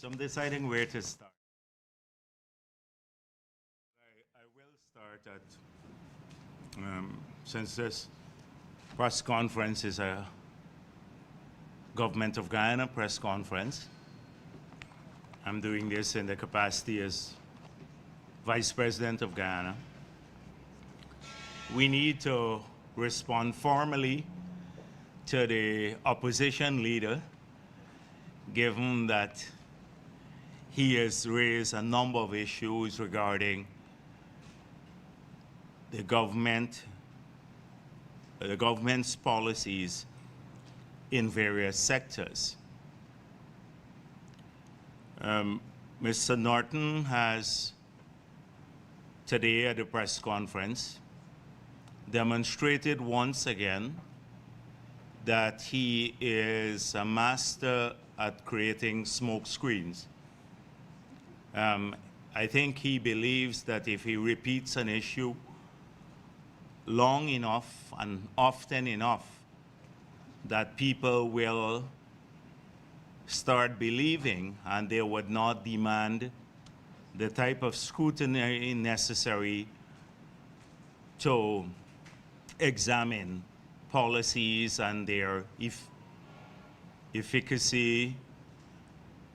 So I'm deciding where to start. I will start at, since this press conference is a Government of Guyana press conference, I'm doing this in the capacity as Vice President of Guyana. We need to respond formally to the opposition leader, given that he has raised a number of issues regarding the government's policies in various sectors. Mr. Norton has today at the press conference demonstrated once again that he is a master at creating smoke screens. I think he believes that if he repeats an issue long enough and often enough, that people will start believing and they would not demand the type of scrutiny necessary to examine policies and their efficacy,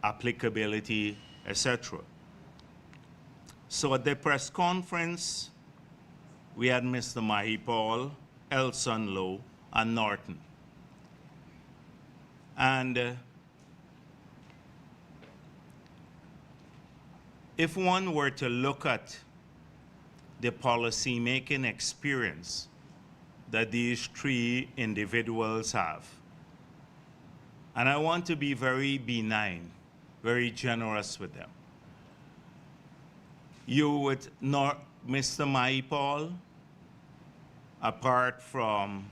applicability, etc. So at the press conference, we had Mr. Mahipal, Elson Lowe, and Norton. And if one were to look at the policy-making experience that these three individuals have, and I want to be very benign, very generous with them. You would not, Mr. Mahipal, apart from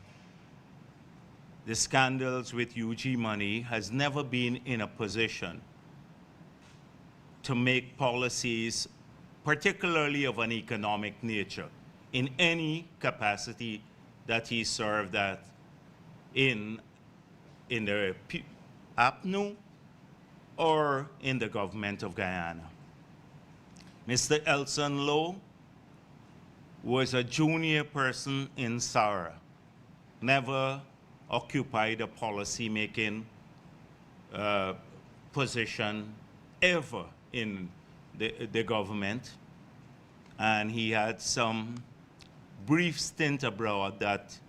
the scandals with UG money, has never been in a position to make policies, particularly of an economic nature, in any capacity that he served at in the APNU or in the government of Guyana. Mr. Elson Lowe was a junior person in SARA, never occupied a policy-making position ever in the government, and he had some brief stint abroad that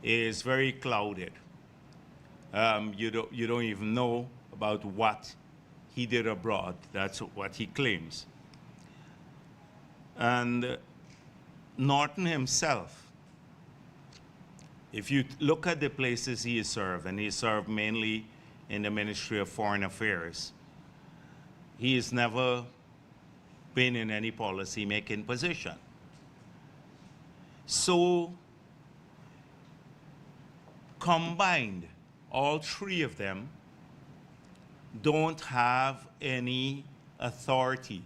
is very clouded. You don't even know about what he did abroad. That's what he claims. And Norton himself, if you look at the places he served, and he served mainly in the Ministry of Foreign Affairs, he has never been in any policy-making position. So, combined, all three of them don't have any authority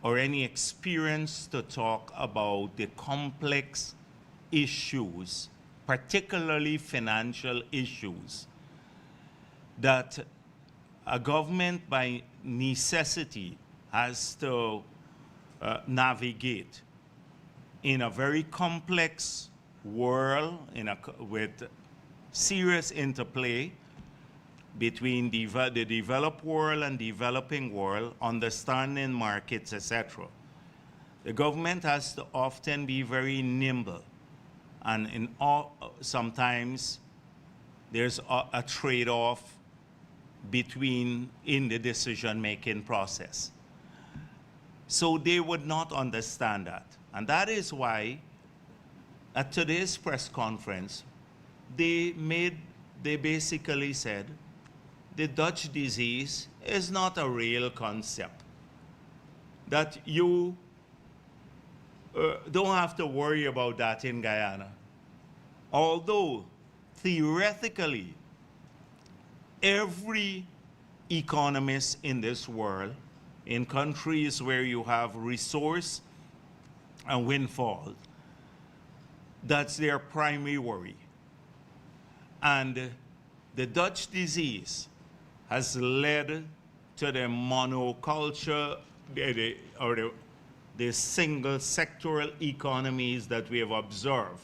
or any experience to talk about the complex issues, particularly financial issues, that a government by necessity has to navigate in a very complex world with serious interplay between the developed world and developing world, understanding markets, etc. The government has to often be very nimble, and sometimes there's a trade-off in the decision-making process. So they would not understand that. And that is why at today's press conference, they basically said, the Dutch disease is not a real concept, that you don't have to worry about that in Guyana. Although, theoretically, every economist in this world, in countries where you have resource and windfall, that's their primary worry. And the Dutch disease has led to the monoculture, the single sectoral economies that we have observed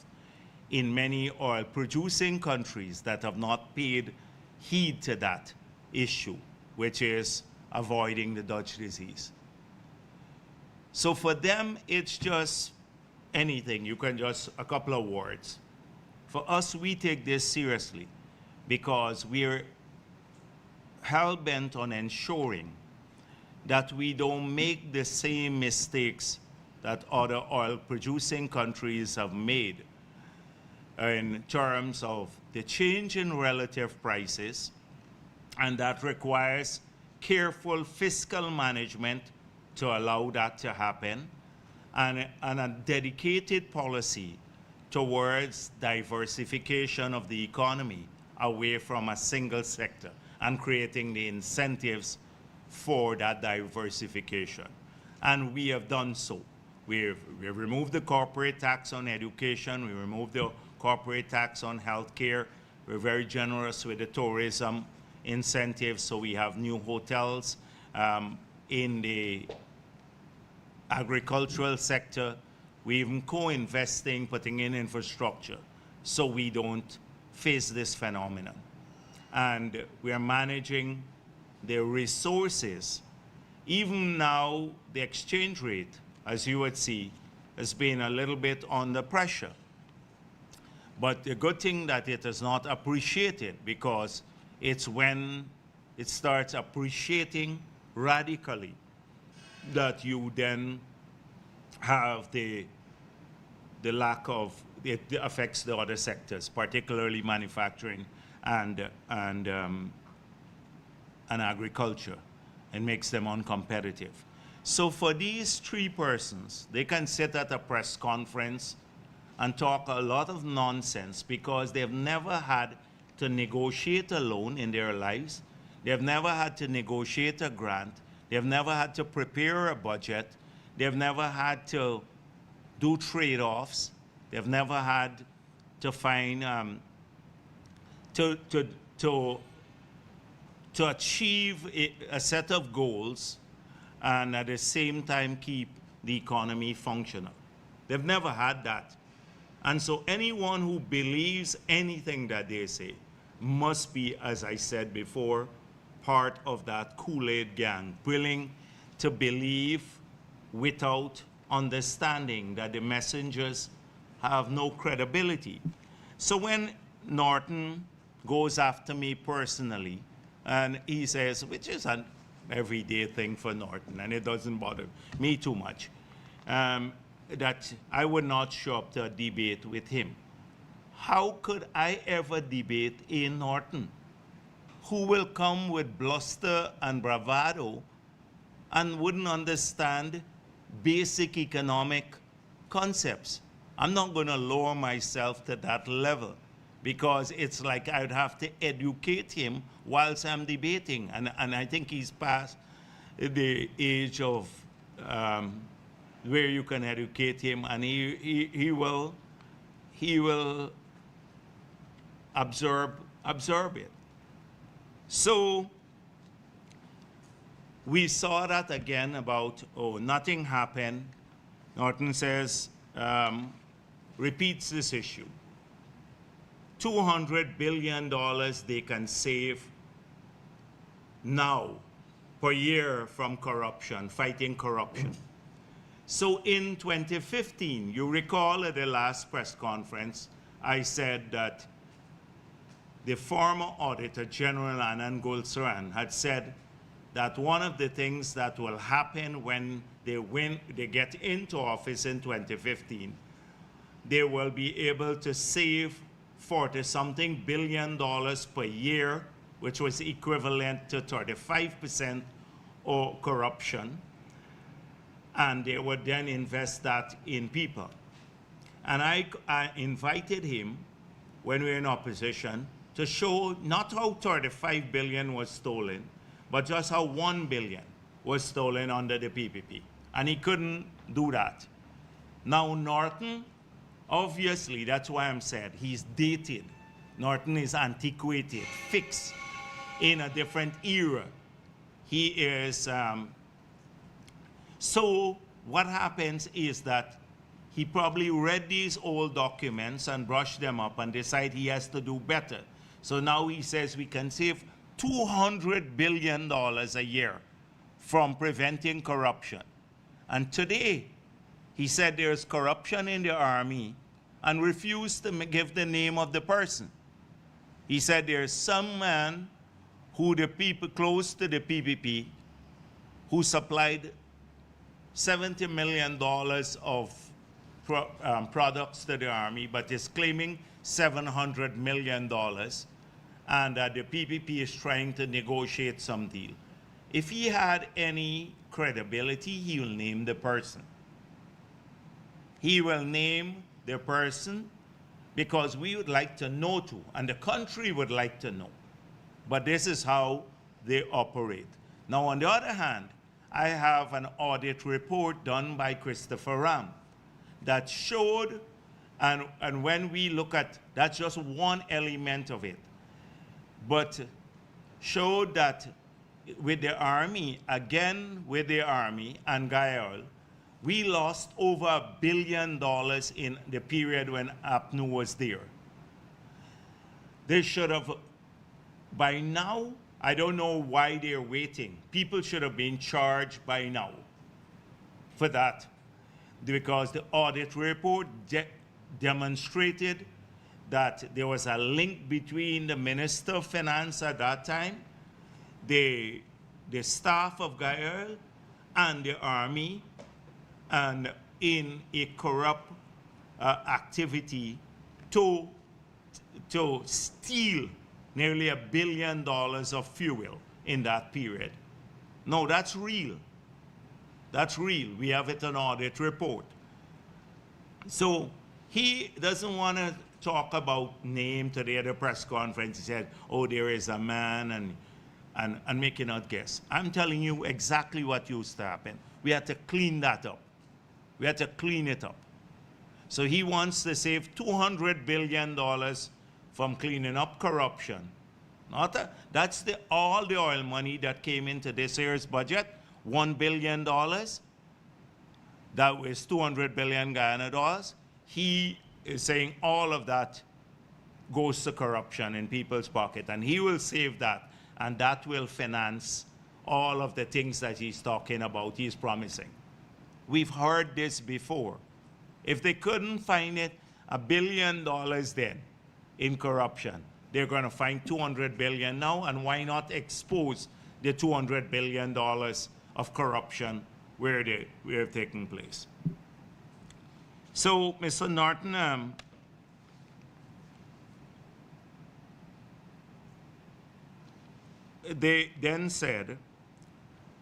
in many oil-producing countries that have not paid heed to that issue, which is avoiding the Dutch disease. So for them, it's just anything. You can just, a couple of words. For us, we take this seriously because we're hell-bent on ensuring that we don't make the same mistakes that other oil-producing countries have made in terms of the change in relative prices, and that requires careful fiscal management to allow that to happen, and a dedicated policy towards diversification of the economy away from a single sector and creating the incentives for that diversification. And we have done so. We've removed the corporate tax on education, we removed the corporate tax on healthcare. We're very generous with the tourism incentives, so we have new hotels in the agricultural sector. We even co-investing, putting in infrastructure, so we don't face this phenomenon. And we are managing the resources. Even now, the exchange rate, as you would see, has been a little bit under pressure. But the good thing that it is not appreciated, because it's when it starts appreciating radically that you then have the lack of, it affects the other sectors, particularly manufacturing and agriculture, and makes them uncompetitive. So for these three persons, they can sit at a press conference and talk a lot of nonsense because they've never had to negotiate a loan in their lives. They've never had to negotiate a grant. They've never had to prepare a budget. They've never had to do trade-offs. They've never had to find, to achieve a set of goals and at the same time keep the economy functional. They've never had that. And so anyone who believes anything that they say must be, as I said before, part of that Kool-Aid gang, willing to believe without understanding that the messengers have no credibility. So when Norton goes after me personally, and he says, which is an everyday thing for Norton, and it doesn't bother me too much, that I would not show up to a debate with him. How could I ever debate A. Norton, who will come with bluster and bravado and wouldn't understand basic economic concepts? I'm not going to lower myself to that level, because it's like I'd have to educate him whilst I'm debating. And I think he's past the age of where you can educate him, and he will absorb it. So we saw that again about, oh, nothing happened. Norton says, repeats this issue. $200 billion they can save now per year from corruption, fighting corruption. So in 2015, you recall at the last press conference, I said that the former Auditor General, Anand Gulsaran, had said that one of the things that will happen when they get into office in 2015, they will be able to save $40-something billion per year, which was equivalent to 35% of corruption, and they would then invest that in people. And I invited him, when we were in opposition, to show not how 35 billion was stolen, but just how 1 billion was stolen under the PPP. And he couldn't do that. Now Norton, obviously, that's why I'm said he's dated. Norton is antiquated, fixed in a different era. he is, so what happens is that he probably read these old documents and brushed them up and decided he has to do better. So now he says we can save $200 billion a year from preventing corruption. And today, he said there's corruption in the army and refused to give the name of the person. He said there's some man who the people close to the PPP who supplied $70 million of products to the army, but is claiming $700 million, and the PPP is trying to negotiate some deal. If he had any credibility, he will name the person. He will name the person because we would like to know too, and the country would like to know. But this is how they operate. Now, on the other hand, I have an audit report done by Christopher Ram that showed, and when we look at, that's just one element of it, but showed that with the Army, again with the Army and Gael, we lost over $1 billion in the period when APNU was there. They should have, by now, I don't know why they're waiting. People should have been charged by now for that, because the audit report demonstrated that there was a link between the Minister of Finance at that time, the staff of Gael, and the Army, and in a corrupt activity to steal nearly $1 billion of fuel in that period. No, that's real. That's real. We have it on audit report. So he doesn't want to talk about name today at the press conference. He said, oh, there is a man, and making out guess. I'm telling you exactly what used to happen. We had to clean that up. We had to clean it up. So he wants to save $200 billion from cleaning up corruption. That's all the oil money that came into this year's budget, $1 billion. That was 200 billion Guyana dollars. He is saying all of that goes to corruption in people's pocket, and he will save that, and that will finance all of the things that he's talking about, he's promising. We've heard this before. If they couldn't find it, $1 billion then in corruption, they're going to find 200 billion now, and why not expose the $200 billion of corruption where they're taking place? So, Mr. Norton, they then said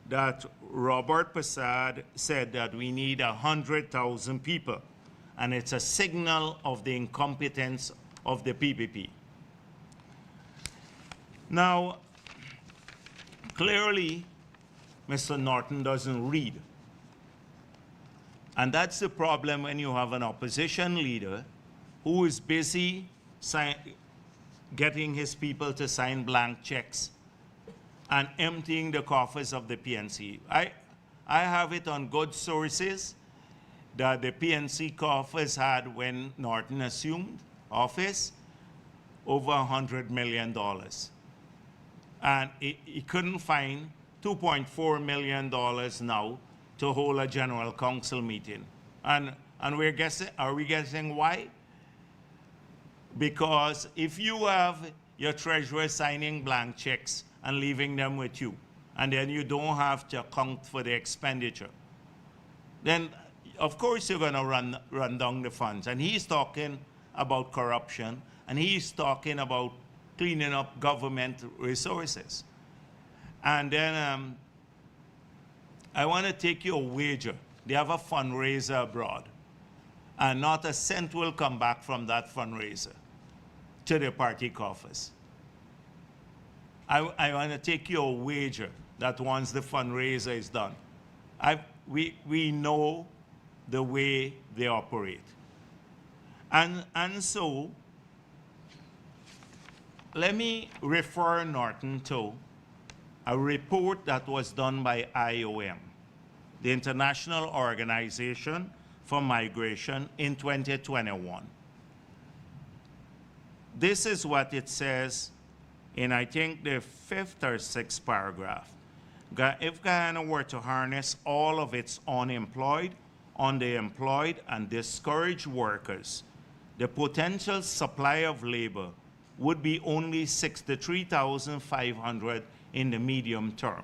that Robert Prasad said that we need 100,000 people, and it's a signal of the incompetence of the PPP. Now, clearly, Mr. Norton doesn't read. And that's the problem when you have an opposition leader who is busy getting his people to sign blank checks and emptying the coffers of the PNC. I have it on good sources that the PNC coffers had, when Norton assumed office, over $100 million. And he couldn't find $2.4 million now to hold a general council meeting. And we're guessing, are we guessing why? Because if you have your treasurer signing blank checks and leaving them with you, and then you don't have to account for the expenditure, then of course you're going to run down the funds. And he's talking about corruption, and he's talking about cleaning up government resources. And then I want to take you a wager. They have a fundraiser abroad, and not a cent will come back from that fundraiser to the party coffers. I want to take you a wager that once the fundraiser is done, we know the way they operate. And so, let me refer Norton to a report that was done by IOM, the International Organization for Migration, in 2021. This is what it says in, I think, the 5th or 6th paragraph. If Guyana were to harness all of its unemployed, underemployed, and discouraged workers, the potential supply of labor would be only 63,500 in the medium term.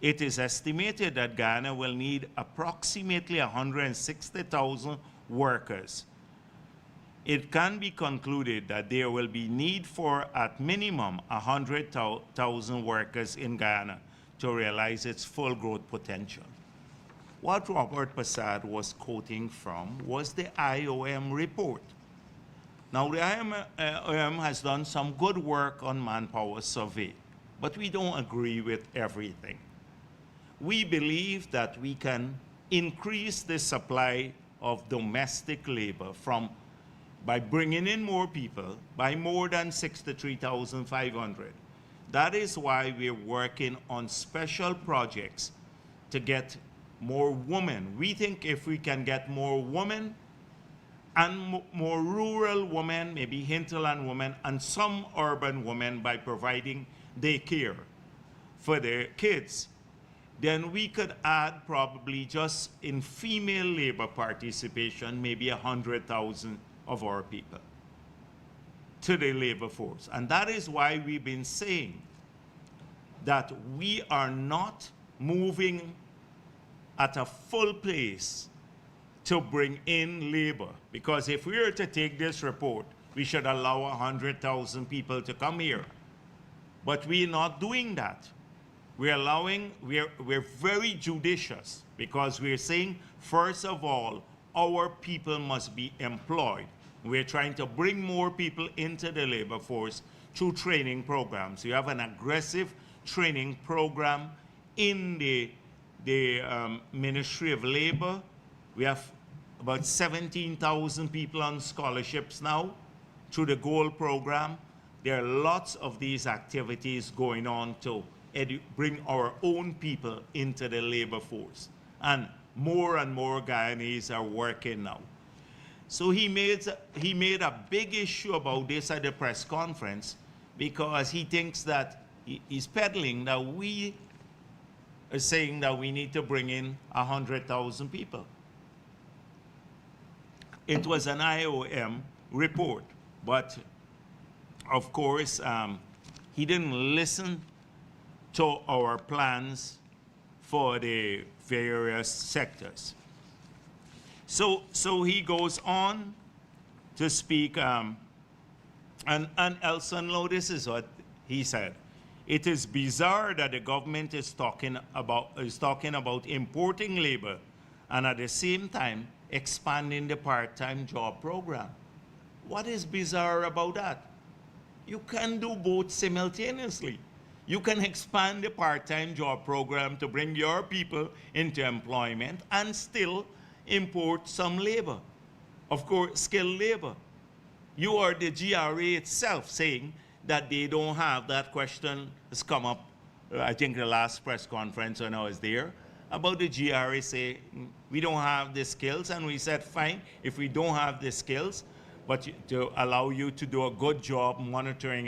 It is estimated that Guyana will need approximately 160,000 workers. It can be concluded that there will be need for at minimum 100,000 workers in Guyana to realize its full growth potential. What Robert Passad was quoting from was the IOM report. Now, the IOM has done some good work on manpower survey, but we don't agree with everything. We believe that we can increase the supply of domestic labor by bringing in more people by more than 63,500. That is why we're working on special projects to get more women. We think if we can get more women and more rural women, maybe hinterland women, and some urban women by providing daycare for their kids, then we could add probably just in female labor participation, maybe 100,000 of our people to the labor force. And that is why we've been saying that we are not moving at a full pace to bring in labor. Because if we were to take this report, we should allow 100,000 people to come here. But we're not doing that. We're very judicious because we're saying, first of all, our people must be employed. We're trying to bring more people into the labor force through training programs. We have an aggressive training program in the Ministry of Labor. We have about 17,000 people on scholarships now through the GOAL program. There are lots of these activities going on to bring our own people into the labor force. And more Guyanese are working now. So he made a big issue about this at the press conference because he thinks that he's peddling that we are saying that we need to bring in 100,000 people. It was an IOM report, but of course, he didn't listen to our plans for the various sectors. So he goes on to speak, and Elson Lowe, this is what he said. It is bizarre that the government is talking about importing labor and at the same time expanding the part-time job program. What is bizarre about that? You can do both simultaneously. You can expand the part-time job program to bring your people into employment and still import some labor. Of course, skilled labor. You are the GRA itself saying that they don't have that question has come up, I think the last press conference when I was there, about the GRA say, we don't have the skills, and we said, fine, if we don't have the skills, but to allow you to do a good job monitoring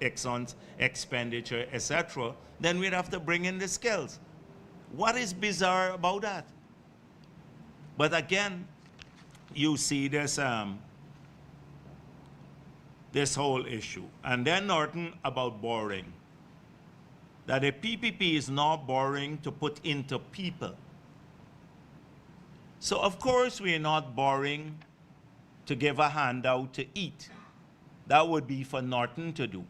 Exxon's expenditure, etc., then we'd have to bring in the skills. What is bizarre about that? But again, you see this, this whole issue. And then Norton about borrowing. That the PPP is not borrowing to put into people. So of course we're not borrowing to give a handout to eat. That would be for Norton to do.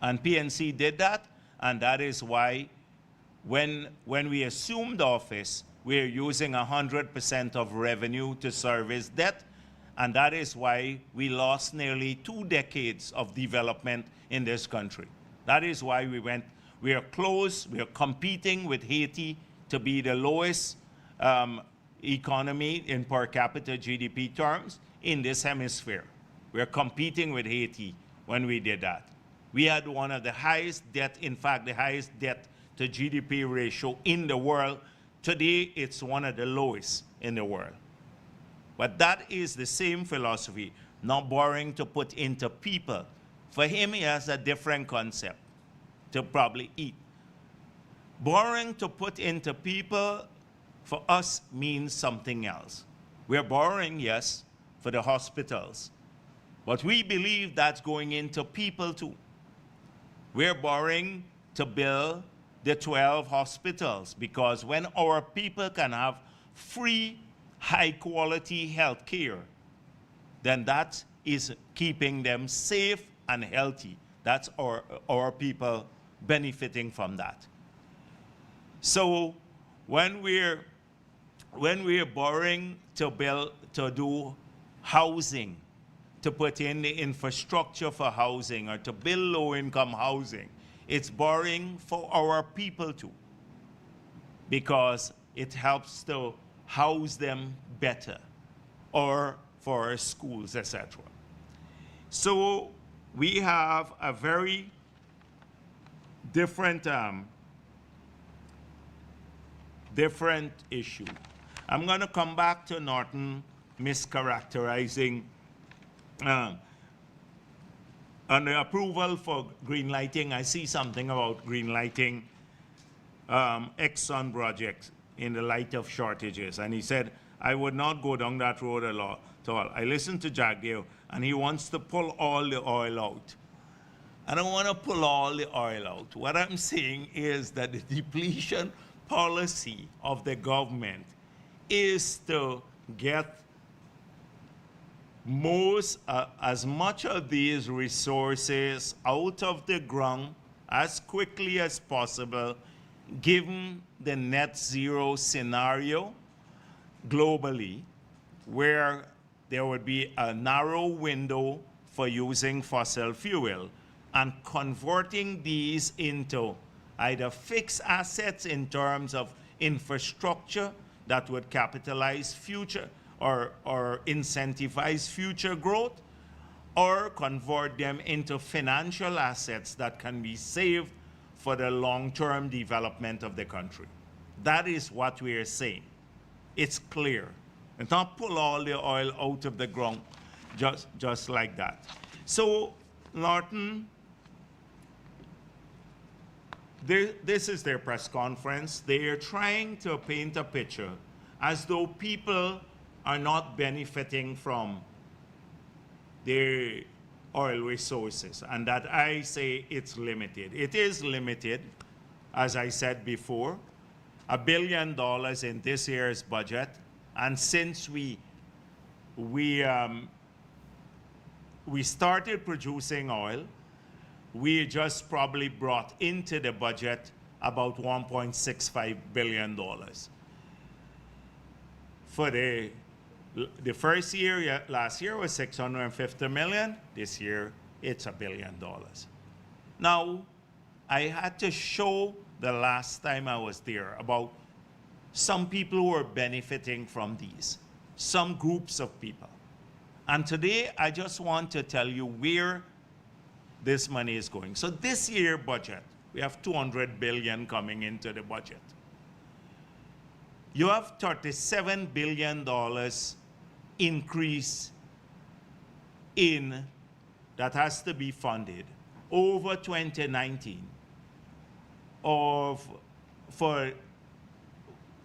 And PNC did that, and that is why when we assumed office, we're using 100% of revenue to service debt, and that is why we lost nearly 2 decades of development in this country. That is why we are close, we are competing with Haiti to be the lowest economy in per capita GDP terms in this hemisphere. We are competing with Haiti when we did that. We had one of the highest debt, in fact, the highest debt to GDP ratio in the world. Today, it's one of the lowest in the world. But that is the same philosophy, not borrowing to put into people. For him, he has a different concept to probably eat. Borrowing to put into people, for us, means something else. We're borrowing, yes, for the hospitals. But we believe that's going into people too. We're borrowing to build the 12 hospitals, because when our people can have free, high-quality health care, then that is keeping them safe and healthy. That's our people benefiting from that. So when we're borrowing to build, to do housing, to put in the infrastructure for housing or to build low-income housing, it's borrowing for our people too, because it helps to house them better, or for our schools, etc. So we have a very different issue. I'm going to come back to Norton mischaracterizing on the approval for green lighting. I see something about green lighting Exxon projects in the light of shortages. And he said, I would not go down that road at all. I listened to Jagdeo, and he wants to pull all the oil out. I don't want to pull all the oil out. What I'm saying is that the depletion policy of the government is to get as much of these resources out of the ground as quickly as possible, given the net zero scenario globally, where there would be a narrow window for using fossil fuel, and converting these into either fixed assets in terms of infrastructure that would capitalize future or incentivize future growth, or convert them into financial assets that can be saved for the long-term development of the country. That is what we are saying. It's clear. And not pull all the oil out of the ground just like that. So, Norton, this is their press conference. They are trying to paint a picture as though people are not benefiting from their oil resources, and that I say it's limited. It is limited, as I said before, $1 billion in this year's budget, and since we started producing oil, we just probably brought into the budget about $1.65 billion. For the first year, last year was 650 million. This year, it's $1 billion. Now, I had to show the last time I was there about some people who are benefiting from these, some groups of people. And today, I just want to tell you where this money is going. So this year budget, we have $200 billion coming into the budget. You have $37 billion increase that has to be funded over 2019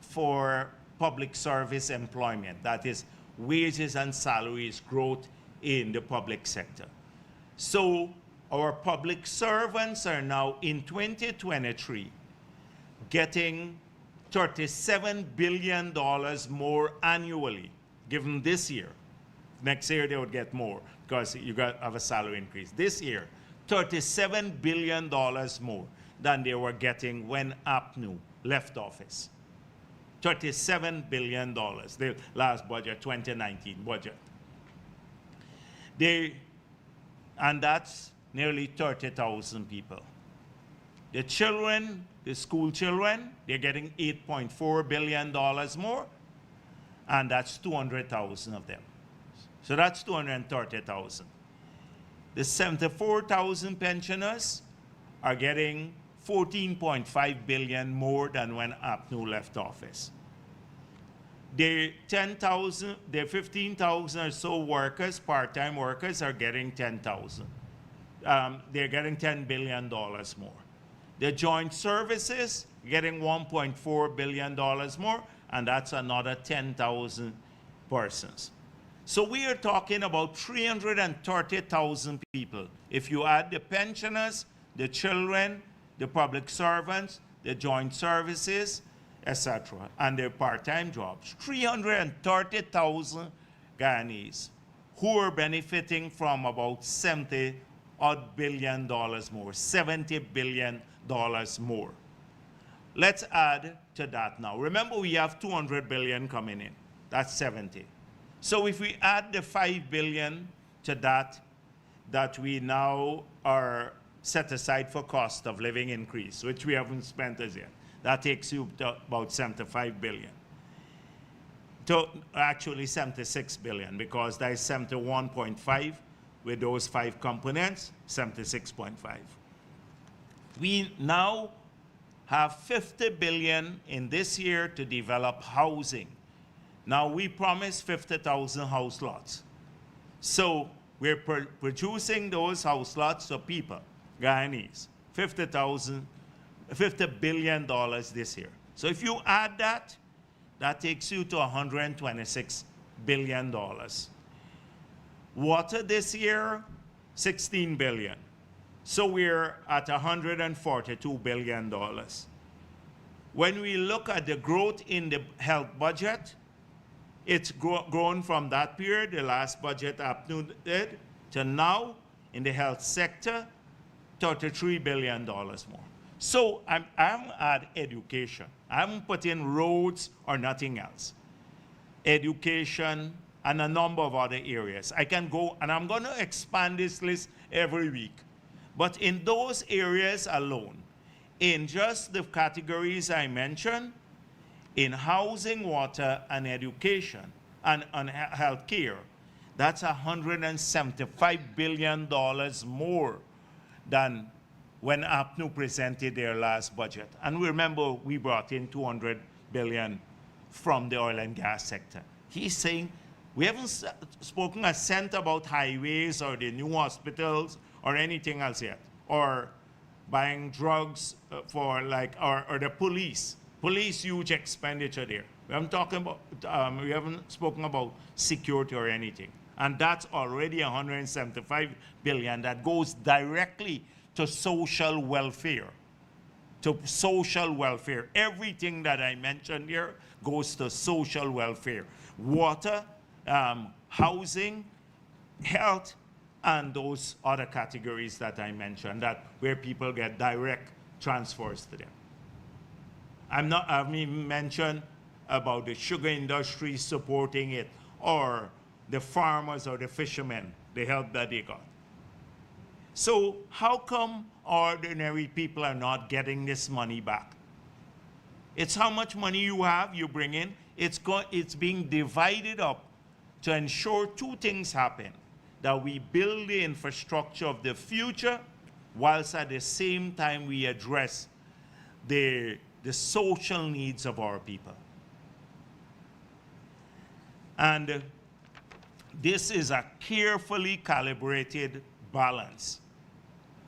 for public service employment, that is wages and salaries growth in the public sector. So our public servants are now in 2023 getting $37 billion more annually, given this year. Next year they would get more because you have a salary increase. This year, $37 billion more than they were getting when APNU left office. $37 billion, the last budget, 2019 budget. And that's nearly 30,000 people. The children, the school children, they're getting $8.4 billion more, and that's 200,000 of them. So that's 230,000. The 74,000 pensioners are getting 14.5 billion more than when APNU left office. The 15,000 or so workers, part-time workers, are getting 10,000. They're getting $10 billion more. The joint services getting $1.4 billion more, and that's another 10,000 persons. So we are talking about 330,000 people. If you add the pensioners, the children, the public servants, the joint services, etc., and their part-time jobs, 330,000 Guyanese who are benefiting from about $70 billion more, $70 billion more. Let's add to that now. Remember, we have 200 billion coming in. That's 70. So if we add the 5 billion to that we now are set aside for cost of living increase, which we haven't spent as yet, that takes you to about 75 billion. To actually 76 billion, because that is 71.5 with those 5 components, 76.5. We now have 50 billion in this year to develop housing. Now we promised 50,000 house lots. So we're producing those house lots for people, Guyanese, $50 billion this year. So if you add that, that takes you to $126 billion. Water this year, 16 billion. So we're at $142 billion. When we look at the growth in the health budget, it's grown from that period, the last budget APNU did, to now in the health sector, $33 billion more. So I haven't had education. I haven't put in roads or nothing else. Education and a number of other areas. I can go, and I'm going to expand this list every week. But in those areas alone, in just the categories I mentioned, in housing, water, and education, and health care, that's $175 billion more than when APNU presented their last budget. And we remember we brought in 200 billion from the oil and gas sector. He's saying we haven't spoken a cent about highways or the new hospitals or anything else yet, or buying drugs for like, or the police. Police, huge expenditure there. We haven't spoken about security or anything. And that's already 175 billion that goes directly to social welfare. To social welfare. Everything that I mentioned here goes to social welfare. Water, housing, health, and those other categories that I mentioned, that where people get direct transfers to them. I haven't even mentioned about the sugar industry supporting it, or the farmers or the fishermen, the help that they got. So how come ordinary people are not getting this money back? It's how much money you have, you bring in. It's being divided up to ensure 2 things happen. That we build the infrastructure of the future, whilst at the same time we address the social needs of our people. And this is a carefully calibrated balance.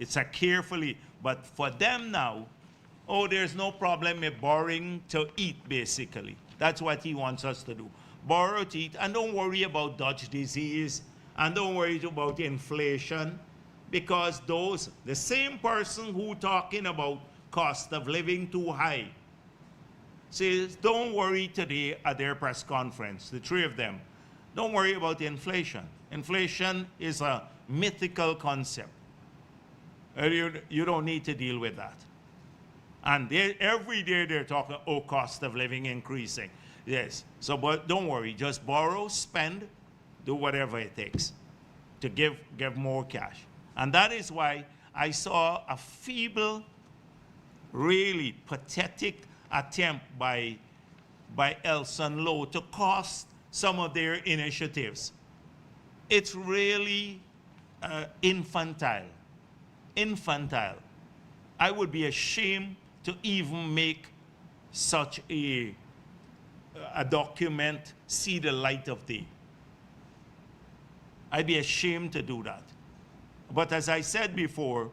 It's a carefully, but for them now, oh, there's no problem with borrowing to eat, basically. That's what he wants us to do. Borrow to eat, and don't worry about Dutch disease, and don't worry about inflation, because the same person who talking about cost of living too high says, don't worry today at their press conference, the 3 of them. Don't worry about inflation. Inflation is a mythical concept. You don't need to deal with that. And every day they're talking, oh, cost of living increasing. Yes, so but don't worry, just borrow, spend, do whatever it takes to give more cash. And that is why I saw a feeble, really pathetic attempt by Elson Lowe to cost some of their initiatives. It's really infantile. Infantile. I would be ashamed to even make such a document see the light of day. I'd be ashamed to do that. But as I said before,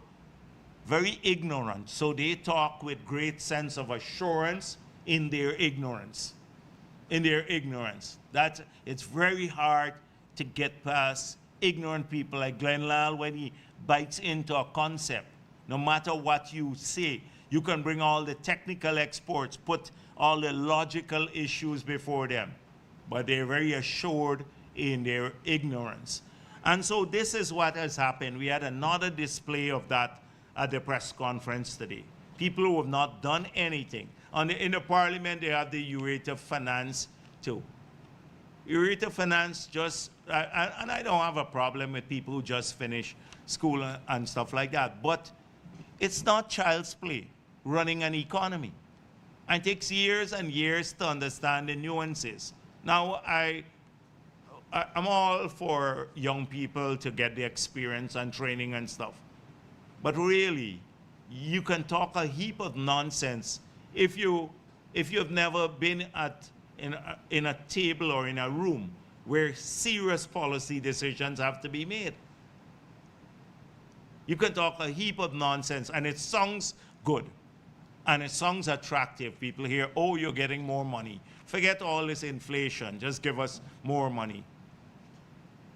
very ignorant. So they talk with great sense of assurance in their ignorance. In their ignorance. That it's very hard to get past ignorant people like Glenn Lal when he bites into a concept. No matter what you say, you can bring all the technical experts, put all the logical issues before them, but they're very assured in their ignorance. And so this is what has happened. We had another display of that at the press conference today. People who have not done anything. In the Parliament, they have the rate of finance too. Rate of finance just, and I don't have a problem with people who just finish school and stuff like that, but it's not child's play running an economy. And it takes years and years to understand the nuances. Now, I'm all for young people to get the experience and training and stuff. But really, you can talk a heap of nonsense if you've never been in a table or in a room where serious policy decisions have to be made. You can talk a heap of nonsense, and it sounds good. And it sounds attractive. People hear, oh, you're getting more money. Forget all this inflation. Just give us more money.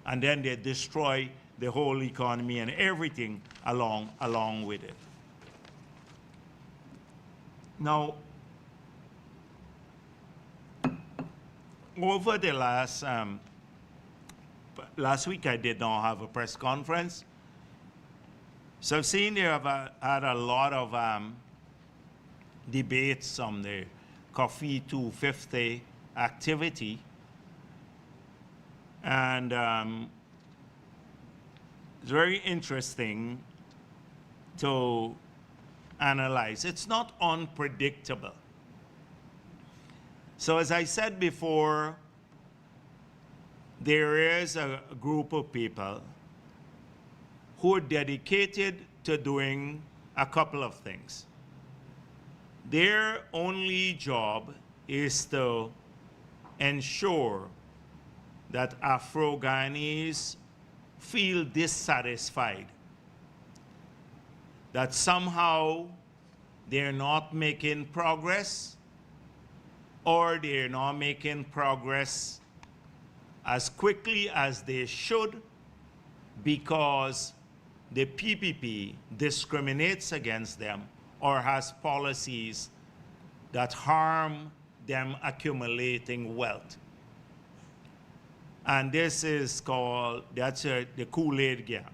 And then they destroy the whole economy and everything along with it. Now, over the last week I did not have a press conference. So I've seen they have had a lot of debates on the Coffee 250 activity. And it's very interesting to analyze. It's not unpredictable. So as I said before, there is a group of people who are dedicated to doing a couple of things. Their only job is to ensure that Afro-Guyanese feel dissatisfied, that somehow they're not making progress, or they're not making progress as quickly as they should because the PPP discriminates against them or has policies that harm them accumulating wealth. And this is called, the Kool-Aid gang.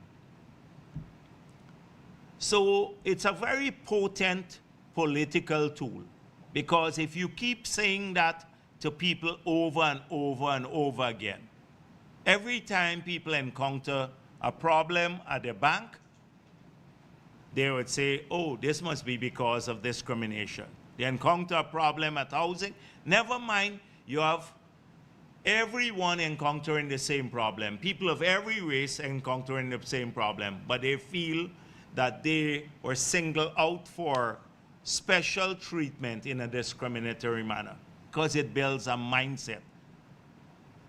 So it's a very potent political tool, because if you keep saying that to people over and over and over again, every time people encounter a problem at the bank, they would say, oh, this must be because of discrimination. They encounter a problem at housing, never mind, you have everyone encountering the same problem. People of every race encountering the same problem, but they feel that they were singled out for special treatment in a discriminatory manner, because it builds a mindset.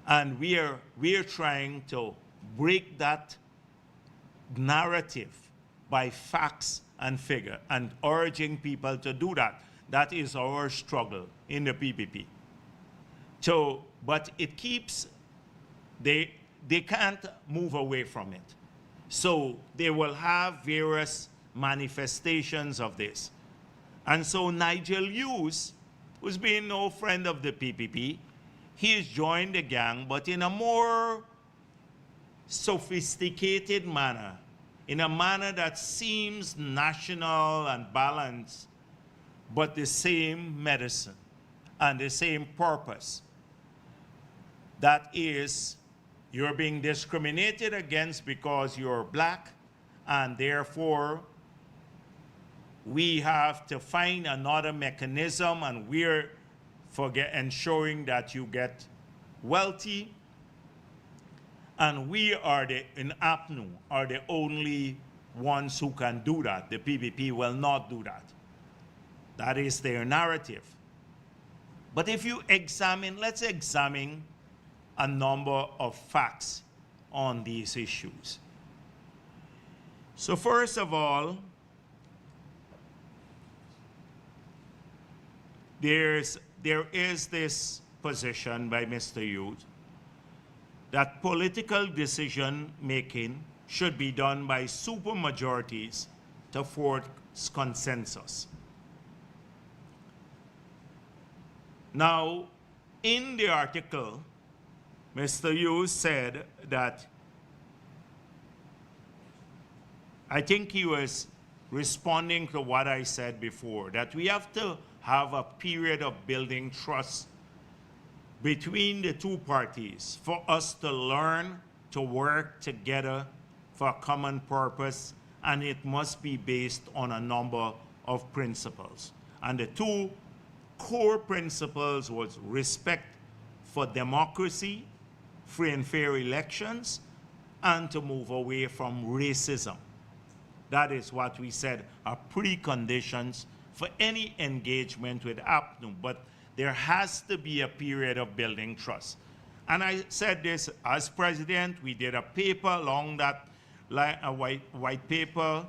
And we are trying to break that narrative by facts and figure, and urging people to do that. That is our struggle in the PPP. So, but it keeps, they can't move away from it. So they will have various manifestations of this. And so Nigel Hughes, who's been no friend of the PPP, he has joined the gang, but in a more sophisticated manner, in a manner that seems national and balanced, but the same medicine and the same purpose. That is, you're being discriminated against because you're black, and therefore we have to find another mechanism, and we're ensuring that you get wealthy. And we are in APNU, are the only ones who can do that. The PPP will not do that. That is their narrative. But if you examine, let's examine a number of facts on these issues. So first of all, there is this position by Mr. Hughes that political decision-making should be done by supermajorities to force consensus. Now, in the article, Mr. Hughes said that, I think he was responding to what I said before, that we have to have a period of building trust between the two parties for us to learn to work together for a common purpose, and it must be based on a number of principles. And the two core principles was respect for democracy, free and fair elections, and to move away from racism. That is what we said are preconditions for any engagement with APNU, but there has to be a period of building trust. And I said this as president, we did a paper along that line, a white paper,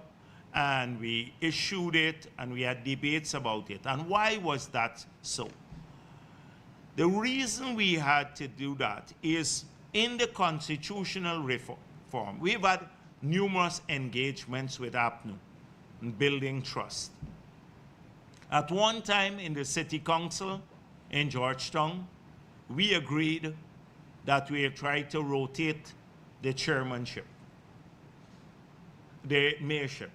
and we issued it, and we had debates about it. And why was that so? The reason we had to do that is in the constitutional reform, we've had numerous engagements with APNU in building trust. At one time in the city council in Georgetown, we agreed that we had tried to rotate the chairmanship, the mayorship.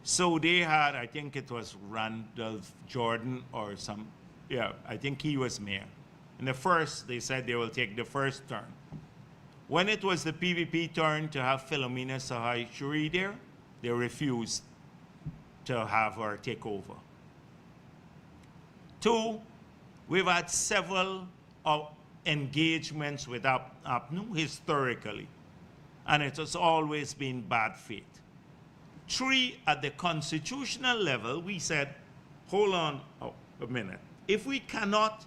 So they had, I think it was Randolph Jordan or some, yeah, I think he was mayor. In the first, they said they will take the first turn. When it was the PVP turn to have Philomena Sahai Shuri there, they refused to have her take over. Two, we've had several engagements with APNU historically, and it has always been bad faith. Three, at the constitutional level, we said, hold on a minute. If we cannot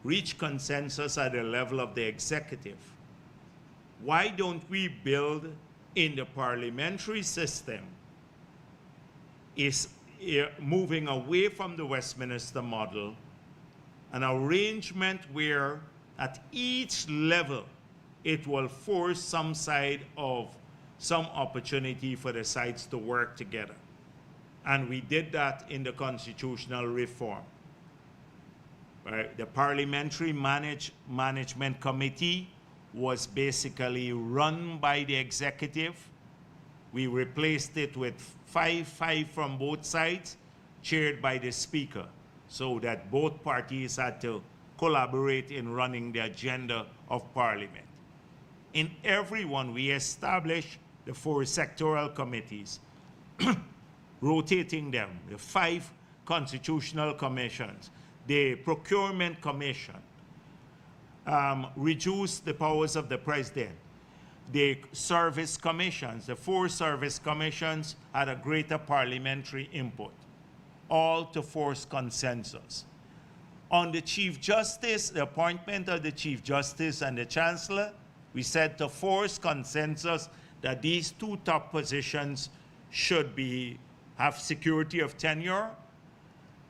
reach consensus at the level of the executive, why don't we build in the parliamentary system is moving away from the Westminster model, an arrangement where at each level it will force some side of some opportunity for the sides to work together. And we did that in the constitutional reform. Right? The Parliamentary Management Committee was basically run by the executive. We replaced it with five from both sides, chaired by the Speaker, so that both parties had to collaborate in running the agenda of Parliament. In every one, we established the 4 sectoral committees, rotating them, the 5 constitutional commissions, the procurement commission, reduced the powers of the president. The service commissions, the 4 service commissions had a greater parliamentary input, all to force consensus. On the Chief Justice, the appointment of the Chief Justice and the Chancellor, we said to force consensus that these 2 top positions should have security of tenure,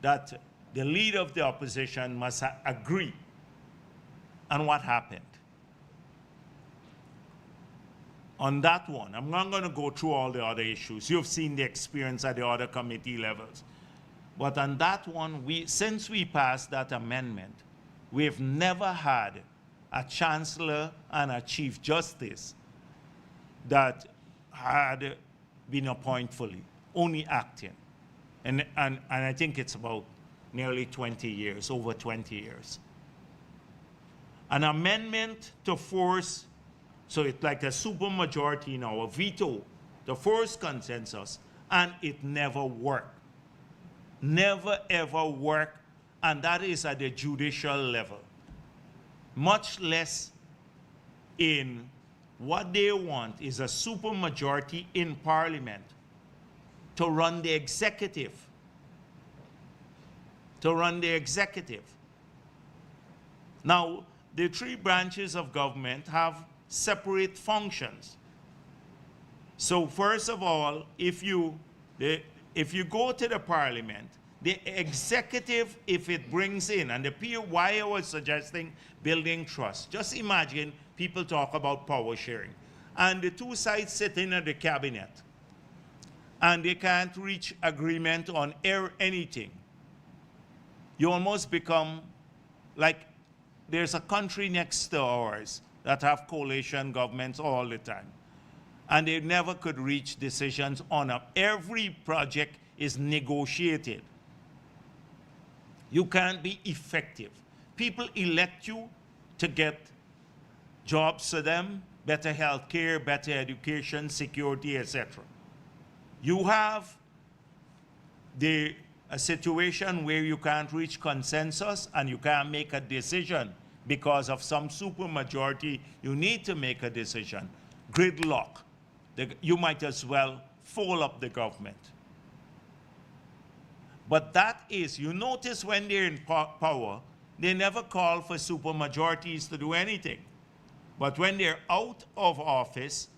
that the leader of the opposition must agree. And what happened? On that one, I'm not going to go through all the other issues. You've seen the experience at the other committee levels. But on that one, since we passed that amendment, we've never had a chancellor and a chief justice that had been appointed fully, only acting. And I think it's about nearly 20 years, over 20 years. An amendment to force, so it's like a supermajority now, a veto, to force consensus, and it never worked. Never ever worked, and that is at the judicial level. Much less in what they want is a supermajority in Parliament to run the executive. To run the executive. Now, the three branches of government have separate functions. So first of all, if you go to the Parliament, the executive, if it brings in, and why I was suggesting building trust, just imagine people talk about power sharing, and the two sides sitting at the cabinet, and they can't reach agreement on anything. You almost become like there's a country next to ours that have coalition governments all the time, and they never could reach decisions on every project is negotiated. You can't be effective. People elect you to get jobs for them, better health care, better education, security, etc. You have a situation where you can't reach consensus and you can't make a decision because of some supermajority. You need to make a decision. Gridlock. You might as well fold up the government. But that is, you notice when they're in power, they never call for supermajorities to do anything. But when they're out of office,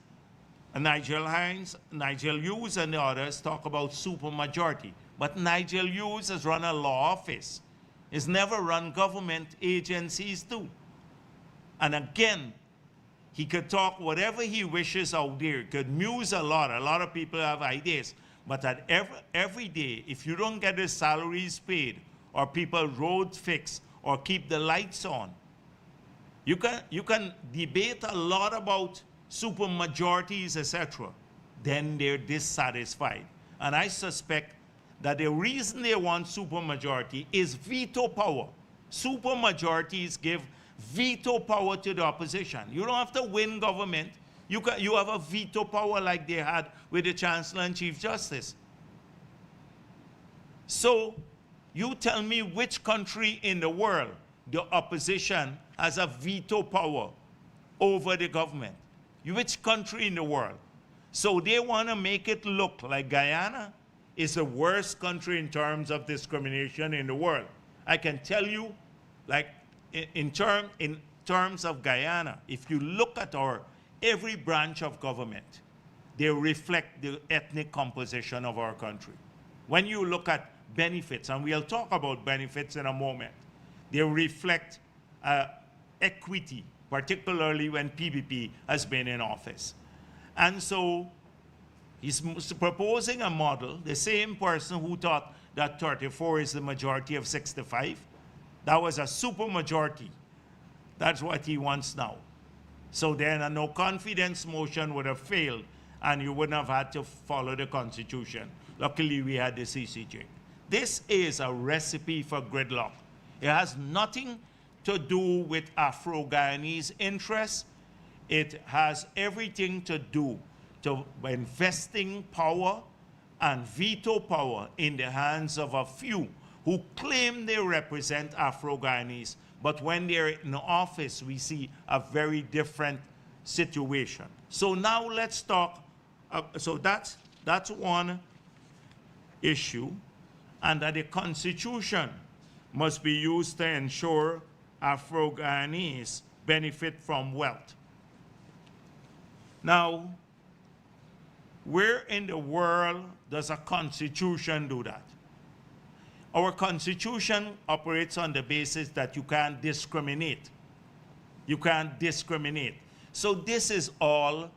Nigel Hughes and the others talk about supermajority. But Nigel Hughes has run a law office. He's never run government agencies too. And again, he could talk whatever he wishes out there. He could muse a lot. A lot of people have ideas. But at every day, if you don't get the salaries paid, or people roads fixed, or keep the lights on, you can debate a lot about supermajorities, etc. Then they're dissatisfied. And I suspect that the reason they want supermajority is veto power. Supermajorities give veto power to the opposition. You don't have to win government. You have a veto power like they had with the Chancellor and Chief Justice. So you tell me which country in the world the opposition has a veto power over the government. Which country in the world? So they want to make it look like Guyana is the worst country in terms of discrimination in the world. I can tell you, like in terms of Guyana, if you look at every branch of government, they reflect the ethnic composition of our country. When you look at benefits, and we'll talk about benefits in a moment, they reflect equity, particularly when PPP has been in office. And so he's proposing a model, the same person who thought that 34 is the majority of 65. That was a supermajority. That's what he wants now. So then a no confidence motion would have failed and you wouldn't have had to follow the Constitution. Luckily, we had the CCJ. This is a recipe for gridlock. It has nothing to do with Afro-Guyanese interests. It has everything to do with investing power and veto power in the hands of a few who claim they represent Afro-Guyanese, but when they're in office, we see a very different situation. So now let's talk, so that's one issue, and that the Constitution must be used to ensure Afro-Guyanese benefit from wealth. Now, where in the world does a Constitution do that? Our Constitution operates on the basis that you can't discriminate. You can't discriminate. So this is all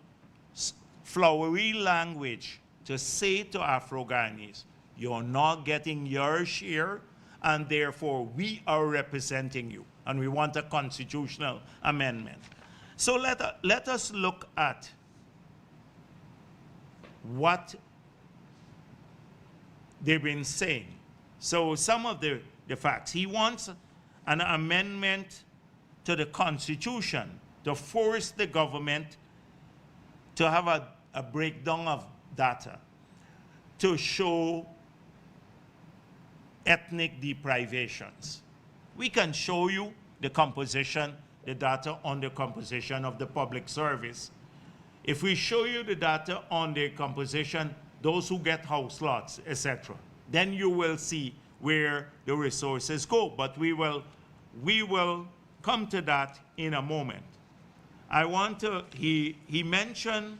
flowery language to say to Afro-Guyanese, you're not getting your share, and therefore we are representing you, and we want a constitutional amendment. So let us look at what they've been saying. So some of the facts. He wants an amendment to the Constitution to force the government to have a breakdown of data to show ethnic deprivations. We can show you the composition the data on the composition of the public service. If we show you the data on the composition, those who get house lots, etc., then you will see where the resources go. But we will come to that in a moment. I want to, he mentioned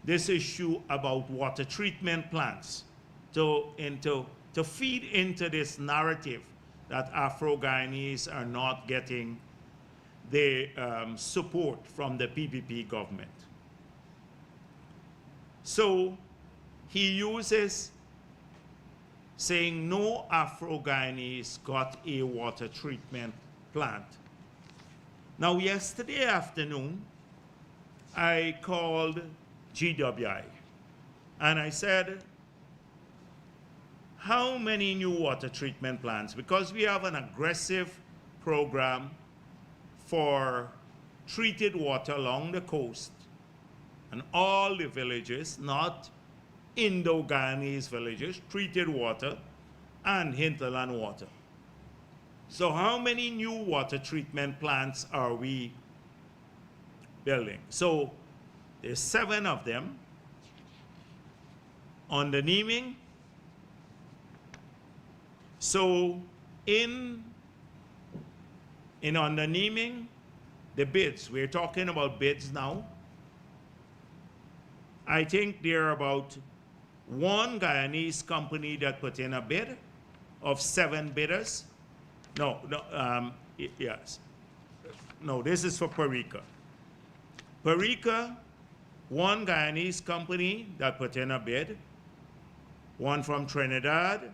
this issue about water treatment plants to feed into this narrative that Afro-Guyanese are not getting the support from the PPP government. So he uses saying no Afro-Guyanese got a water treatment plant. Now, yesterday afternoon, I called GWI and I said, how many new water treatment plants? Because we have an aggressive program for treated water along the coast and all the villages, not Indo-Guyanese villages, treated water and hinterland water. So how many new water treatment plants are we building? So there's 7 of them. On the naming, so in on the naming, the bids, we're talking about bids now. I think there are about 1 Guyanese company that put in a bid of 7 bidders. Yes. No, this is for Parika. Parika, 1 Guyanese company that put in a bid, 1 from Trinidad,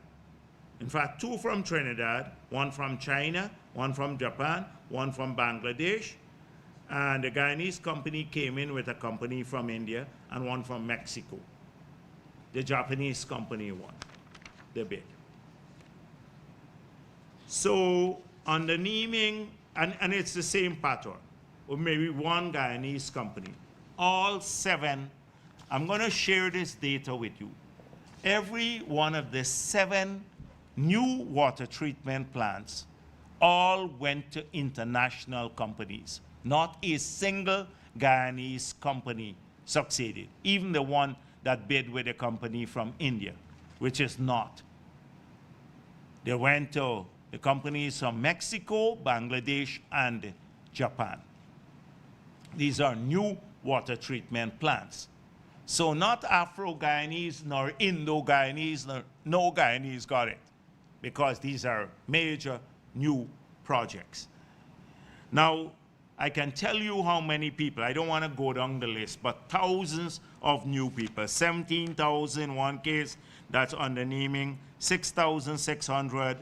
in fact 2 from Trinidad, 1 from China, 1 from Japan, 1 from Bangladesh, and the Guyanese company came in with a company from India and 1 from Mexico. The Japanese company won the bid. So on the naming, and it's the same pattern, or maybe 1 Guyanese company. All 7, I'm going to share this data with you. Every one of the 7 new water treatment plants all went to international companies. Not a single Guyanese company succeeded, even the one that bid with a company from India, which is not. They went to the companies from Mexico, Bangladesh, and Japan. These are new water treatment plants. So not Afro-Guyanese nor Indo-Guyanese, nor no Guyanese got it, because these are major new projects. Now, I can tell you how many people, I don't want to go down the list, but thousands of new people. 17,000 one case, that's on the naming, 6,600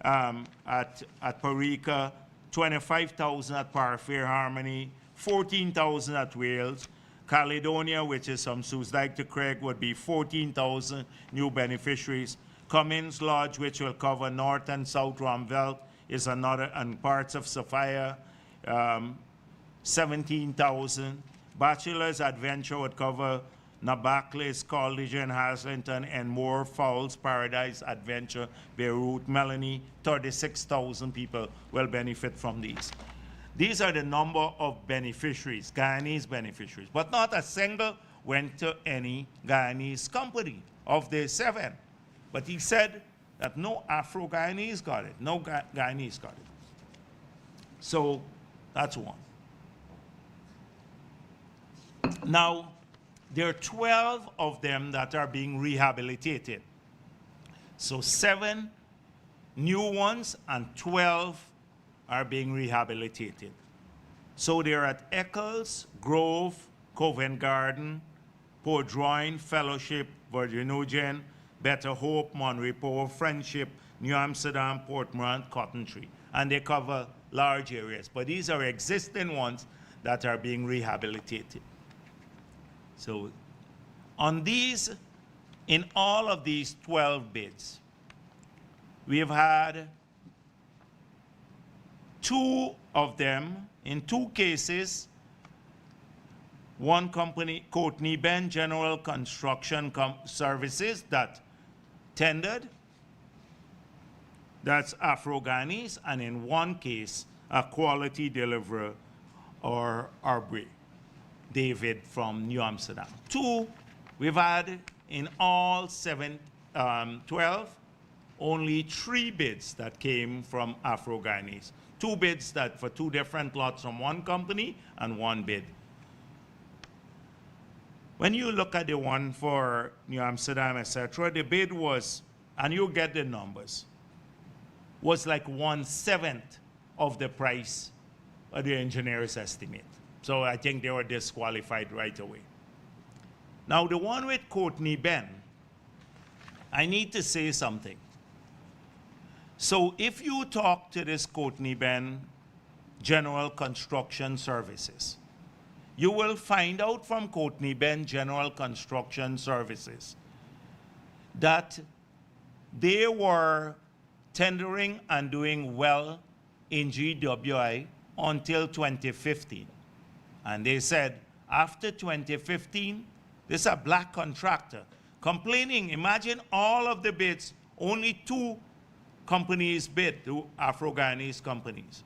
at Parika, 25,000 at Parafair Harmony, 14,000 at Wales. Caledonia, which is from Susdyke to Craig, would be 14,000 new beneficiaries. Cummins Lodge, which will cover North and South Ramvelt, is another, and parts of Sophia, 17,000. Bachelor's Adventure would cover Nabaklis, Colditch, Haslington, and more. Fowles, Paradise, Adventure, Beirut, Melanie, 36,000 people will benefit from these. These are the number of beneficiaries, Guyanese beneficiaries, but not a single went to any Guyanese company of the 7. But he said that no Afro-Guyanese got it, no Guyanese got it. So that's 1. Now, there are 12 of them that are being rehabilitated. So 7 new ones and 12 are being rehabilitated. So they're at Eccles, Grove, Covent Garden, Port Drouin, Fellowship, Virgin Eugene, Better Hope, Monrepo, Friendship, New Amsterdam, Portmont, Cotton Tree. And they cover large areas. But these are existing ones that are being rehabilitated. So on these, in all of these 12 bids, we have had 2 of them, in 2 cases, 1 company, Courtney Ben General Construction Services, that tendered, that's Afro-Guyanese, and in 1 case, a quality deliverer or Arbery, David from New Amsterdam. 2, we've had in all 12, only 3 bids that came from Afro-Guyanese. 2 bids that for 2 different lots from one company and 1 bid. When you look at the one for New Amsterdam, etc., the bid was, and you get the numbers, was like 1/7 of the price of the engineer's estimate. So I think they were disqualified right away. Now the one with Courtney Ben, I need to say something. So if you talk to this Courtney Ben General Construction Services, you will find out from Courtney Ben General Construction Services that they were tendering and doing well in GWI until 2015. And they said, after 2015, this is a black contractor complaining. Imagine all of the bids, only 2 companies bid, 2 Afro-Guyanese companies.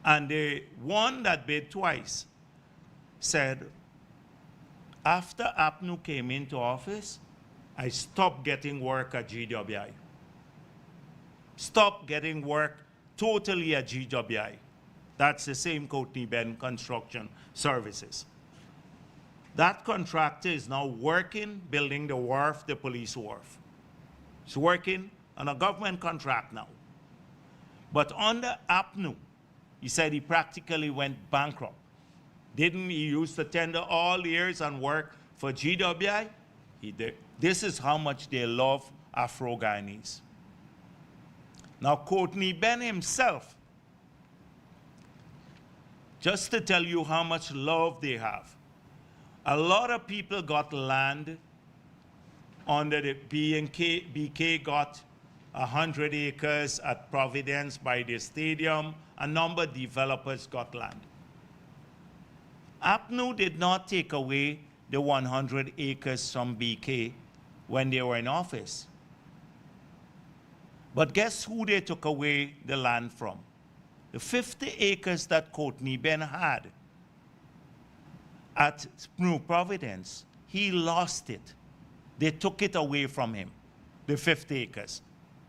And the one that bid twice said, after APNU came into office, I stopped getting work at GWI. Stopped getting work totally at GWI. That's the same Courtney Ben Construction Services. That contractor is now working, building the wharf, the police wharf. He's working on a government contract now. But under APNU, he said he practically went bankrupt. He used to tender all years and work for GWI? He did. This is how much they love Afro-Guyanese. Now, Courtney Ben himself, just to tell you how much love they have, a lot of people got land under the BK got 100 acres at Providence by the stadium. A number of developers got land. APNU did not take away the 100 acres from BK when they were in office. But guess who they took away the land from? The 50 acres that Courtney Ben had at New Providence, he lost it. They took it away from him, the 50 acres.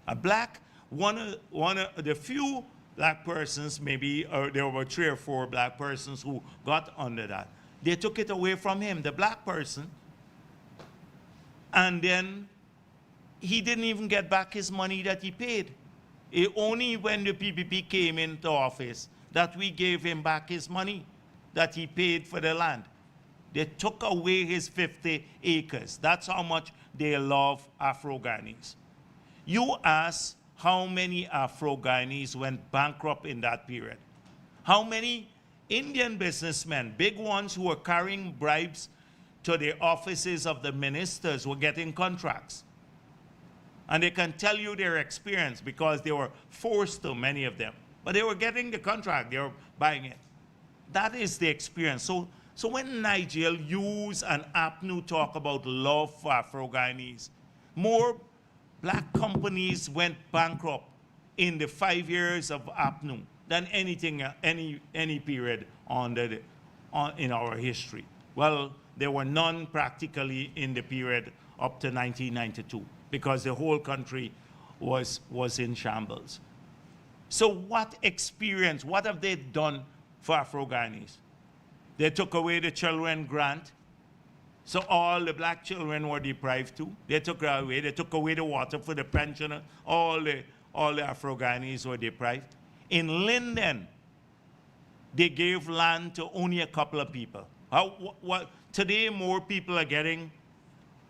A black, one of the few black persons, maybe there were 3 or 4 black persons who got under that. They took it away from him, the black person, and then he didn't even get back his money that he paid. It only when the PPP came into office that we gave him back his money that he paid for the land. They took away his 50 acres. That's how much they love Afro-Guyanese. You ask how many Afro-Guyanese went bankrupt in that period. How many Indian businessmen, big ones who were carrying bribes to the offices of the ministers, were getting contracts. And they can tell you their experience because they were forced to, many of them. But they were getting the contract, they were buying it. That is the experience. So when Nigel Hughes and APNU talk about love for Afro-Guyanese, more black companies went bankrupt in the 5 years of APNU than anything, any period in our history. Well, there were none practically in the period up to 1992 because the whole country was in shambles. So what experience, what have they done for Afro-Guyanese? They took away the children grant, so all the black children were deprived too. They took away the water for the pensioner, all the Afro-Guyanese were deprived. In Linden, they gave land to only a couple of people. Today, more people are getting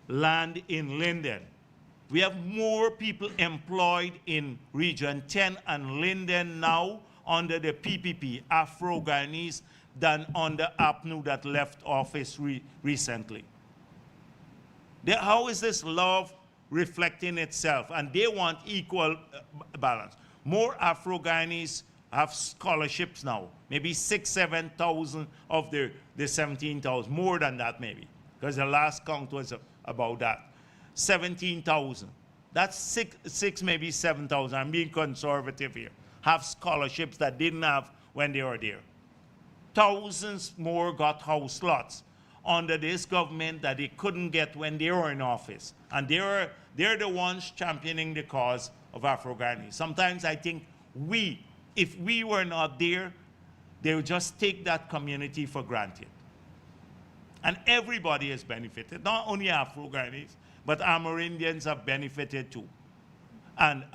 land in Linden. We have more people employed in Region 10 and Linden now under the PPP, Afro-Guyanese, than under APNU that left office recently. How is this love reflecting itself? And they want equal balance. More Afro-Guyanese have scholarships now, maybe 6,000, 7,000 of the 17,000, more than that maybe, because the last count was about that. 17,000. That's six, maybe 7,000. I'm being conservative here. have scholarships that didn't have when they were there. Thousands more got house lots under this government that they couldn't get when they were in office. And they're the ones championing the cause of Afro-Guyanese. Sometimes I think if we were not there, they would just take that community for granted. And everybody has benefited, not only Afro-Guyanese, but Amerindians have benefited too. And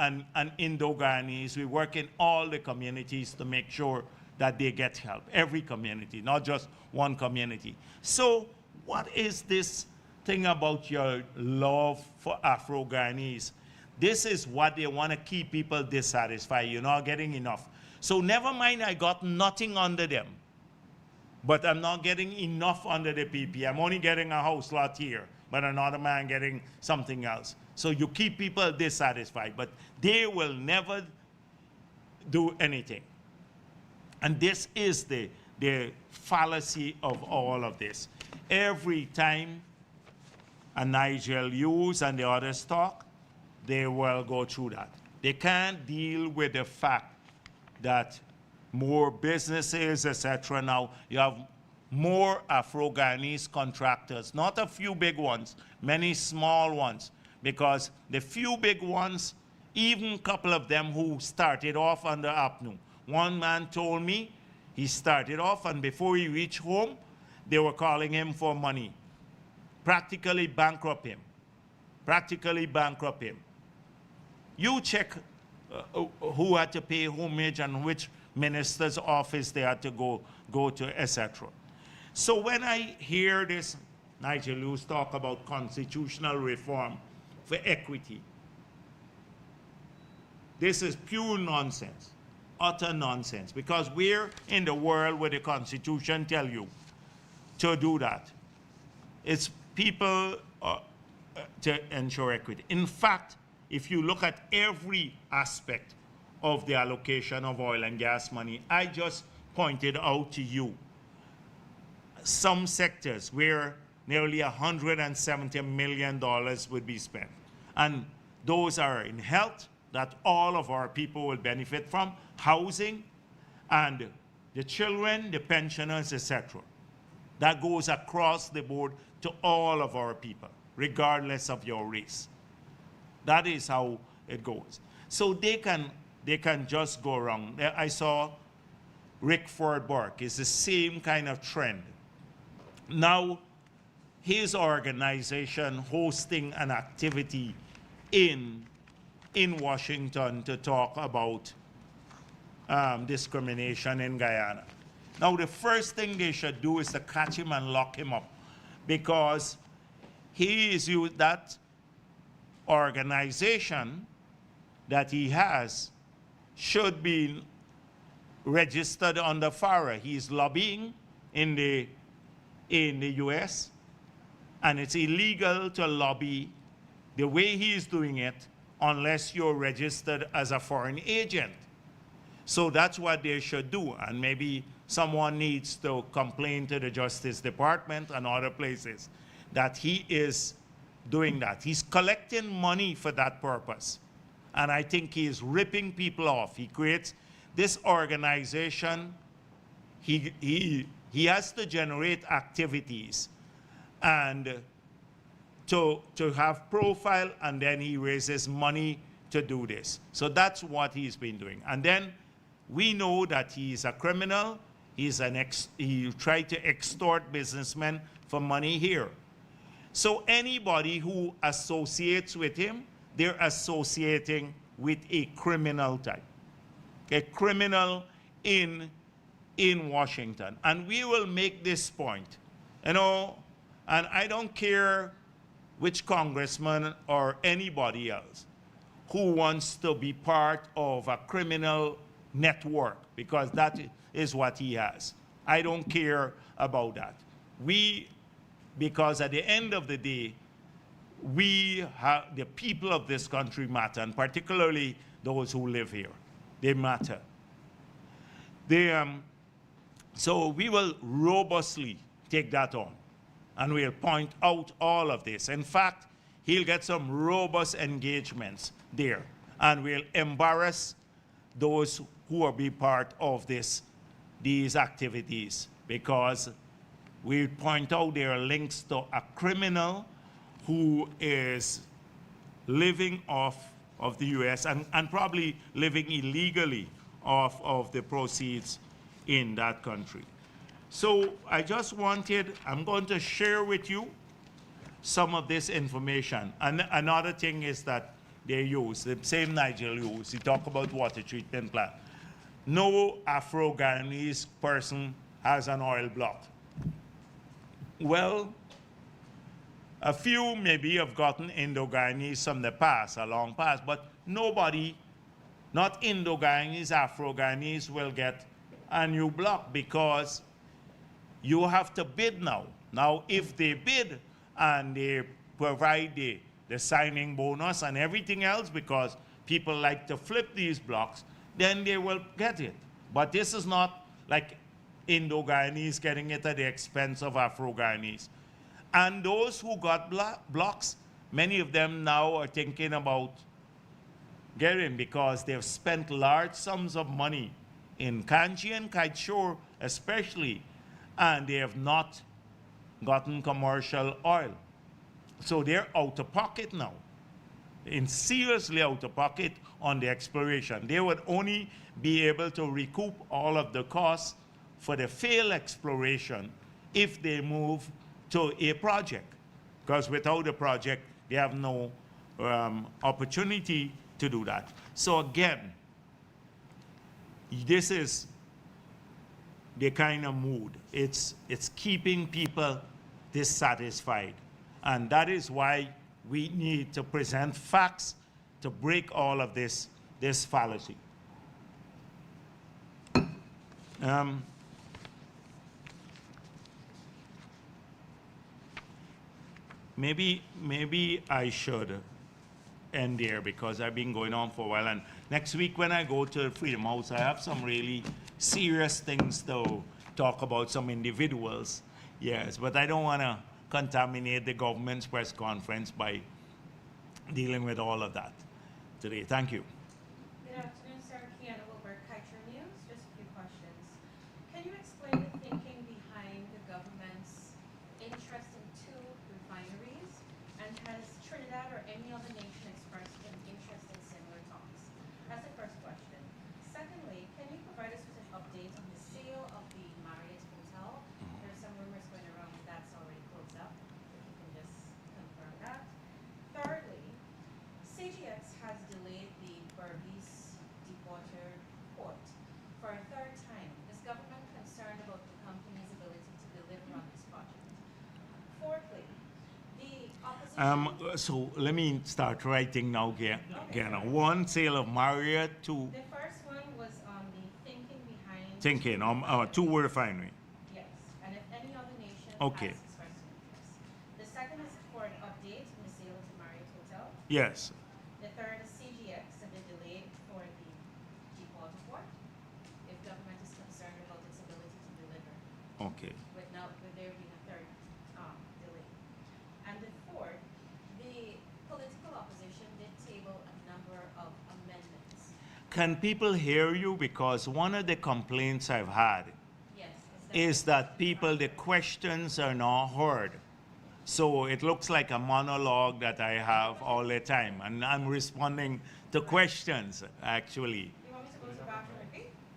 Indo-Guyanese, we work in all the communities to make sure that they get help, every community, not just one community. So what is this thing about your love for Afro-Guyanese? This is what they want to keep people dissatisfied. You're not getting enough. So never mind, I got nothing under them, but I'm not getting enough under the PP. I'm only getting a house lot here, but another man getting something else. So you keep people dissatisfied, but they will never do anything. And this is the fallacy of all of this. Every time a Nigel Hughes and the others talk, they will go through that. They can't deal with the fact that more businesses, etc. Now you have more Afro-Guyanese contractors, not a few big ones, many small ones, because the few big ones, even a couple of them who started off under APNU. One man told me he started off, and before he reached home, they were calling him for money. Practically bankrupt him. Practically bankrupt him. You check who had to pay homage and which minister's office they had to go to, etc. So when I hear this, Nigel Lewis talk about constitutional reform for equity, this is pure nonsense, utter nonsense, because we're in the world where the Constitution tell you to do that. It's people to ensure equity. In fact, if you look at every aspect of the allocation of oil and gas money, I just pointed out to you some sectors where nearly $170 million would be spent. And those are in health, that all of our people will benefit from, housing, and the children, the pensioners, etc. That goes across the board to all of our people, regardless of your race. That is how it goes. So they can just go around. I saw Rick Ford Burke. It's the same kind of trend. Now, his organization hosting an activity in Washington to talk about discrimination in Guyana. Now, the first thing they should do is to catch him and lock him up, because he is used, that organization that he has should be registered under FARA. He's lobbying in the US, and it's illegal to lobby the way he's doing it unless you're registered as a foreign agent. So that's what they should do, and maybe someone needs to complain to the Justice Department and other places that he is doing that. He's collecting money for that purpose, and I think he is ripping people off. He creates this organization. He has to generate activities and to have profile, and then he raises money to do this. So that's what he's been doing. And then we know that he's a criminal. He tried to extort businessmen for money here. So anybody who associates with him, they're associating with a criminal type, a criminal in Washington. And we will make this point, you know, and I don't care which congressman or anybody else who wants to be part of a criminal network, because that is what he has. I don't care about that. Because at the end of the day, the people of this country matter, and particularly those who live here. They matter. So we will robustly take that on, and we'll point out all of this. In fact, he'll get some robust engagements there, and we'll embarrass those who will be part of these activities, because we point out there are links to a criminal who is living off of the US and probably living illegally off of the proceeds in that country. So I just wanted, I'm going to share with you some of this information. And another thing is that they use, the same Nigel used, he talked about water treatment plant. No Afro-Guyanese person has an oil block. Well, a few maybe have gotten Indo-Guyanese from the past, a long past, but nobody, not Indo-Guyanese, Afro-Guyanese will get a new block because you have to bid now. Now, if they bid and they provide the signing bonus and everything else, because people like to flip these blocks, then they will get it. But this is not like Indo-Guyanese getting it at the expense of Afro-Guyanese. And those who got blocks, many of them now are thinking about getting, because they've spent large sums of money in Kanji and Kaishore especially, and they have not gotten commercial oil. So they're out of pocket now, seriously out of pocket on the exploration. They would only be able to recoup all of the costs for the failed exploration if they move to a project, because without a project, they have no opportunity to do that. So again, this is the kind of mood. It's keeping people dissatisfied. And that is why we need to present facts to break all of this fallacy. Maybe I should end there, because I've been going on for a while. And next week when I go to Freedom House, I have some really serious things to talk about, some individuals. Yes, but I don't want to contaminate the government's press conference by dealing with all of that today. Thank you. Good afternoon, sir. Kiana Wilbur, Kaiser News. Just a few questions. Can you explain the thinking behind the government's interest in two refineries? And has Trinidad or any other nation expressed an interest in similar talks? That's the first question. Secondly, can you provide us with an update on the sale of the Marriott Hotel? There are some rumors going around that that's already closed up. If you can just confirm that. Thirdly, CGX has delayed the Berbice deepwater port for a third time. Is government concerned about the company's ability to deliver on this project? Fourthly, the opposition... So let me start writing now, Gana. One, sale of Marriott. Two. The first one was on the thinking behind... Thinking, two refinery. Yes, and if any other nation Okay. has expressed an interest. The second is for an update on the sale of the Marriott Hotel. Yes. The third is CGX and the delay for the deepwater port, if government is concerned about its ability to deliver, Okay. with there being a third delay. And the fourth, the political opposition did table a number of amendments. Can people hear you? Because one of the complaints I've had Yes, is that people, the questions are not heard. So it looks like a monologue that I have all the time, and I'm responding to questions, actually. You want me to go to the bathroom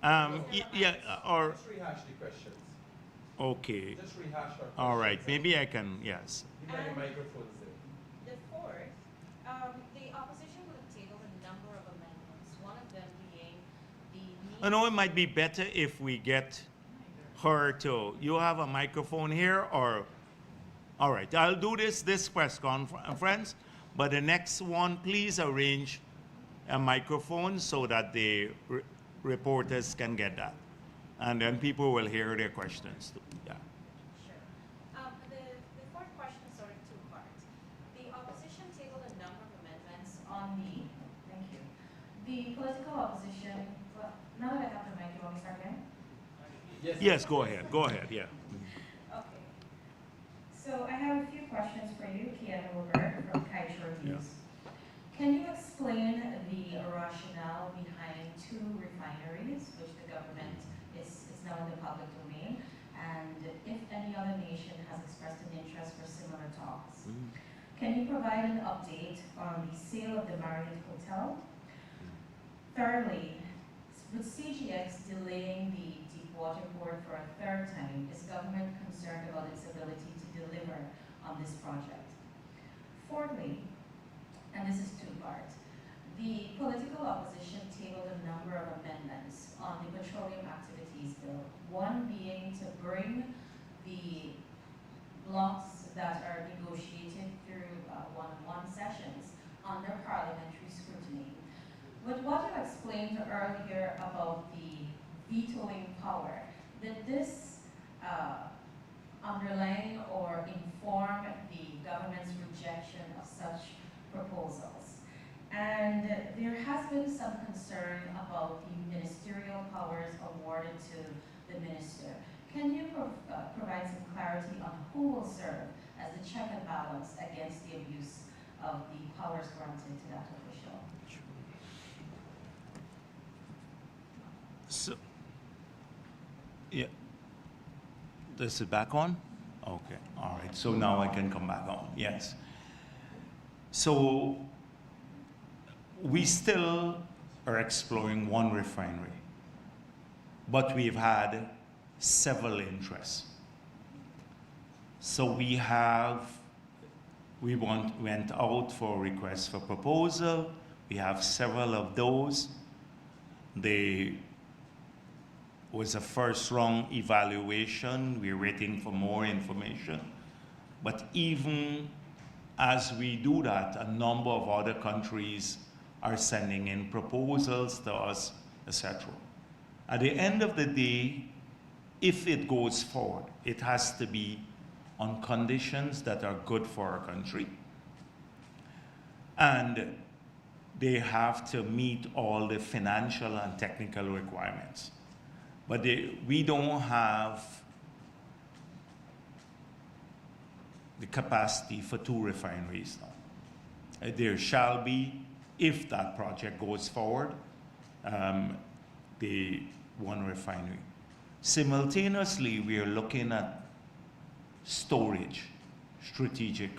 and repeat? Yeah, or, Just rehash the questions. okay. Just rehash our questions. All right, maybe I can, yes. You got your microphones there. The fourth, the opposition would have tabled a number of amendments, one of them being the need... I know it might be better if we get her to, you have a microphone here, or, all right, I'll do this press conference, but the next one, please arrange a microphone so that the reporters can get that. And then people will hear their questions too. Yeah. Sure. The fourth question is sort of two parts. The opposition tabled a number of amendments on the, thank you, the political opposition, well, now that I have the mic, you want me to start again? Yes, go ahead, yeah. Okay. So I have a few questions for you, Kiana Wilbur from Kaiser News. Can you explain the rationale behind two refineries refineries, which the government is now in the public domain, and if any other nation has expressed an interest for similar talks. Can you provide an update on the sale of the Marriott Hotel? Thirdly, with CGX delaying the Deepwater Port for a third time, is government concerned about its ability to deliver on this project? Fourthly, and this is two-part, the political opposition tabled a number of amendments on the Petroleum Activities Bill, one being to bring the blocks that are negotiated through one-on-one sessions under parliamentary scrutiny. With what you explained earlier about the vetoing power, did this underline or inform the government's rejection of such proposals? And there has been some concern about the ministerial powers awarded to the minister. Can you provide some clarity on who will serve as the check and balance against the abuse of the powers granted to that official? So, yeah, this is back on? Okay, all right, so now I can come back on, yes. So, we still are exploring one refinery, but we've had several interests. So we went out for requests for proposal. We have several of those. There was a first round evaluation. We're waiting for more information. But even as we do that, a number of other countries are sending in proposals to us, etc. At the end of the day, if it goes forward, it has to be on conditions that are good for our country. And they have to meet all the financial and technical requirements. But we don't have the capacity for 2 refineries now. There shall be, if that project goes forward, the 1 refinery. Simultaneously, we are looking at storage, strategic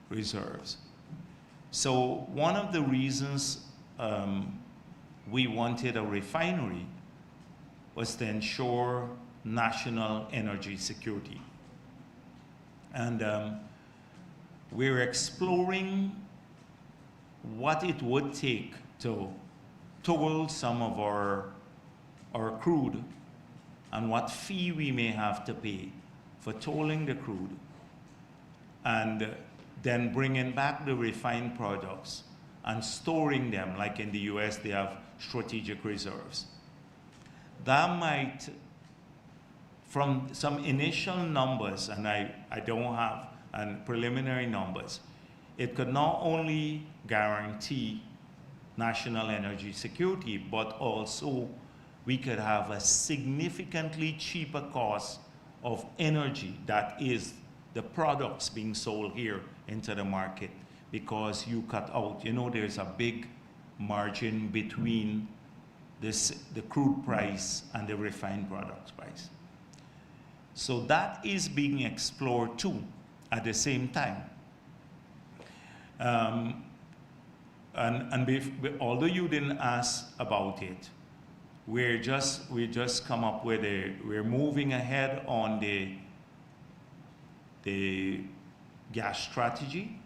reserves. So one of the reasons we wanted a refinery was to ensure national energy security. And we're exploring what it would take to toll some of our crude and what fee we may have to pay for tolling the crude and then bringing back the refined products and storing them, like in the US they have strategic reserves. That might, from some initial numbers, and I don't have preliminary numbers, it could not only guarantee national energy security, but also we could have a significantly cheaper cost of energy, that is the products being sold here into the market, because you cut out, there's a big margin between the crude price and the refined products price. So that is being explored too at the same time. Although you didn't ask about it, we just come up with we're moving ahead on the gas strategy,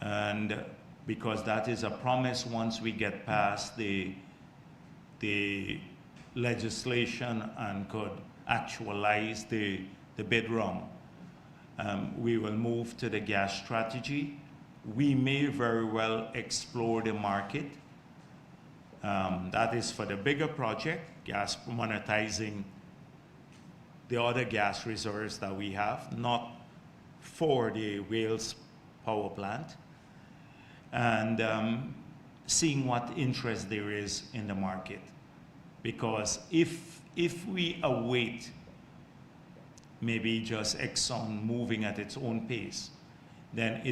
and because that is a promise once we get past the legislation and could actualize the bid round, we will move to the gas strategy. We may very well explore the market. That is for the bigger project, gas monetizing the other gas reserves that we have, not for the Wales power plant, and seeing what interest there is in the market. Because if we await maybe just Exxon moving at its own pace, then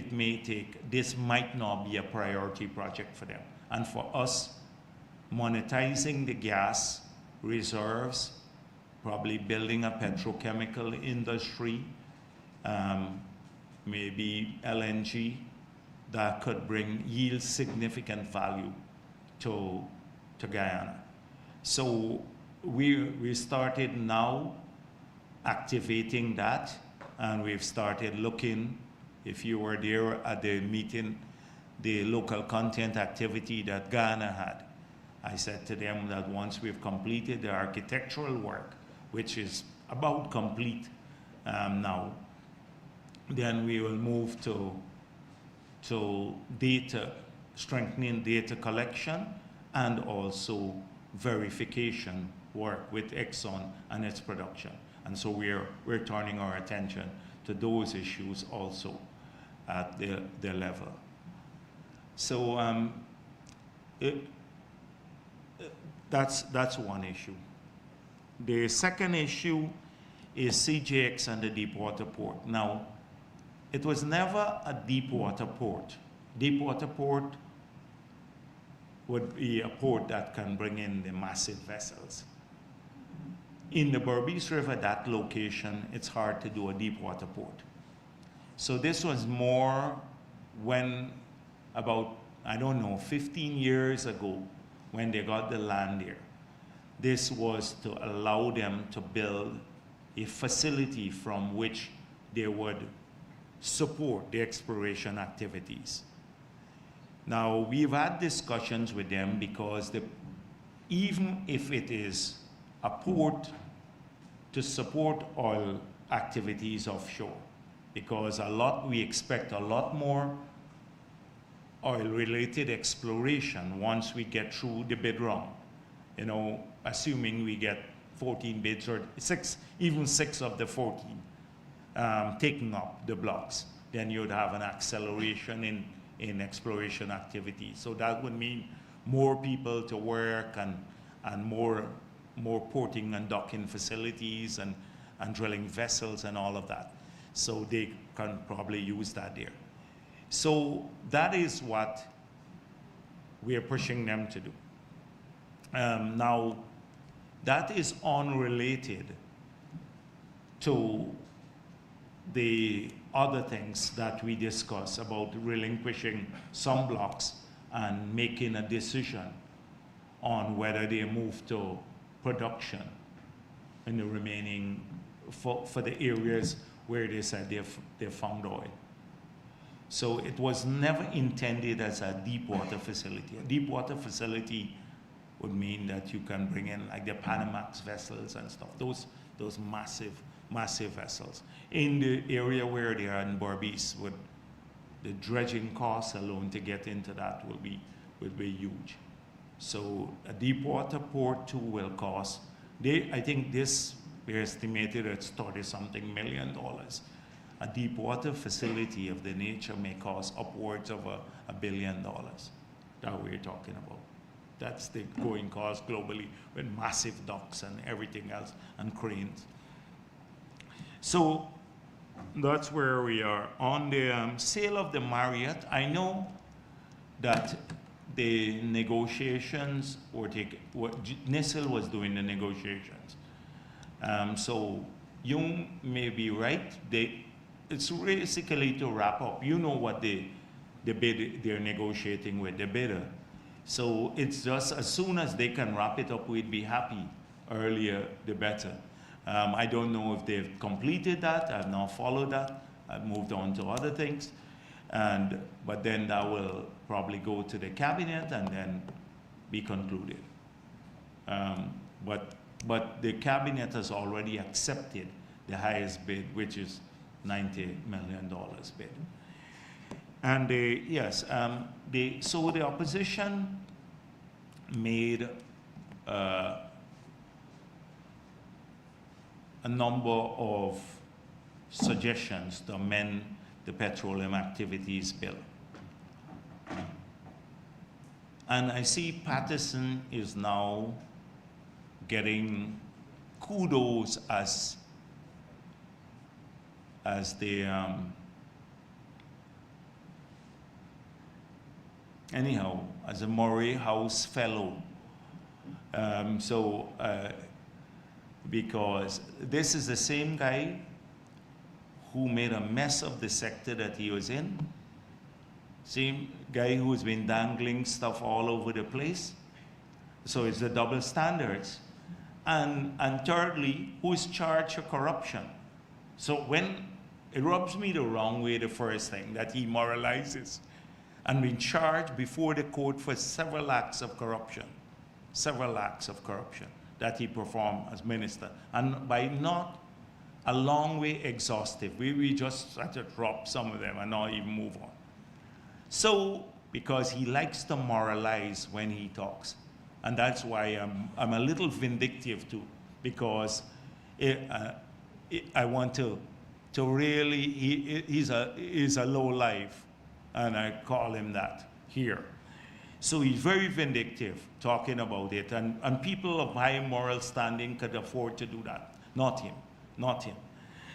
this might not be a priority project for them. And for us, monetizing the gas reserves, probably building a petrochemical industry, maybe LNG, that could yield significant value to Guyana. So we started now activating that, and we've started looking. If you were there at the meeting, the local content activity that Guyana had, I said to them that once we've completed the architectural work, which is about complete now, then we will move to data, strengthening data collection and also verification work with Exxon and its production. And so we're turning our attention to those issues also at the level. So that's one issue. The second issue is CJX and the deepwater port. Now, it was never a deepwater port. Deepwater port would be a port that can bring in the massive vessels. In the Berbice River, that location, it's hard to do a deepwater port. So this was more when about, I don't know, 15 years ago, when they got the land there. This was to allow them to build a facility from which they would support the exploration activities. Now, we've had discussions with them because even if it is a port to support oil activities offshore, because we expect a lot more oil-related exploration once we get through the bid round. You know, assuming we get 14 bids or even six of the 14 taking up the blocks, then you'd have an acceleration in exploration activity. So that would mean more people to work and more porting and docking facilities and drilling vessels and all of that. So they can probably use that there. So that is what we are pushing them to do. Now, that is unrelated to the other things that we discuss about relinquishing some blocks and making a decision on whether they move to production in the remaining, for the areas where they said they've found oil. So it was never intended as a deepwater facility. A deepwater facility would mean that you can bring in like the Panamax vessels and stuff, those massive vessels. In the area where they are in Berbice, with the dredging costs alone to get into that will be huge. So a deepwater port too will cost, I think they estimated it's $30-something million. A deepwater facility of the nature may cost upwards of $1 billion that we're talking about. That's the going cost globally with massive docks and everything else and cranes. So that's where we are. On the sale of the Marriott, I know that the negotiations NISIL was doing the negotiations. So you may be right. It's basically to wrap up. You know what the bid they're negotiating with the bidder. So it's just as soon as they can wrap it up, we'd be happy. Earlier, the better. I don't know if they've completed that. I've not followed that. I've moved on to other things. But then that will probably go to the cabinet and then be concluded. But the cabinet has already accepted the highest bid, which is $90 million bid. And so the opposition made a number of suggestions to amend the Petroleum Activities Bill. And I see Patterson is now getting kudos as the anyhow, as a Murray House Fellow Because this is the same guy who made a mess of the sector that he was in. Same guy who's been dangling stuff all over the place. So it's the double standards. And thirdly, who is charged of corruption? So when it rubs me the wrong way, the first thing, that he moralizes and been charged before the court for several acts of corruption that he performed as minister. And by not a long way exhaustive, we just try to drop some of them and not even move on. So, because he likes to moralize when he talks. And that's why I'm a little vindictive too, because I want to really, he's a low life, and I call him that here. So he's very vindictive talking about it, and people of high moral standing could afford to do that. Not him, not him.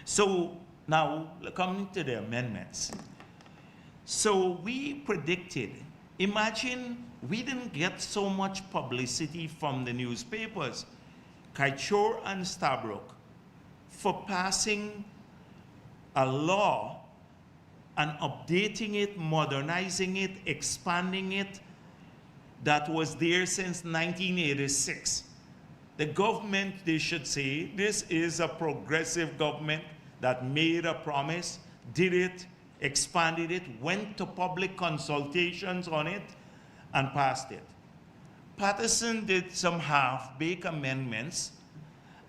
So now coming to the amendments. So we predicted, imagine we didn't get so much publicity from the newspapers, Kaichor and Stabrook, for passing a law and updating it, modernizing it, expanding it, that was there since 1986. The government, they should say, this is a progressive government that made a promise, did it, expanded it, went to public consultations on it, and passed it. Patterson did some half-baked amendments,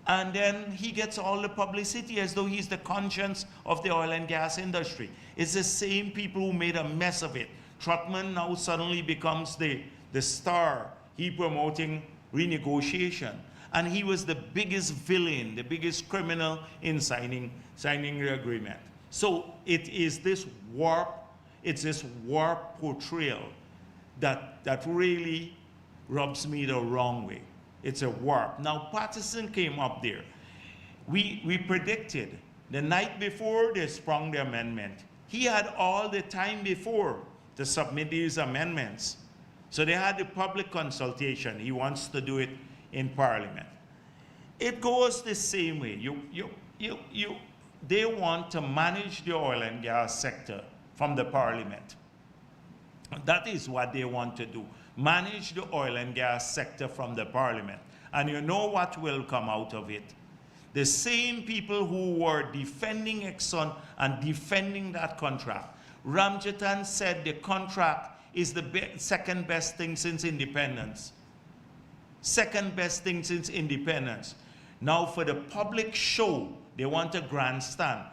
and then he gets all the publicity as though he's the conscience of the oil and gas industry. It's the same people who made a mess of it. Trotman now suddenly becomes the star. He promoting renegotiation. And he was the biggest villain, the biggest criminal in signing the agreement. So it is this warp, it's this warp portrayal that really rubs me the wrong way. It's a warp. Now Patterson came up there. We predicted the night before they sprung the amendment. He had all the time before to submit these amendments. So they had the public consultation. He wants to do it in Parliament. It goes the same way. They want to manage the oil and gas sector from the Parliament. That is what they want to do. Manage the oil and gas sector from the Parliament. And you know what will come out of it? The same people who were defending Exxon and defending that contract. Ramjatan said the contract is the second best thing since independence. Second best thing since independence. Now for the public show, they want a grandstand.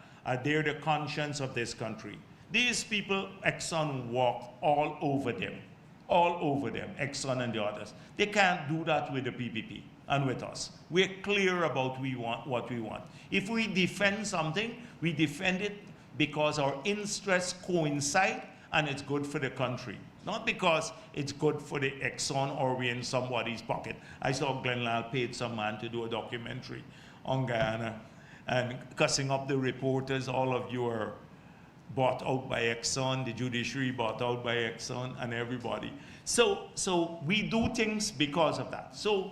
They're the conscience of this country. These people, Exxon walked all over them, Exxon and the others. They can't do that with the PPP and with us. We're clear about what we want. If we defend something, we defend it because our interests coincide and it's good for the country. Not because it's good for the Exxon or we're in somebody's pocket. I saw Glenn Lal paid some man to do a documentary on Guyana and cussing up the reporters. All of you are bought out by Exxon, the judiciary bought out by Exxon, and everybody. So we do things because of that. So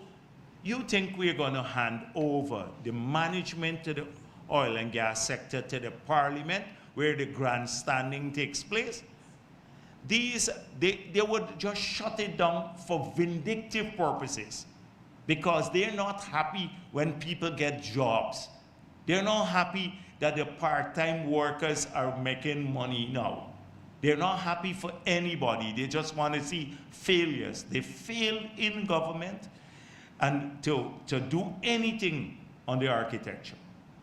you think we're going to hand over the management to the oil and gas sector to the Parliament, where the grandstanding takes place? They would just shut it down for vindictive purposes, because they're not happy when people get jobs. They're not happy that the part-time workers are making money now. They're not happy for anybody. They just want to see failures. They failed in government and to do anything on the architecture.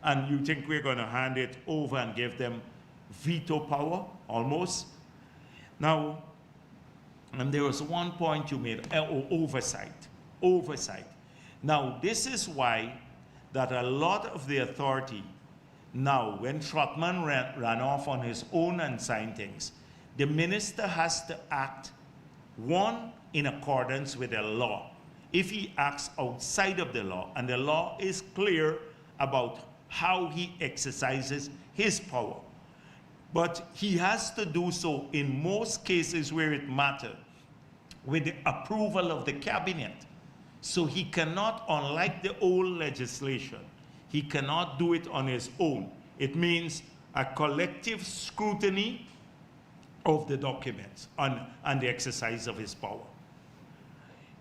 And you think we're going to hand it over and give them veto power, almost? Now, and there was one point you made, oversight. Oversight. Now, this is why that a lot of the authority now, when Trotman ran off on his own and signed things, the minister has to act, one, in accordance with the law. If he acts outside of the law, and the law is clear about how he exercises his power, but he has to do so in most cases where it matters with the approval of the cabinet. So he cannot, unlike the old legislation, he cannot do it on his own. It means a collective scrutiny of the documents and the exercise of his power.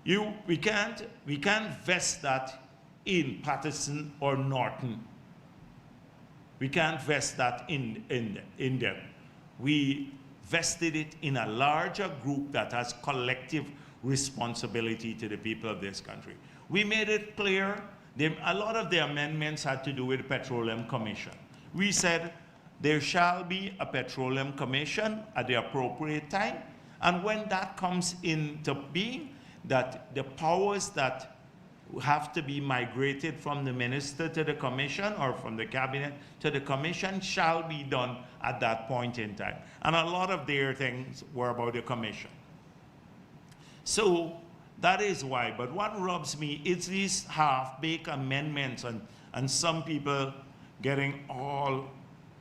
We can't vest that in Patterson or Norton. We can't vest that in them. We vested it in a larger group that has collective responsibility to the people of this country. We made it clear, a lot of the amendments had to do with the Petroleum Commission. We said there shall be a Petroleum Commission at the appropriate time, and when that comes into being, that the powers that have to be migrated from the minister to the commission or from the cabinet to the commission shall be done at that point in time. And a lot of their things were about the commission. So that is why. But what rubs me is these half-baked amendments and some people getting all,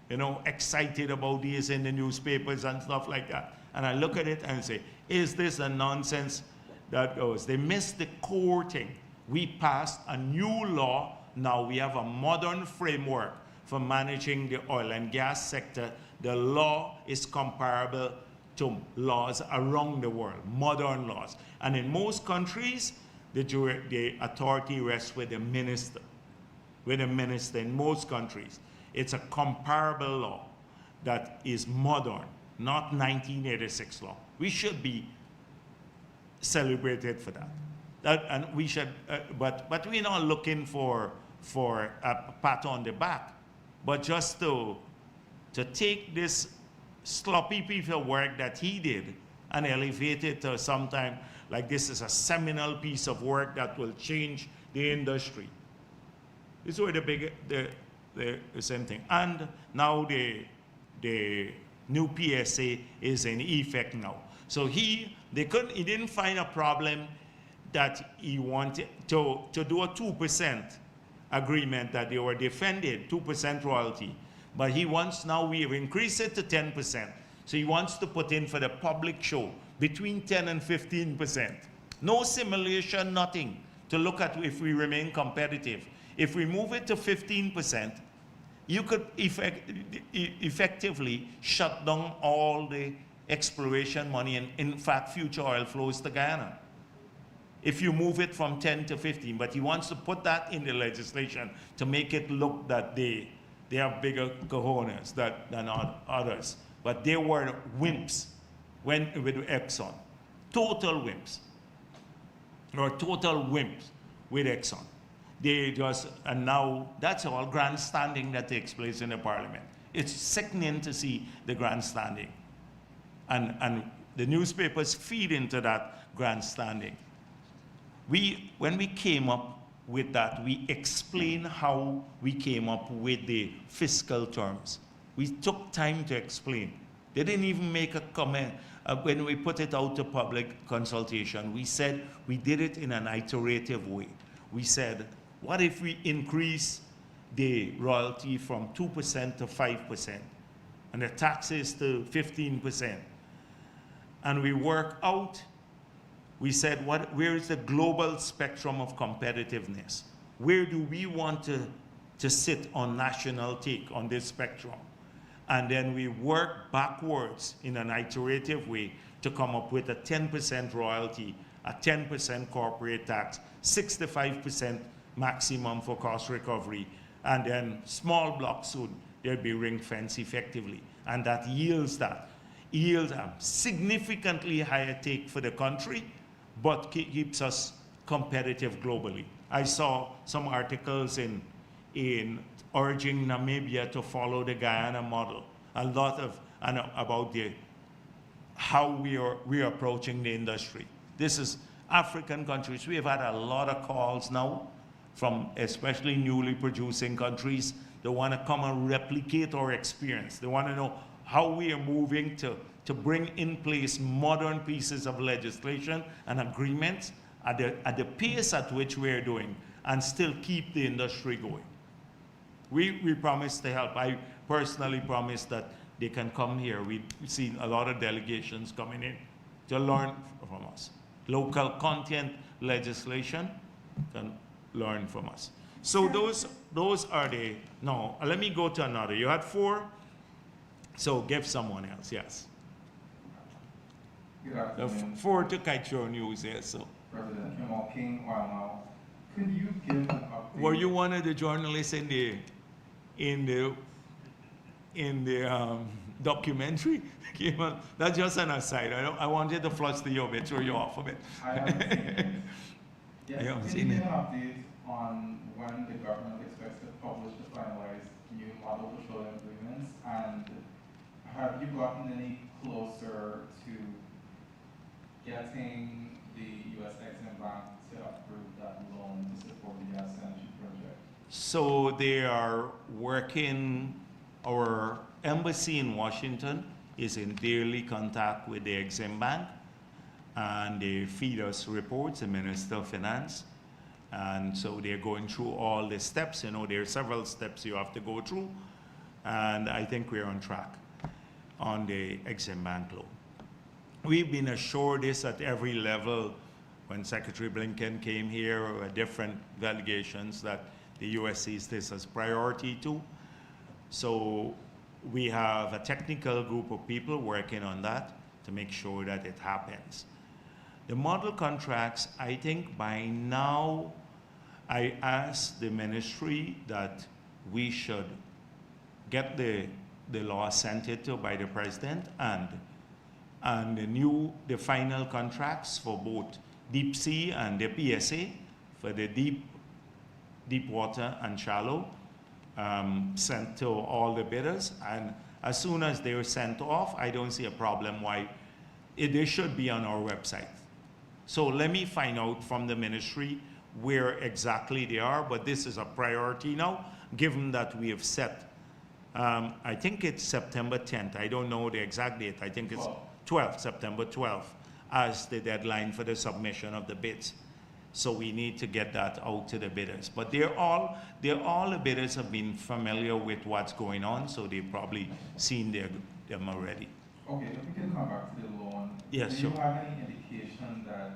you know, excited about these in the newspapers and stuff like that. And I look at it and say, is this a nonsense that goes? They missed the core thing. We passed a new law. Now we have a modern framework for managing the oil and gas sector. The law is comparable to laws around the world, modern laws. And in most countries, the authority rests with the minister. With the minister in most countries. It's a comparable law that is modern, not 1986 law. We should be celebrated for that. And we should, but we're not looking for a pat on the back, but just to take this sloppy piece of work that he did and elevate it to sometime like this is a seminal piece of work that will change the industry. This was the same thing. And now the new PSA is in effect now. So he didn't find a problem that he wanted to do a 2% agreement that they were defended, 2% royalty. But he wants, now we've increased it to 10%. So he wants to put in for the public show between 10 and 15%. No simulation, nothing, to look at if we remain competitive. If we move it to 15%, you could effectively shut down all the exploration money and, in fact, future oil flows to Guyana. If you move it from 10 to 15, but he wants to put that in the legislation to make it look that they have bigger cojones than others. But they were wimps with Exxon. Total wimps. Or total wimps with Exxon. They just, and now that's all grandstanding that takes place in the parliament. It's sickening to see the grandstanding. And the newspapers feed into that grandstanding. When we came up with that, we explained how we came up with the fiscal terms. We took time to explain. They didn't even make a comment when we put it out to public consultation. We said we did it in an iterative way. We said, what if we increase the royalty from 2% to 5% and the taxes to 15%? And we work out. We said, where is the global spectrum of competitiveness? Where do we want to sit on national take on this spectrum? And then we work backwards in an iterative way to come up with a 10% royalty, a 10% corporate tax, 65% maximum for cost recovery, and then small blocks soon, they'll be ring fence effectively. And that yields a significantly higher take for the country, but keeps us competitive globally. I saw some articles in urging Namibia to follow the Guyana model. A lot of, about how we are approaching the industry. This is African countries. We have had a lot of calls now from especially newly producing countries. They want to come and replicate our experience. They want to know how we are moving to bring in place modern pieces of legislation and agreements at the pace at which we are doing and still keep the industry going. We promise to help. I personally promise that they can come here. We've seen a lot of delegations coming in to learn from us. Local content legislation can learn from us. So those are the, no, let me go to another. You had 4, so give someone else, yes. Good afternoon. 4 to Kaitro News, yes. So. President Jamal King, Oil now. Could you give an update? Were you one of the journalists in the documentary? That's just an aside. I wanted to flush the bit, throw you off a bit. I haven't seen it. Yes, I haven't can seen you it. give an update on when the government expects to publish the finalized new model petroleum agreements? And have you gotten any closer to getting the U.S. Exim Bank to approve that loan to support the gas energy project? So they are working, our embassy in Washington is in daily contact with the Exim Bank, and they feed us reports, the Minister of Finance. And so they're going through all the steps. You know, there are several steps you have to go through. And I think we're on track on the Exim Bank loan. We've been assured this at every level when Secretary Blinken came here, or different delegations, that the U.S. sees this as priority too. So we have a technical group of people working on that to make sure that it happens. The model contracts, I think by now, I asked the ministry that we should get the law sent it to by the president, and the final contracts for both deep sea and the PSA for the deep water and shallow sent to all the bidders. And as soon as they were sent off, I don't see a problem why they should be on our website. So let me find out from the ministry where exactly they are, but this is a priority now, given that we have set, I think it's September 10th. I don't know the exact date. I think it's 12th, September 12th, as the deadline for the submission of the bids. So we need to get that out to the bidders. But all the bidders have been familiar with what's going on, so they've probably seen them already. Okay, if we can come back to the loan. Yes, do sure. you have any indication that,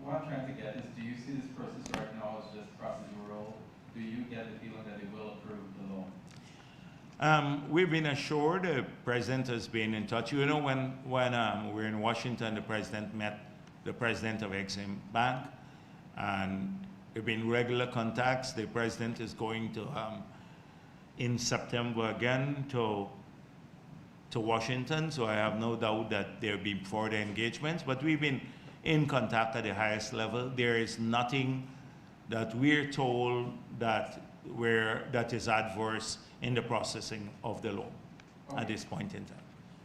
what I'm trying to get is, do you see this process right now as just procedural? Do you get the feeling that they will approve the loan? We've been assured, the president has been in touch. You know, when we're in Washington, the president met the president of Exim Bank, and there have been regular contacts. The president is going to, in September again, to Washington, so I have no doubt that there will be further engagements, but we've been in contact at the highest level. There is nothing that we're told that is adverse in the processing of the loan at this point in time.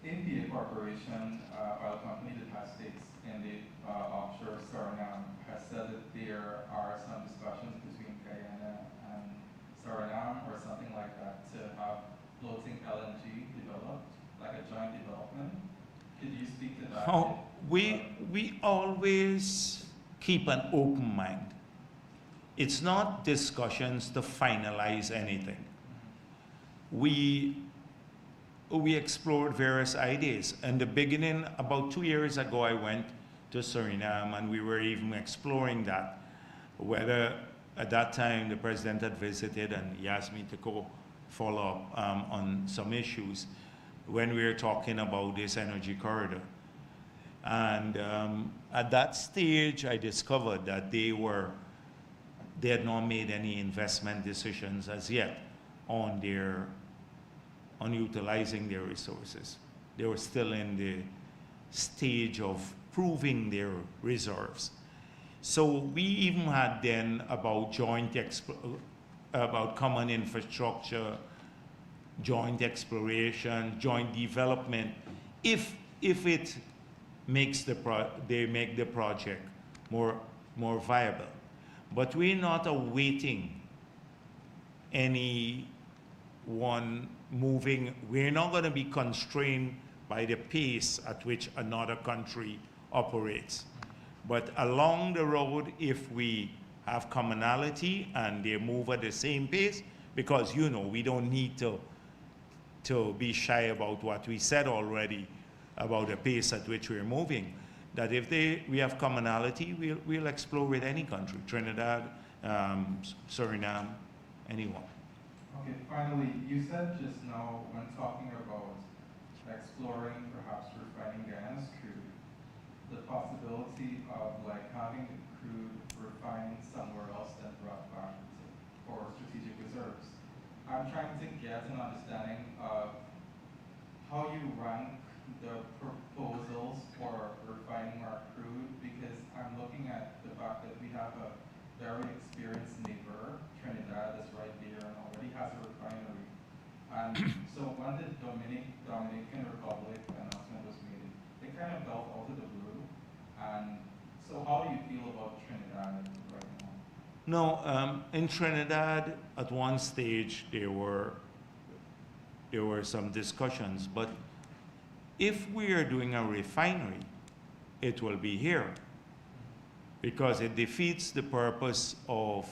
APA Corporation, oil company that has stakes in the offshore Suriname, has said that there are some discussions between Guyana and Suriname or something like that to have floating LNG developed, like a joint development. Could you speak to that? Oh, we always keep an open mind. It's not discussions to finalize anything. We explored various ideas. In the beginning, about 2 years ago, I went to Suriname, and we were even exploring that. Whether at that time the president had visited, and he asked me to go follow up on some issues when we were talking about this energy corridor. And at that stage, I discovered that they had not made any investment decisions as yet on utilizing their resources. They were still in the stage of proving their reserves. So we even had then about about common infrastructure, joint exploration, joint development, if it makes they make the project more viable. But we're not awaiting anyone moving. We're not going to be constrained by the pace at which another country operates. But along the road, if we have commonality and they move at the same pace, because we don't need to be shy about what we said already about the pace at which we're moving, that if we have commonality, we'll explore with any country, Trinidad, Suriname, anyone. Okay, finally, you said just now when talking about exploring perhaps refining Guyana's crude, the possibility of like having the crude refined somewhere else than brought back for strategic reserves. I'm trying to get an understanding of how you rank the proposals for refining our crude, because I'm looking at the fact that we have a very experienced neighbor, Trinidad, that's right there and already has a refinery. And so when the Dominican Republic announcement was made, it kind of felt out of the blue. And so how do you feel about Trinidad right now? No, in Trinidad, at one stage, there were some discussions, but if we are doing a refinery, it will be here, because it defeats the purpose of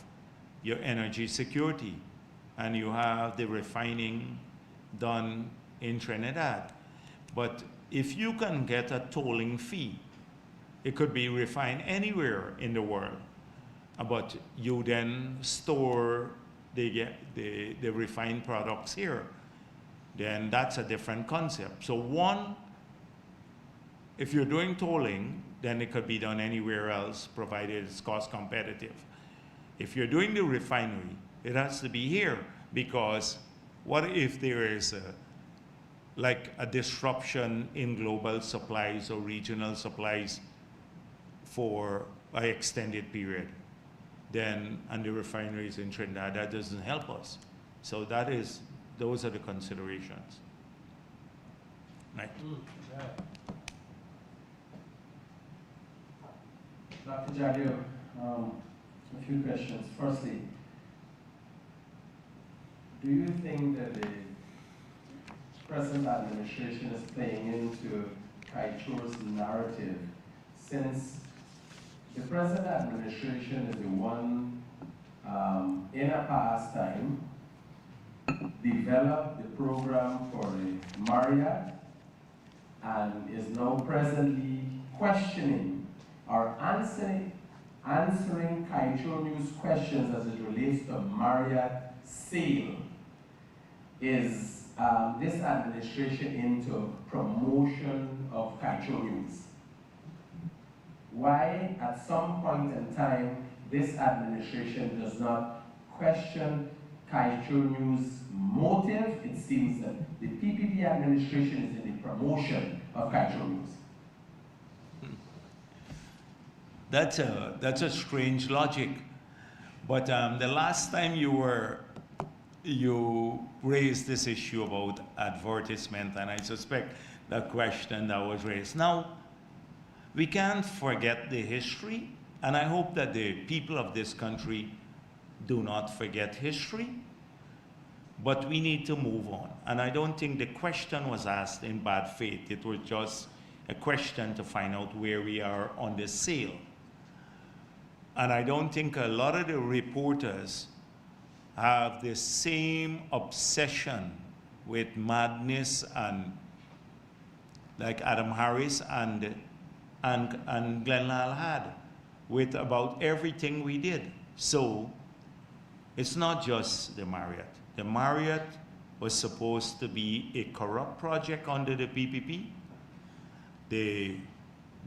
your energy security, and you have the refining done in Trinidad. But if you can get a tolling fee, it could be refined anywhere in the world, but you then store the refined products here, then that's a different concept. So one, if you're doing tolling, then it could be done anywhere else, provided it's cost competitive. If you're doing the refinery, it has to be here, because what if there is like a disruption in global supplies or regional supplies for an extended period? Then, and the refineries in Trinidad, that doesn't help us. So those are the considerations. Right. Dr. Jagdeo, a few questions. Firstly, do you think that the present administration is playing into Kaicho's narrative, since the present administration is the one in a past time developed the program for the Marriott and is now presently questioning or answering Kaicho News questions as it relates to Marriott sale? Is this administration into promotion of Kaicho News? Why, at some point in time, this administration does not question Kaicho News' motive? It seems that the PPP administration is in the promotion of Kaicho News. That's a strange logic. But the last time you raised this issue about advertisement, and I suspect the question that was raised. Now, we can't forget the history, and I hope that the people of this country do not forget history, but we need to move on. And I don't think the question was asked in bad faith. It was just a question to find out where we are on the sale. And I don't think a lot of the reporters have the same obsession with madness and like Adam Harris and Glenn Lal had with about everything we did. So it's not just the Marriott. The Marriott was supposed to be a corrupt project under the PPP.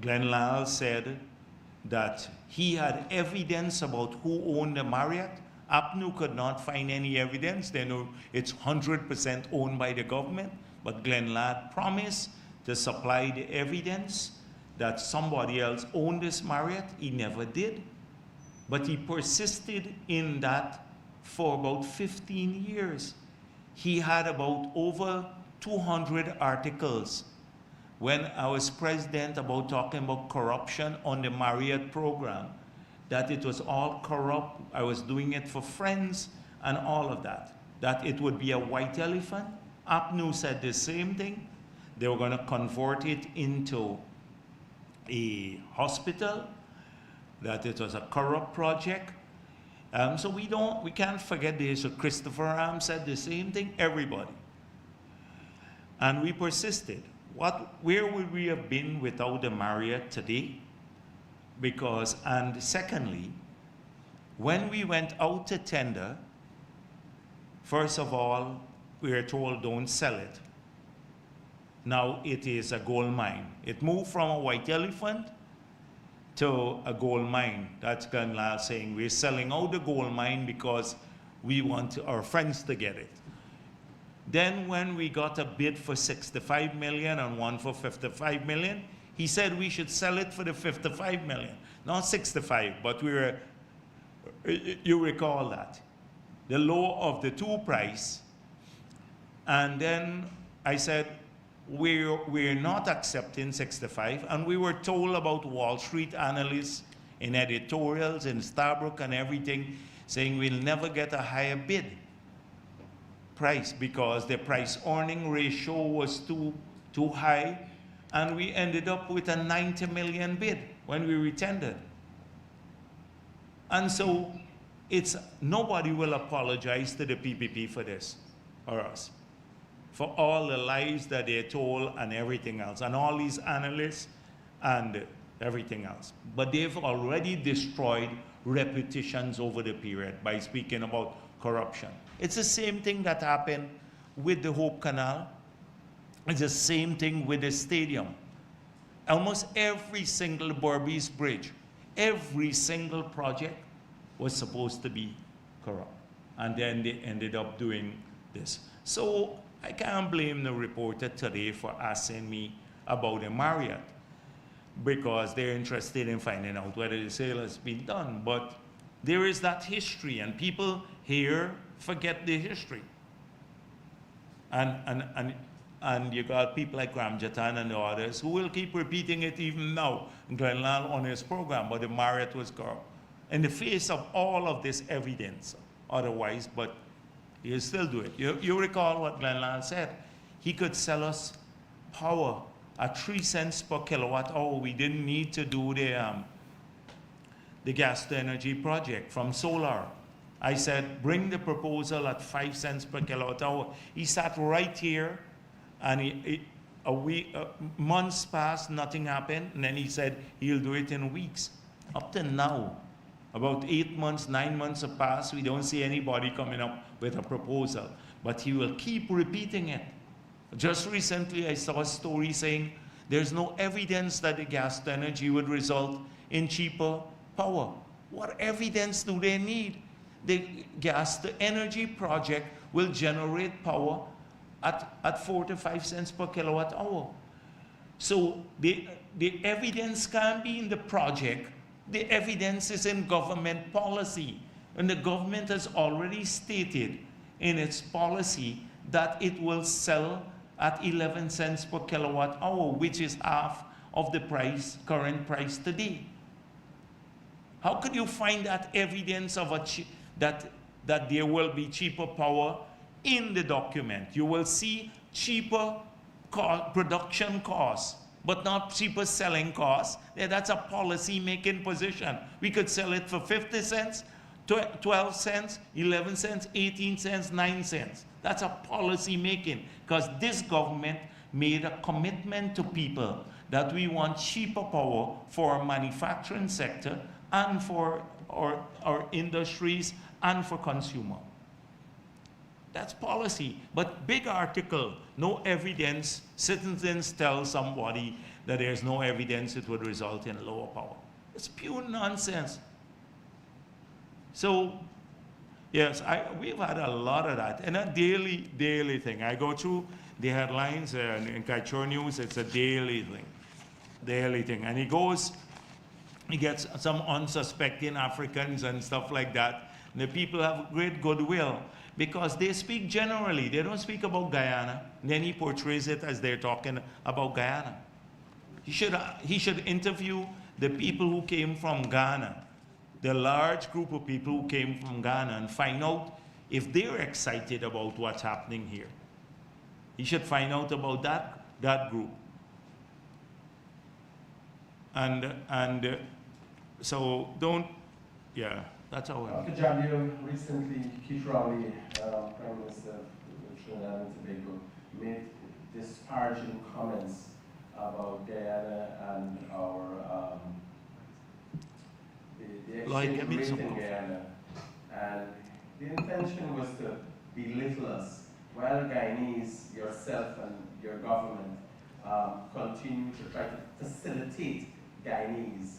Glenn Lal said that he had evidence about who owned the Marriott. APNU could not find any evidence. They know it's 100% owned by the government, but Glenn Lal promised to supply the evidence that somebody else owned this Marriott. He never did, but he persisted in that for about 15 years. He had about over 200 articles when I was president about talking about corruption on the Marriott program, that it was all corrupt. I was doing it for friends and all of that, that it would be a white elephant. APNU said the same thing. They were going to convert it into a hospital, that it was a corrupt project. So we can't forget this. So Christopher Ram said the same thing, everybody. And we persisted. where would we have been without the Marriott today? Because, and secondly, when we went out to tender, first of all, we were told don't sell it. Now it is a gold mine. It moved from a white elephant to a gold mine. That's Glenlal saying we're selling out the gold mine because we want our friends to get it. Then when we got a bid for 65 million and one for 55 million, he said we should sell it for the 55 million, not 65, but we were, you recall that. The low of the two price. And then I said, we're not accepting 65, and we were told about Wall Street analysts in editorials in Starbrook and everything saying we'll never get a higher bid price because the price earning ratio was too high, and we ended up with a 90 million bid when we retendered. And so nobody will apologize to the PPP for this, or us, for all the lies that they told and everything else, and all these analysts and everything else. But they've already destroyed reputations over the period by speaking about corruption. It's the same thing that happened with the Hope Canal. It's the same thing with the stadium. Almost every single Berbice Bridge, every single project was supposed to be corrupt. And then they ended up doing this. So I can't blame the reporter today for asking me about the Marriott, because they're interested in finding out whether the sale has been done. But there is that history, and people here forget the history. And you got people like Ramjatan and the others who will keep repeating it even now. Glenlal on his program, but the Marriott was corrupt. In the face of all of this evidence, otherwise, but he'll still do it. You recall what Glenlal said. He could sell us power at 3 cents per kilowatt hour. We didn't need to do the gas to energy project from solar. I said, bring the proposal at 5 cents per kilowatt hour. He sat right here, and months passed, nothing happened, and then he said he'll do it in weeks. Up to now, about 8 months, 9 months have passed, we don't see anybody coming up with a proposal. But he will keep repeating it. Just recently, I saw a story saying there's no evidence that the gas to energy would result in cheaper power. What evidence do they need? The gas to energy project will generate power at 4 to 5 cents per kilowatt hour. So the evidence can't be in the project. The evidence is in government policy. And the government has already stated in its policy that it will sell at 11 cents per kilowatt hour, which is half of the current price today. How could you find that evidence of that there will be cheaper power in the document? You will see cheaper production costs, but not cheaper selling costs. That's a policy-making position. We could sell it for 50 cents, 12 cents, 11 cents, 18 cents, 9 cents. That's a policy-making, because this government made a commitment to people that we want cheaper power for our manufacturing sector and for our industries and for consumer. That's policy. But big article, no evidence. Citizens tell somebody that there's no evidence it would result in lower power. It's pure nonsense. So, yes, we've had a lot of that. And a daily thing. I go through the headlines in Kaichur News, it's a daily thing. And he gets some unsuspecting Africans and stuff like that. And the people have great goodwill, because they speak generally. They don't speak about Guyana. And then he portrays it as they're talking about Guyana. He should interview the people who came from Ghana, the large group of people who came from Ghana, and find out if they're excited about what's happening here. He should find out about that group. And so yeah, that's how Dr. Jagdeo, recently Keith Rowley, Prime Minister of Trinidad and Tobago, made disparaging comments about Guyana and our the Lloyd, exchange give me rate some in coffee. Guyana. And the intention was to belittle us. While Guyanese, yourself and your government continue to try to facilitate Guyanese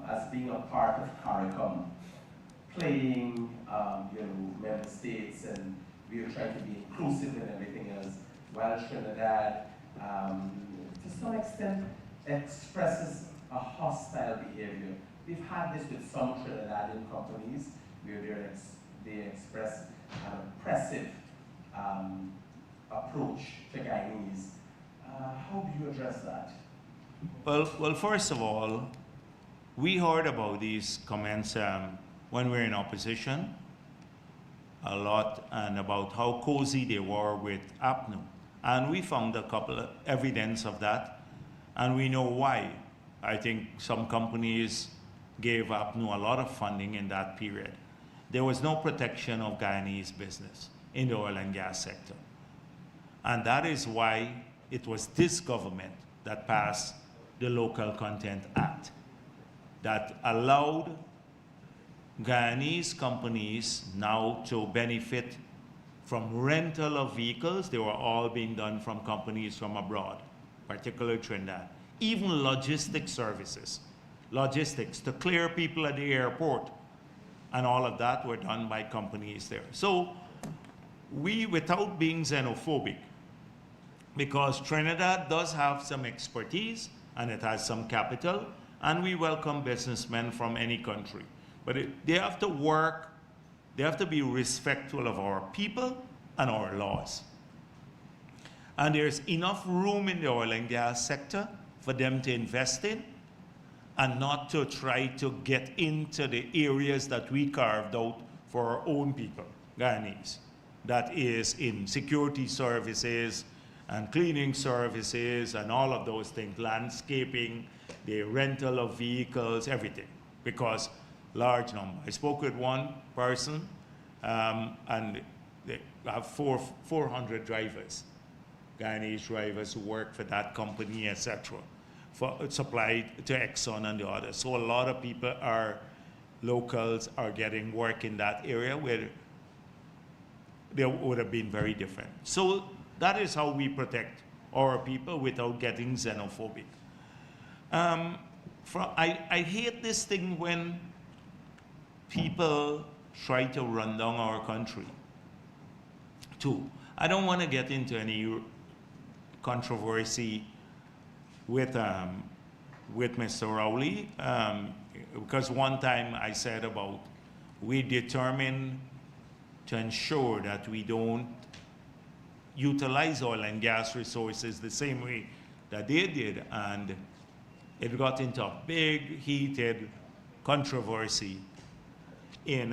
as being a part of CARICOM, playing member states, and we are trying to be inclusive in everything else, while Trinidad, to some extent, expresses a hostile behavior. We've had this with some Trinidadian companies where they express an oppressive approach to Guyanese. How do you address that? Well, first of all, we heard about these comments when we were in opposition a lot, and about how cozy they were with APNU. And we found a couple of evidence of that, and we know why. I think some companies gave APNU a lot of funding in that period. There was no protection of Guyanese business in the oil and gas sector. And that is why it was this government that passed the Local Content Act that allowed Guyanese companies now to benefit from rental of vehicles. They were all being done from companies from abroad, particularly Trinidad. Even logistics services, logistics to clear people at the airport, and all of that were done by companies there. So we, without being xenophobic, because Trinidad does have some expertise and it has some capital, and we welcome businessmen from any country. But they have to work, they have to be respectful of our people and our laws. And there's enough room in the oil and gas sector for them to invest in, and not to try to get into the areas that we carved out for our own people, Guyanese. That is in security services and cleaning services and all of those things, landscaping, the rental of vehicles, everything, because large number. I spoke with one person, and they have 400 drivers, Guyanese drivers who work for that company, etc., supplied to Exxon and the others. So a lot of people locals are getting work in that area where they would have been very different. So that is how we protect our people without getting xenophobic. I hate this thing when people try to run down our country. Too, I don't want to get into any controversy with Mr. Rowley, because one time I said about we determined to ensure that we don't utilize oil and gas resources the same way that they did, and it got into a big heated controversy in,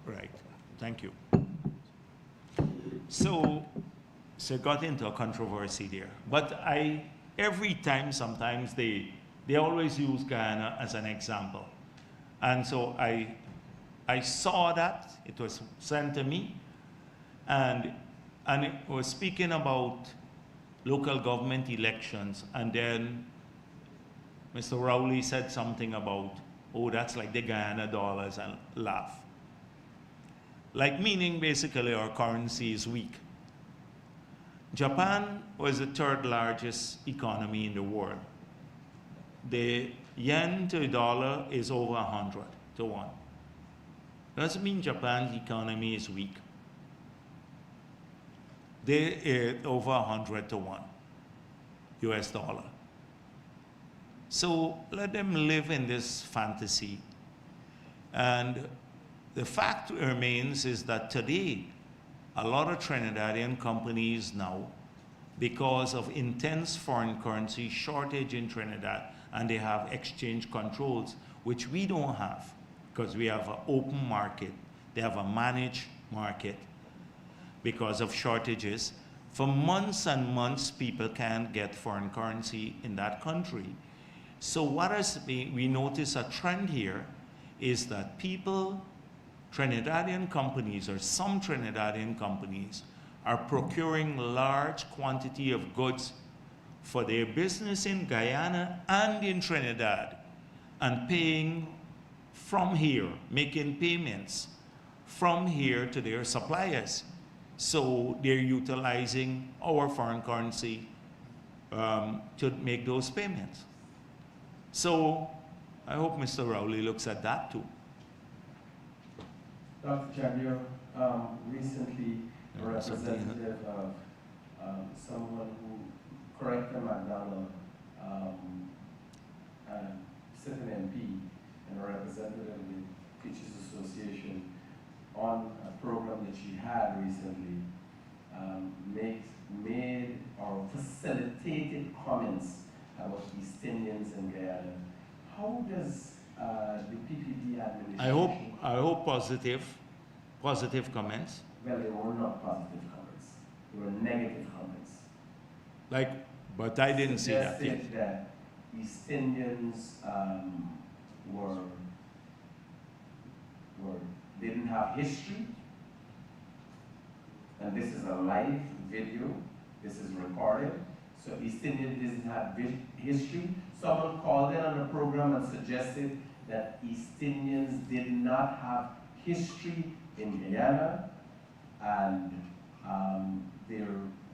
right, thank you. So it got into a controversy there. But every time, sometimes they always use Guyana as an example. And so I saw that, it was sent to me, and it was speaking about local government elections, and then Mr. Rowley said something about, oh, that's like the Guyana dollars, and laugh. Like meaning basically our currency is weak. Japan was the third largest economy in the world. The yen to the dollar is over 100 to 1. Doesn't mean Japan's economy is weak. They are over 100 to 1 US dollar. So let them live in this fantasy. And the fact remains is that today, a lot of Trinidadian companies now, because of intense foreign currency shortage in Trinidad, and they have exchange controls, which we don't have, because we have an open market. They have a managed market because of shortages. For months and months, people can't get foreign currency in that country. So we notice a trend here is that people, Trinidadian companies, or some Trinidadian companies, are procuring large quantity of goods for their business in Guyana and in Trinidad and paying from here, making payments from here to their suppliers. So they're utilizing our foreign currency to make those payments. So I hope Mr. Rowley looks at that too. Dr. Jagdeo, recently a representative of someone who, Corrector McDonald, sitting MP and a representative of the Teachers Association on a program that she had recently, made or facilitated comments about East Indians in Guyana. How does the PPD administration... I hope positive comments. Well, they were not positive comments. They were negative comments. But I didn't see that yet. Suggested that East Indians didn't have history, and this is a live video. This is recorded. So East Indians didn't have history. Someone called in on the program and suggested that East Indians did not have history in Guyana, and their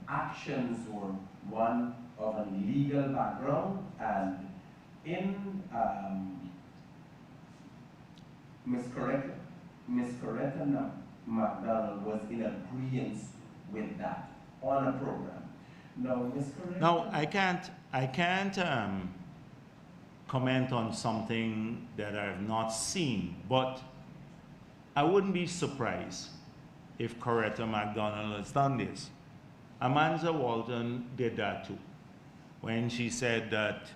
actions were one of a legal background, and in Ms. Coretta McDonald was in agreement with that on a program. Now, Ms. Coretta... Now, I can't comment on something that I have not seen, but I wouldn't be surprised if Coretta McDonald has done this. Amanda Walton did that too, when she said that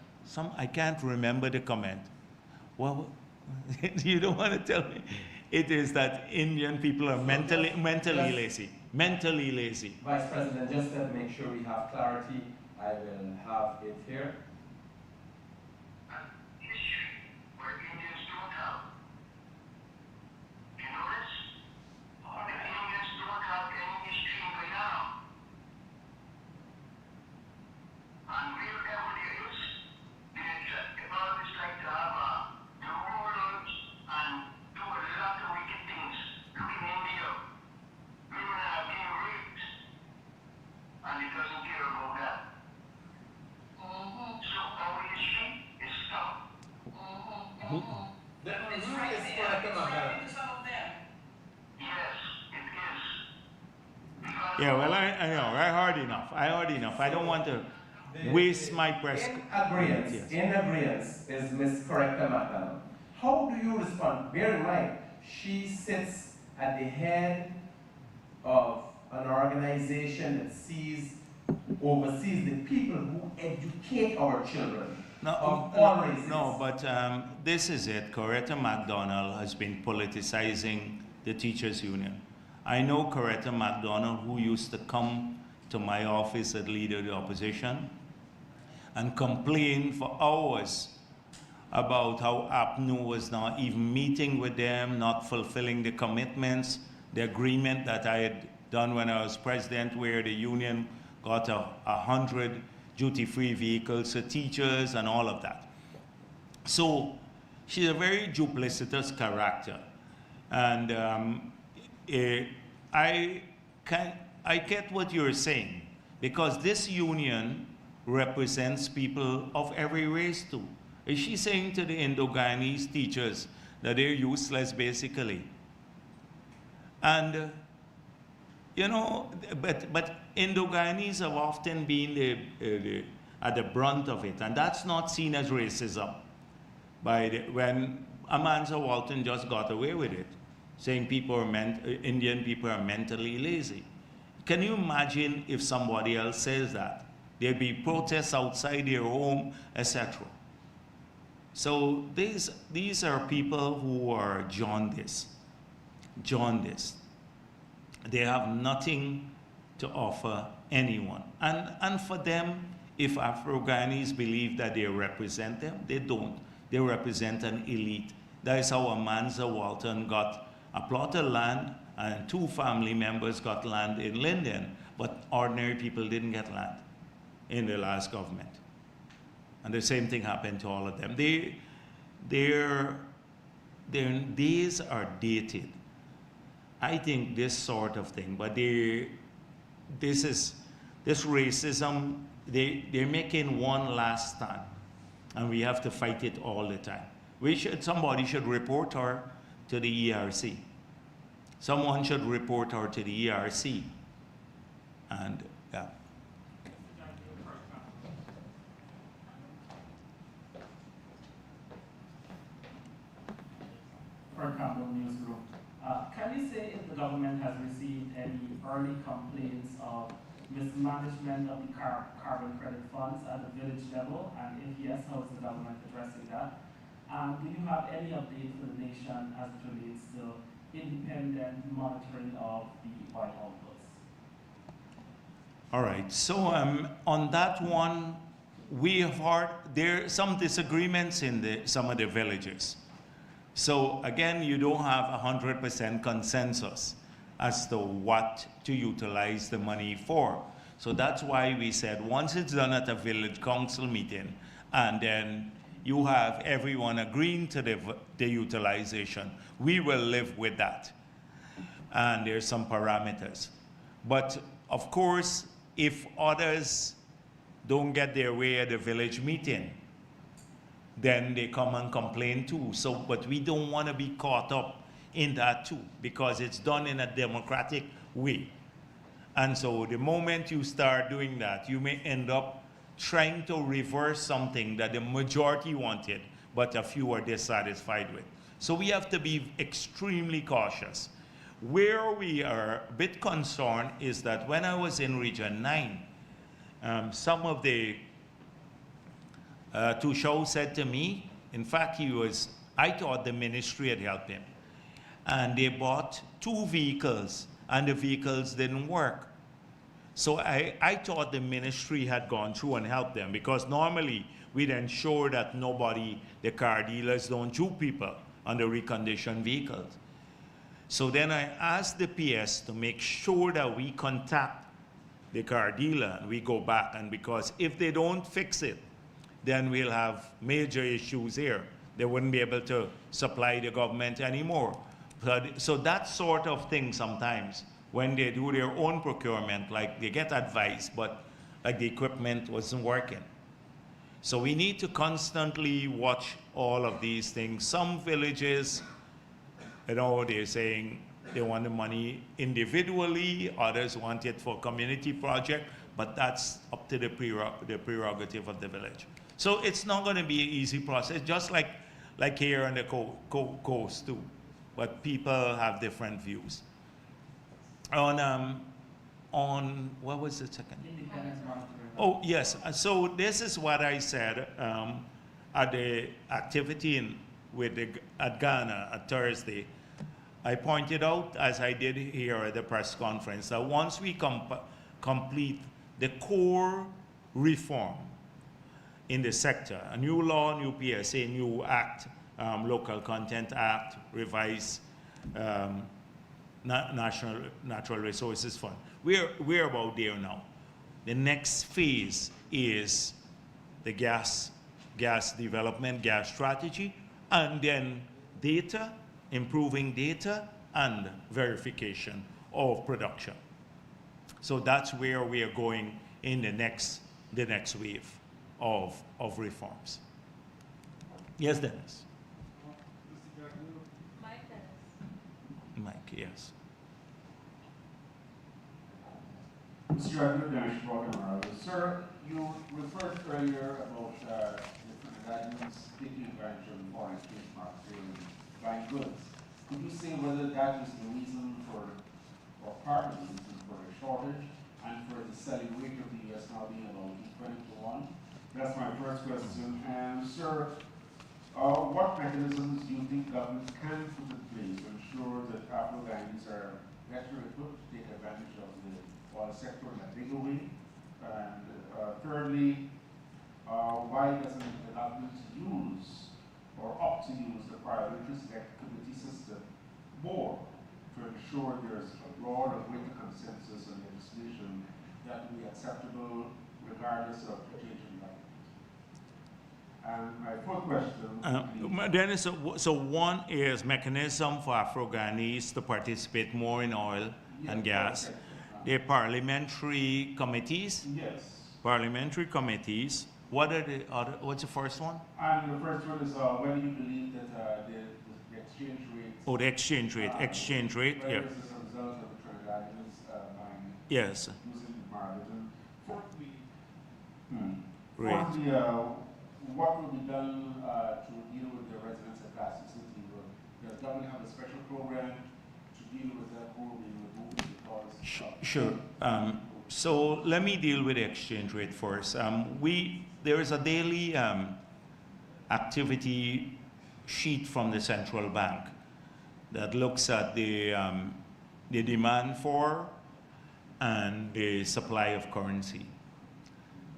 I can't remember the comment. Well, you don't want to tell me. It is that Indian people are mentally lazy. Mentally lazy. Vice President, just to make sure we have clarity, I will have it here. Yeah, well, I know. I heard enough. I don't want to waste my press. In agreement is Ms. Coretta McDonald. How do you respond? Bear in mind, she sits at the head of an organization that oversees the people who educate our children. No, but this is it. Coretta McDonald has been politicizing the teachers' union. I know Coretta McDonald, who used to come to my office as leader of the opposition and complain for hours about how APNU was not even meeting with them, not fulfilling the commitments, the agreement that I had done when I was president, where the union got 100 duty-free vehicles for teachers and all of that. So she's a very duplicitous character. And I get what you're saying, because this union represents people of every race too. Is she saying to the Indo-Guyanese teachers that they're useless, basically? And, you know, but Indo-Guyanese have often been at the brunt of it, and that's not seen as racism. When Amanda Walton just got away with it, saying Indian people are mentally lazy. Can you imagine if somebody else says that? There'd be protests outside their home, etc. So these are people who are jaundiced. They have nothing to offer anyone. And for them, if Afro-Guyanese believe that they represent them, they don't. They represent an elite. That is how Amanda Walton got a plot of land and 2 family members got land in Linden, but ordinary people didn't get land in the last government. And the same thing happened to all of them. Their days are dated. I think this sort of thing, but this racism, they're making one last stand, and we have to fight it all the time. Somebody should report her to the ERC. Someone should report her to the ERC. And yeah. For Campbell Newsroom. Can you say if the government has received any early complaints of mismanagement of the carbon credit funds at the village level? And if yes, how is the government addressing that? And do you have any update for the nation as it relates to independent monitoring of the oil outputs? All right, so on that one, we have heard there are some disagreements in some of the villages. So again, you don't have 100% consensus as to what to utilize the money for. So that's why we said once it's done at a village council meeting, and then you have everyone agreeing to the utilization, we will live with that. And there's some parameters. But of course, if others don't get their way at the village meeting, then they come and complain too. So, but we don't want to be caught up in that too, because it's done in a democratic way. And so the moment you start doing that, you may end up trying to reverse something that the majority wanted, but a few are dissatisfied with. So we have to be extremely cautious. Where we are a bit concerned is that when I was in Region 9, some of the Tushau said to me, in fact, I thought the ministry had helped him. And they bought 2 vehicles, and the vehicles didn't work. So I thought the ministry had gone through and helped them, because normally we'd ensure that the car dealers don't dupe people on the reconditioned vehicles. So then I asked the PS to make sure that we contact the car dealer and we go back, and because if they don't fix it, then we'll have major issues here. They wouldn't be able to supply the government anymore. So that sort of thing sometimes, when they do their own procurement, like they get advice, but like the equipment wasn't working. So we need to constantly watch all of these things. Some villages, they're saying they want the money individually, others want it for community project, but that's up to the prerogative of the village. So it's not going to be an easy process, just like here on the coast too. But people have different views. On what was the second? Independent monitoring. Oh yes. So this is what I said at the activity at Ghana at Thursday. I pointed out, as I did here at the press conference, that once we complete the core reform in the sector, a new law, new PSA, new act, Local Content Act, revised National Natural Resources Fund. We're about there now. The next phase is the gas development, gas strategy, and then data, improving data, and verification of production. So that's where we are going in the next wave of reforms. Yes, Dennis. Mike Dennis. Mike, yes. Mr. Jagdeo, Dennis Brokenmar. Sir, you referred earlier about different governments taking advantage of foreign exchange markets and buying goods. Could you say whether that is the reason or part of the reason for the shortage and for the selling rate of the U.S. now being about 20 to 1? That's my first question. And sir, what mechanisms do you think governments can put in place to ensure that Afro-Guyanese are better equipped to take advantage of the oil sector in a bigger way? And thirdly, why doesn't the government use or opt to use the parliamentary select committee system more to ensure there's a broad and greater consensus on legislation that will be acceptable regardless of the change in government. And my fourth question, Dennis, so one is mechanism for Afro-Guyanese to participate more in oil and gas. The parliamentary committees. Yes. Parliamentary committees. What are the other? What's the first one? And the first one is whether you believe that the exchange rate. Oh, the exchange rate. Exchange rate. Whether Yeah. this is a result of the Trinidadians buying Yes. using the Marriott. And fourthly, Right. What will be done to deal with the residents of Plastic City? Does the government have a special program to deal with that who will be removed because Sure. So let me deal with the exchange rate first. There is a daily activity sheet from the central bank that looks at the demand for and the supply of currency.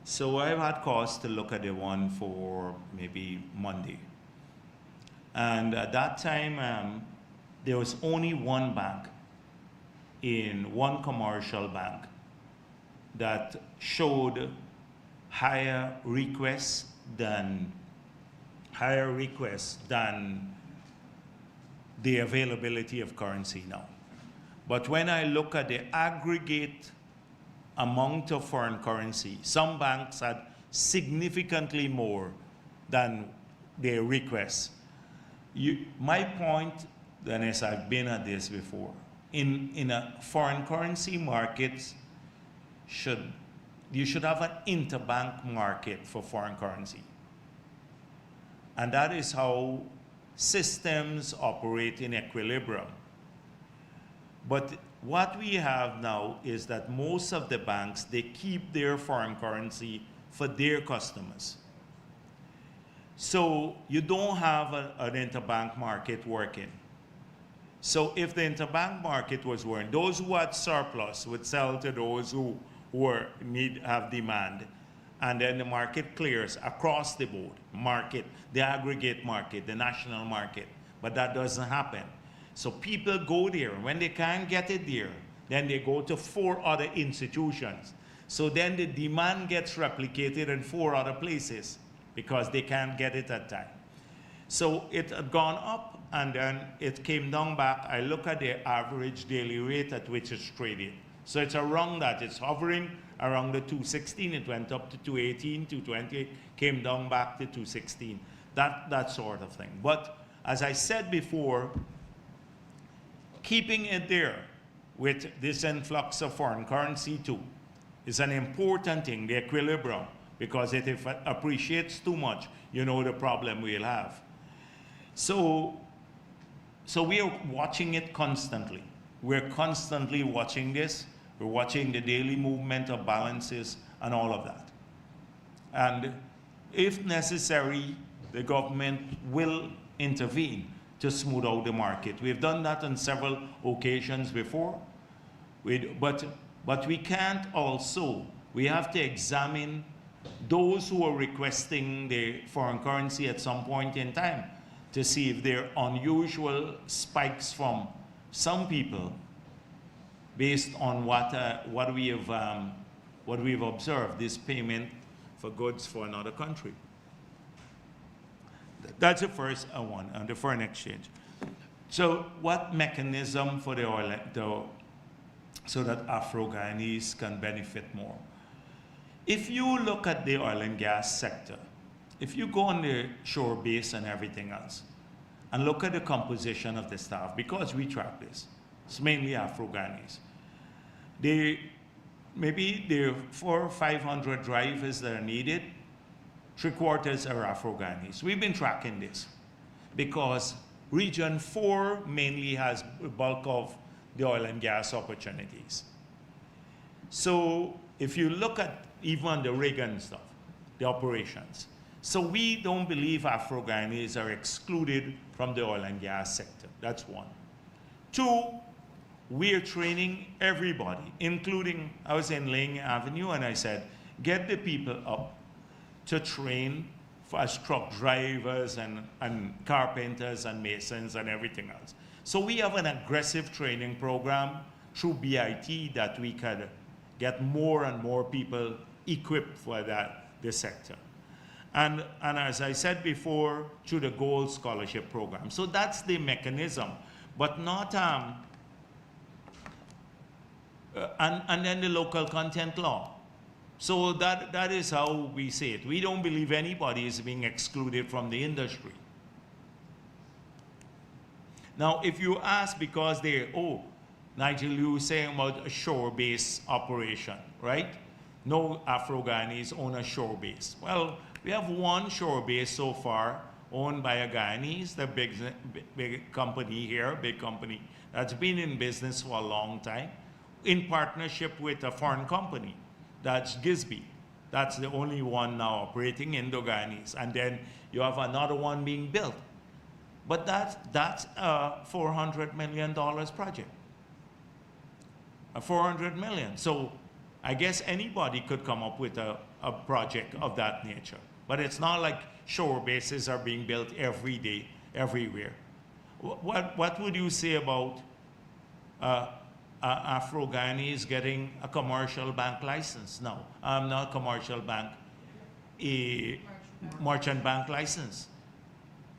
So I've had cause to look at the one for maybe Monday. And at that time, there was only one bank in one commercial bank that showed higher requests than the availability of currency now. But when I look at the aggregate amount of foreign currency, some banks had significantly more than their requests. My point, Dennis, I've been at this before. In a foreign currency market, you should have an interbank market for foreign currency. And that is how systems operate in equilibrium. But what we have now is that most of the banks, they keep their foreign currency for their customers. So you don't have an interbank market working. So if the interbank market was working, those who had surplus would sell to those who have demand, and then the market clears across the board, the aggregate market, the national market. But that doesn't happen. So people go there. When they can't get it there, then they go to 4 other institutions. So then the demand gets replicated in 4 other places because they can't get it at time. So it had gone up and then it came down back. I look at the average daily rate at which it's traded. So it's around that. It's hovering around the 216. It went up to 218, 220, came down back to 216. That sort of thing. But as I said before, keeping it there with this influx of foreign currency too is an important thing, the equilibrium, because if it appreciates too much, you know the problem we'll have. So we are watching it constantly. We're constantly watching this. We're watching the daily movement of balances and all of that. And if necessary, the government will intervene to smooth out the market. We've done that on several occasions before. But we can't also, we have to examine those who are requesting the foreign currency at some point in time to see if there are unusual spikes from some people based on what we've observed, this payment for goods for another country. That's the first one, the foreign exchange. So what mechanism for the oil, so that Afro-Guyanese can benefit more? If you look at the oil and gas sector, if you go on the shore base and everything else, and look at the composition of the staff, because we track this, it's mainly Afro-Guyanese. Maybe there are 400 or 500 drivers that are needed. 3/4 are Afro-Guyanese. We've been tracking this because Region 4 mainly has the bulk of the oil and gas opportunities. So if you look at even the rig and stuff, the operations, so we don't believe Afro-Guyanese are excluded from the oil and gas sector. That's one. 2, we are training everybody, including, I was in Ling Avenue and I said, get the people up to train as truck drivers and carpenters and masons and everything else. So we have an aggressive training program through BIT that we could get more and more people equipped for this sector. And as I said before, through the Gold Scholarship Program. So that's the mechanism, but not, and then the local content law. So that is how we say it. We don't believe anybody is being excluded from the industry. Now, if you ask because Nigel, you were saying about a shore-based operation, right? No Afro-Guyanese own a shore base. Well, we have one shore base so far owned by a Guyanese, the big company here, big company that's been in business for a long time, in partnership with a foreign company. That's Gisby. That's the only one now operating Indo-Guyanese. And then you have another one being built. But that's a $400 million project. A $400 million. So I guess anybody could come up with a project of that nature. But it's not like shore bases are being built every day, everywhere. What would you say about Afro-Guyanese getting a commercial bank license now? Not commercial bank, a merchant bank license.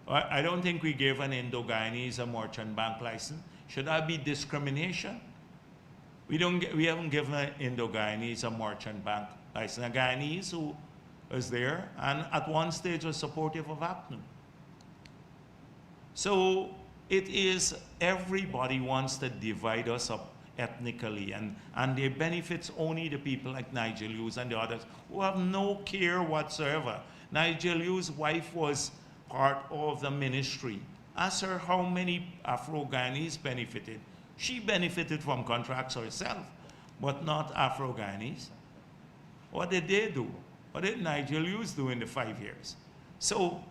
I don't think we gave an Indo-Guyanese a merchant bank license. Should that be discrimination? We haven't given an Indo-Guyanese a merchant bank license. A Guyanese who was there and at one stage was supportive of APNU. So it is, everybody wants to divide us up ethnically, and it benefits only the people like Nigel Hughes and the others who have no care whatsoever. Nigel Hughes' wife was part of the ministry. Ask her how many Afro-Guyanese benefited. She benefited from contracts herself, but not Afro-Guyanese. What did they do? What did Nigel Hughes do in the 5 years? So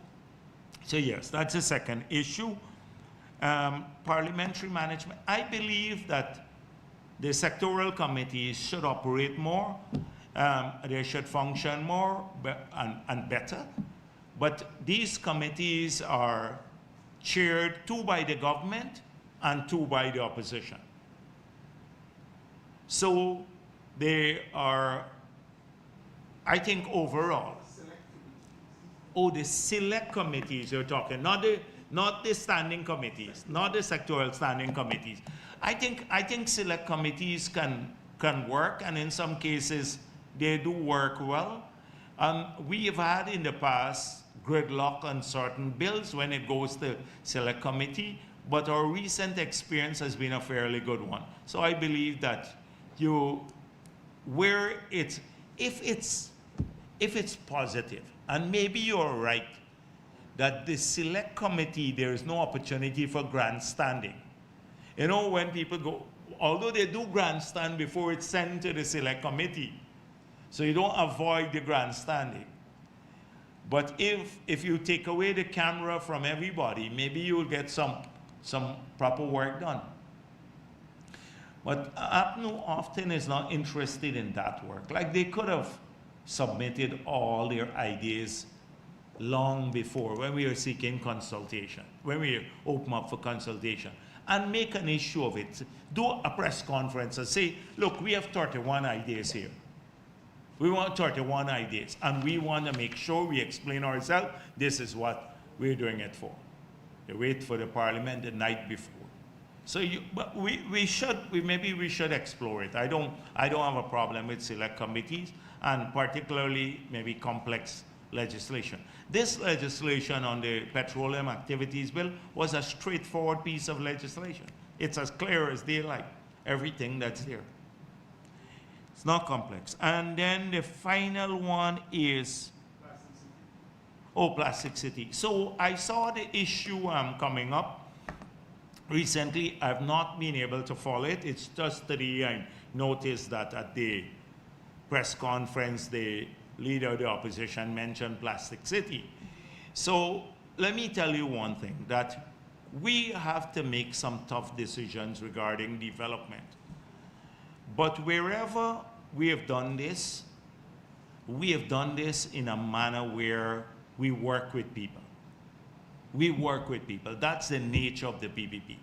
yes, that's the second issue. Parliamentary management. I believe that the sectoral committees should operate more. They should function more and better. But these committees are chaired, 2 by the government and 2 by the opposition. So they are, I think overall, the select committees you're talking, not the standing committees, not the sectoral standing committees. I think select committees can work, and in some cases they do work well. We have had in the past gridlock on certain bills when it goes to select committee, but our recent experience has been a fairly good one. So I believe that if it's positive, and maybe you're right, that the select committee, there is no opportunity for grandstanding. You know, when people go, although they do grandstand before it's sent to the select committee, so you don't avoid the grandstanding. But if you take away the camera from everybody, maybe you'll get some proper work done. But APNU often is not interested in that work. Like they could have submitted all their ideas long before when we were seeking consultation, when we open up for consultation, and make an issue of it. Do a press conference and say, look, we have 31 ideas here. We want 31 ideas, and we want to make sure we explain ourselves. This is what we're doing it for. They wait for the parliament the night before. So but maybe we should explore it. I don't have a problem with select committees, and particularly maybe complex legislation. This legislation on the Petroleum Activities Bill was a straightforward piece of legislation. It's as clear as daylight, everything that's there. It's not complex. And then the final one is Plastic City. So I saw the issue coming up recently. I've not been able to follow it. It's just today I noticed that at the press conference, the leader of the opposition mentioned Plastic City. So let me tell you one thing, that we have to make some tough decisions regarding development. But wherever we have done this in a manner where we work with people. We work with people. That's the nature of the PPP.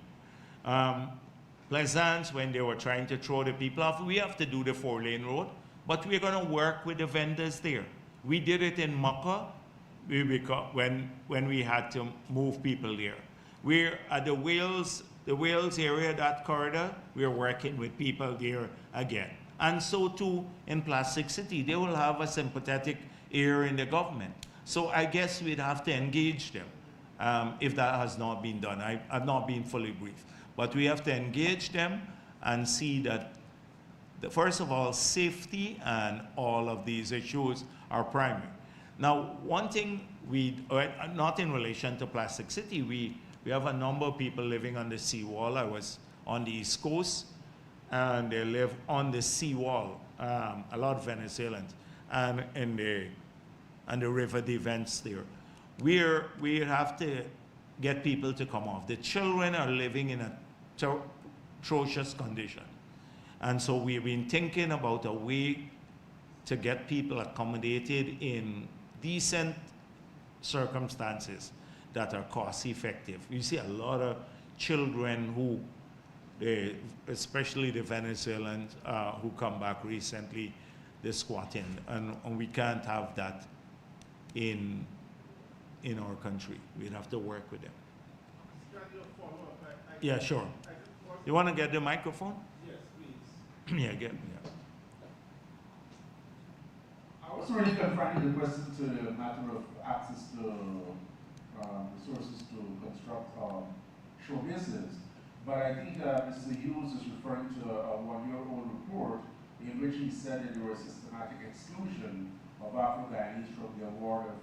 Pleasance, when they were trying to throw the people off, we have to do the 4-lane road, but we're going to work with the vendors there. We did it in Maka when we had to move people there. We're at the Wales area, that corridor, we're working with people there again. And so too in Plastic City, they will have a sympathetic ear in the government. So I guess we'd have to engage them if that has not been done. I've not been fully briefed. But we have to engage them and see that, first of all, safety and all of these issues are primary. Now, one thing not in relation to Plastic City, we have a number of people living on the seawall. I was on the East Coast, and they live on the seawall, a lot of Venezuelans, and in the river defense there. We have to get people to come off. The children are living in a atrocious condition. And so we've been thinking about a way to get people accommodated in decent circumstances that are cost effective. You see a lot of children who, especially the Venezuelans who come back recently, they're squatting, and we can't have that in our country. We'd have to work with them. Yeah, sure. You want to get the microphone? Yes, please. Yeah, get me. Yeah. I was really confining the question to the matter of access to resources to construct show bases. But I think Mr. Hughes is referring to a one-year-old report in which he said that there was systematic exclusion of Afro-Guyanese from the award of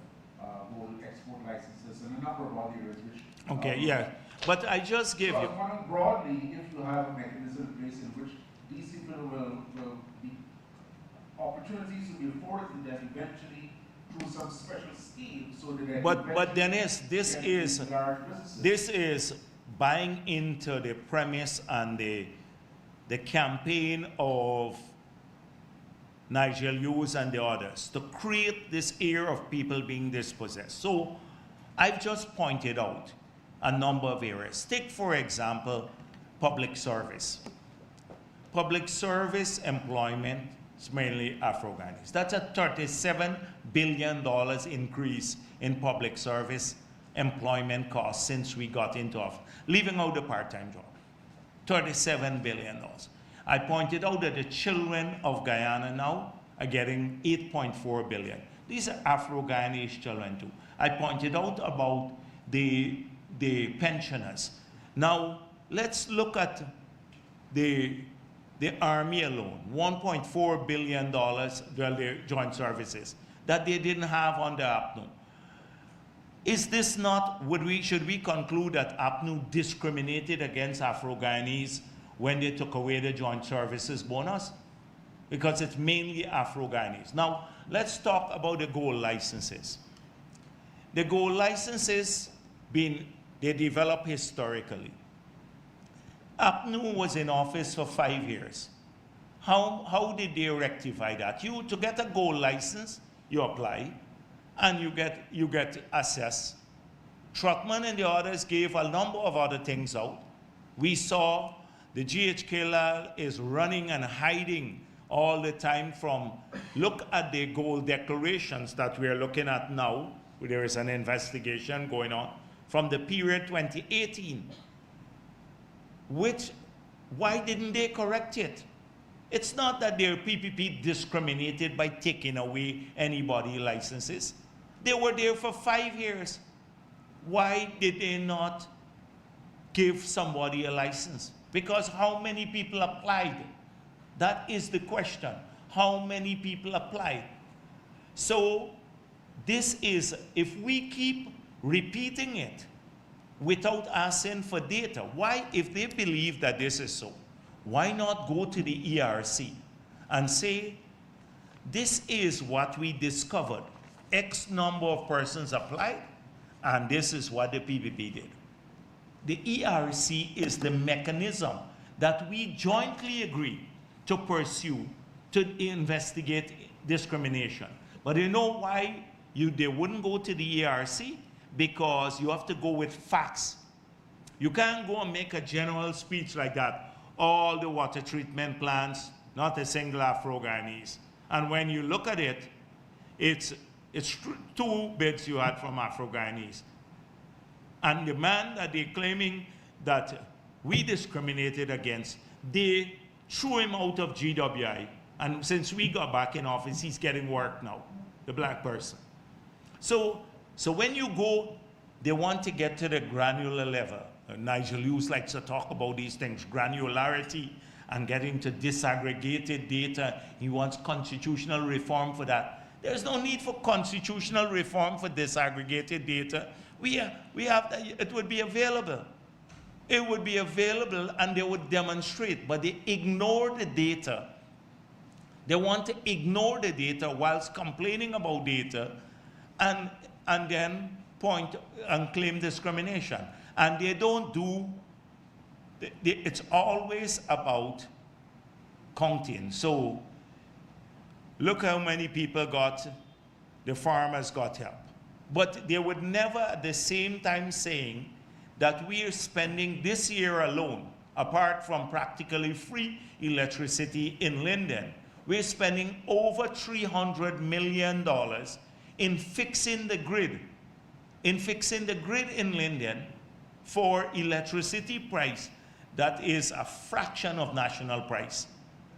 gold export licenses and a number of other areas which... Okay, yeah. But I just gave you... I was wondering broadly if you have a mechanism in place in which these people will be opportunities will be afforded to them eventually through some special scheme so that they But Dennis, this is buying into the premise and the campaign of Nigel Hughes and the others to create this air of people being dispossessed. So I've just pointed out a number of areas. Take, for example, public service. Public service employment is mainly Afro-Guyanese. That's a $37 billion increase in public service employment costs since we got into office, leaving out the part-time job. $37 billion. I pointed out that the children of Guyana now are getting $8.4 billion. These are Afro-Guyanese children too. I pointed out about the pensioners. Now, let's look at the Army alone, $1.4 billion, well, their joint services, that they didn't have under APNU. Is this not, should we conclude that APNU discriminated against Afro-Guyanese when they took away the joint services bonus? Because it's mainly Afro-Guyanese. Now, let's talk about the gold licenses. The gold licenses, they developed historically. APNU was in office for 5 years. How did they rectify that? To get a gold license, you apply, and you get assessed. Truckman and the others gave a number of other things out. We saw the GHKL is running and hiding all the time from, look at the gold declarations that we are looking at now. There is an investigation going on from the period 2018. Why didn't they correct it? It's not that their PPP discriminated by taking away anybody licenses. They were there for 5 years. Why did they not give somebody a license? Because how many people applied? That is the question. How many people applied? So this is, if we keep repeating it without asking for data, why, if they believe that this is so, why not go to the ERC and say, this is what we discovered. X number of persons applied, and this is what the PPP did. The ERC is the mechanism that we jointly agree to pursue to investigate discrimination. But you know why they wouldn't go to the ERC because you have to go with facts. You can't go and make a general speech like that. All the water treatment plants, not a single Afro-Guyanese. And when you look at it, it's two bids you had from Afro-Guyanese. And the man that they're claiming that we discriminated against, they threw him out of GWI. And since we got back in office, he's getting work now, the black person. So when you go, they want to get to the granular level. Nigel Hughes likes to talk about these things, granularity and getting to disaggregated data. He wants constitutional reform for that. There's no need for constitutional reform for disaggregated data. We have it would be available. It would be available and they would demonstrate, but they ignore the data. They want to ignore the data whilst complaining about data and then point and claim discrimination. And they don't do, it's always about counting. So look how many people the farmers got help. But they would never at the same time saying that we are spending this year alone, apart from practically free electricity in Linden, we're spending over $300 million in fixing the grid. In fixing the grid in Linden for electricity price that is a fraction of national price.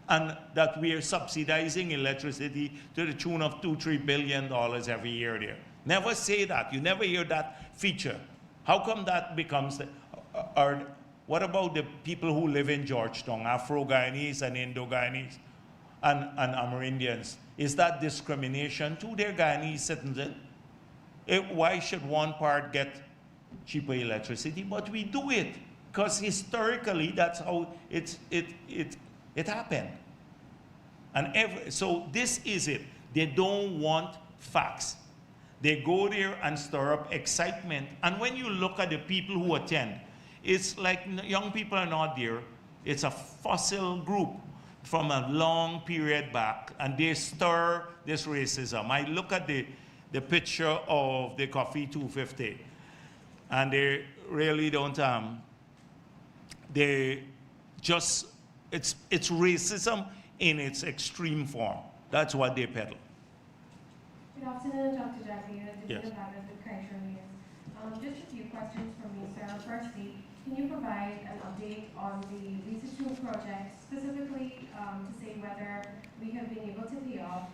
And that we are subsidizing electricity to the tune of $2–3 billion every year there. Never say that. You never hear that feature. How come that becomes what about the people who live in Georgetown, Afro-Guyanese and Indo-Guyanese and Amerindians? Is that discrimination to their Guyanese citizens? Why should one part get cheaper electricity? But we do it because historically that's how it happened. And so this is it. They don't want facts. They go there and stir up excitement. And when you look at the people who attend, it's like young people are not there. It's a fossil group from a long period back, and they stir this racism. I look at the picture of the Coffee 250, and they really don't, they just, it's racism in its extreme form. That's what they peddle. Good afternoon, Dr. Jagdeo. Yes. Just a few questions from me, sir. Firstly, can you provide an update on the Visa 2 project, specifically to say whether we have been able to pay off?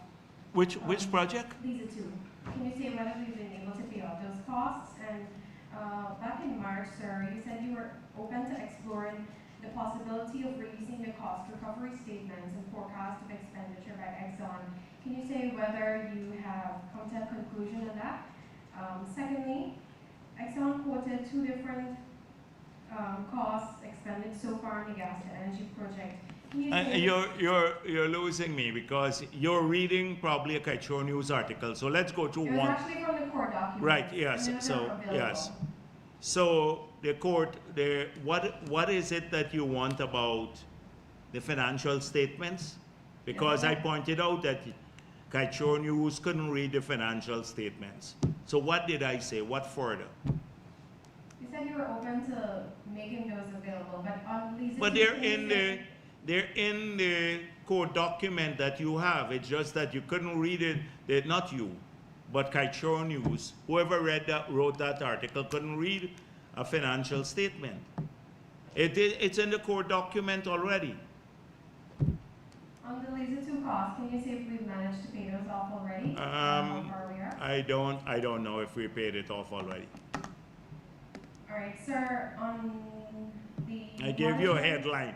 Which project? Visa 2. Can you say whether we've been able to pay off those costs? And back in March, sir, you said you were open to exploring the possibility of releasing the cost recovery statements and forecast of expenditure by Exxon. Can you say whether you have come to a conclusion on that? Secondly, Exxon quoted two different costs expended so far in the gas to energy project. You're losing me because you're reading probably a Kaichor News article. So let's go to it was one. Actually from the court document. Right. Yes. So yes. So the court. What is it that you want about the financial statements? Because I pointed out that Kaichor News couldn't read the financial statements. So what did I say? What further? You said you were open to making those available, but on these. But they're in the court document that you have. It's just that you couldn't read it. Not you, but Kaichor News. Whoever wrote that article couldn't read a financial statement. It's in the court document already. On the laser 2 costs, can you say if we've managed to pay those off already? How far we are? I don't know if we paid it off already. All right, sir. On the. I gave you a headline.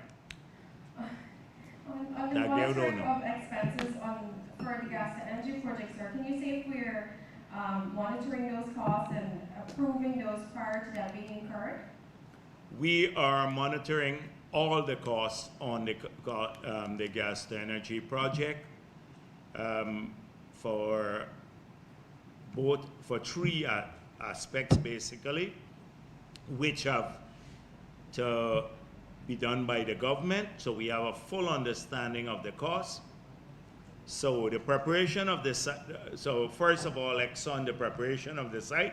On the monitoring of expenses for the gas to energy project, sir, can you say if we're monitoring those costs and approving those prior to that being incurred? We are monitoring all the costs on the gas to energy project for three aspects basically, which have to be done by the government, so we have a full understanding of the costs. So the preparation of the site, so first of all, Exxon, the preparation of the site,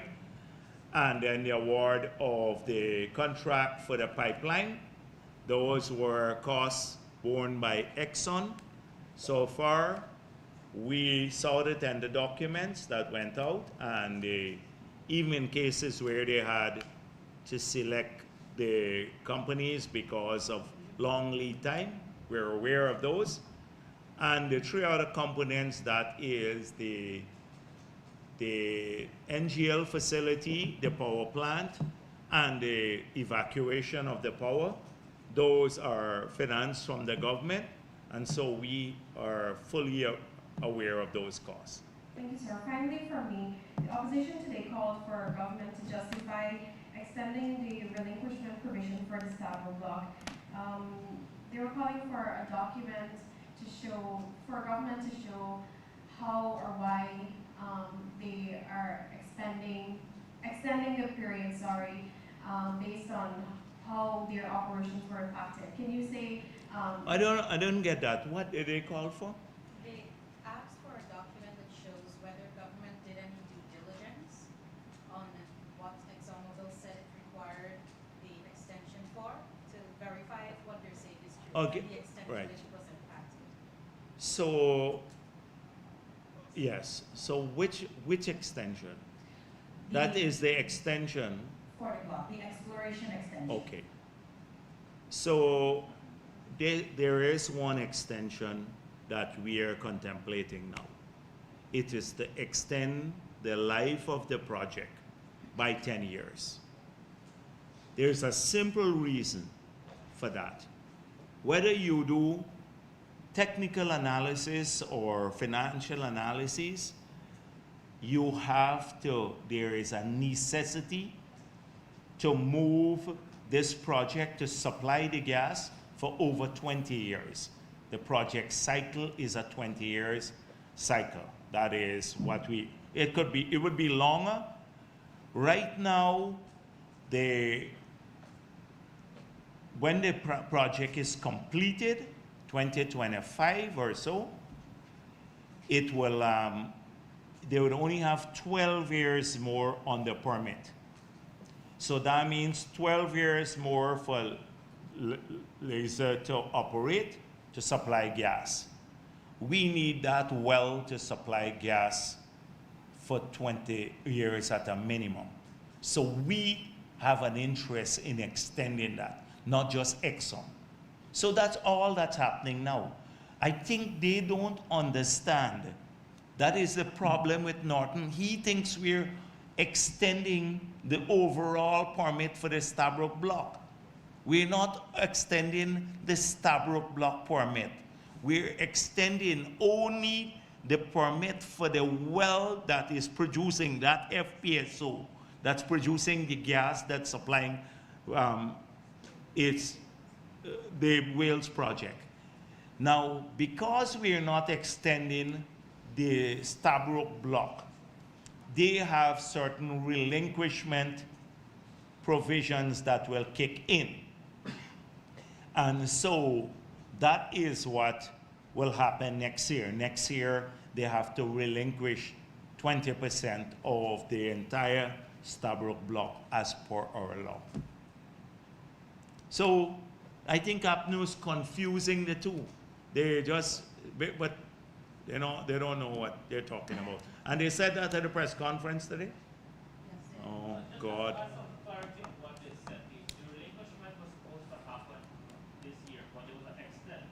and then the award of the contract for the pipeline. Those were costs borne by Exxon. So far, we saw the tender documents that went out, and even in cases where they had to select the companies because of long lead time, we're aware of those. And the three other components, that is the NGL facility, the power plant, and the evacuation of the power. Those are financed from the government, and so we are fully aware of those costs. Thank you, sir. Finally, from me, the opposition today called for government to justify extending the relinquishment provision for the Stavro block. They were calling for a document to show, for government to show how or why they are extending the period, based on how their operations were impacted. Can you say? I don't get that. What did they call for? They asked for a document that shows whether government did any due diligence on what ExxonMobil said it required the extension for, to verify if what they're saying is true. Okay, And the extent right. to which it was impacted. So, yes, so which extension? That is the extension. For the block, the exploration extension. Okay. So there is one extension that we are contemplating now. It is to extend the life of the project by 10 years. There's a simple reason for that. Whether you do technical analysis or financial analysis, you have to, there is a necessity to move this project to supply the gas for over 20 years. The project cycle is a 20 years cycle. That is what it would be longer. Right now, when the project is completed, 2025 or so, it will, they would only have 12 years more on the permit. So that means 12 years more for laser to operate, to supply gas. We need that well to supply gas for 20 years at a minimum. So we have an interest in extending that, not just Exxon. So that's all that's happening now. I think they don't understand. That is the problem with Norton. He thinks we're extending the overall permit for the Stabroek block. We're not extending the Stabroek block permit. We're extending only the permit for the well that is producing that FPSO, that's producing the gas that's supplying the Wales project. Now, because we're not extending the Stabroek block, they have certain relinquishment provisions that will kick in. And so that is what will happen next year. Next year, they have to relinquish 20% of the entire Stabroek block as per our law. So I think APNU is confusing the two. They just, but they don't know what they're talking about. And they said that at the press conference today? Yes, Oh, God. As of clarity of what they said, the relinquishment was supposed to happen this year, but it was an extent.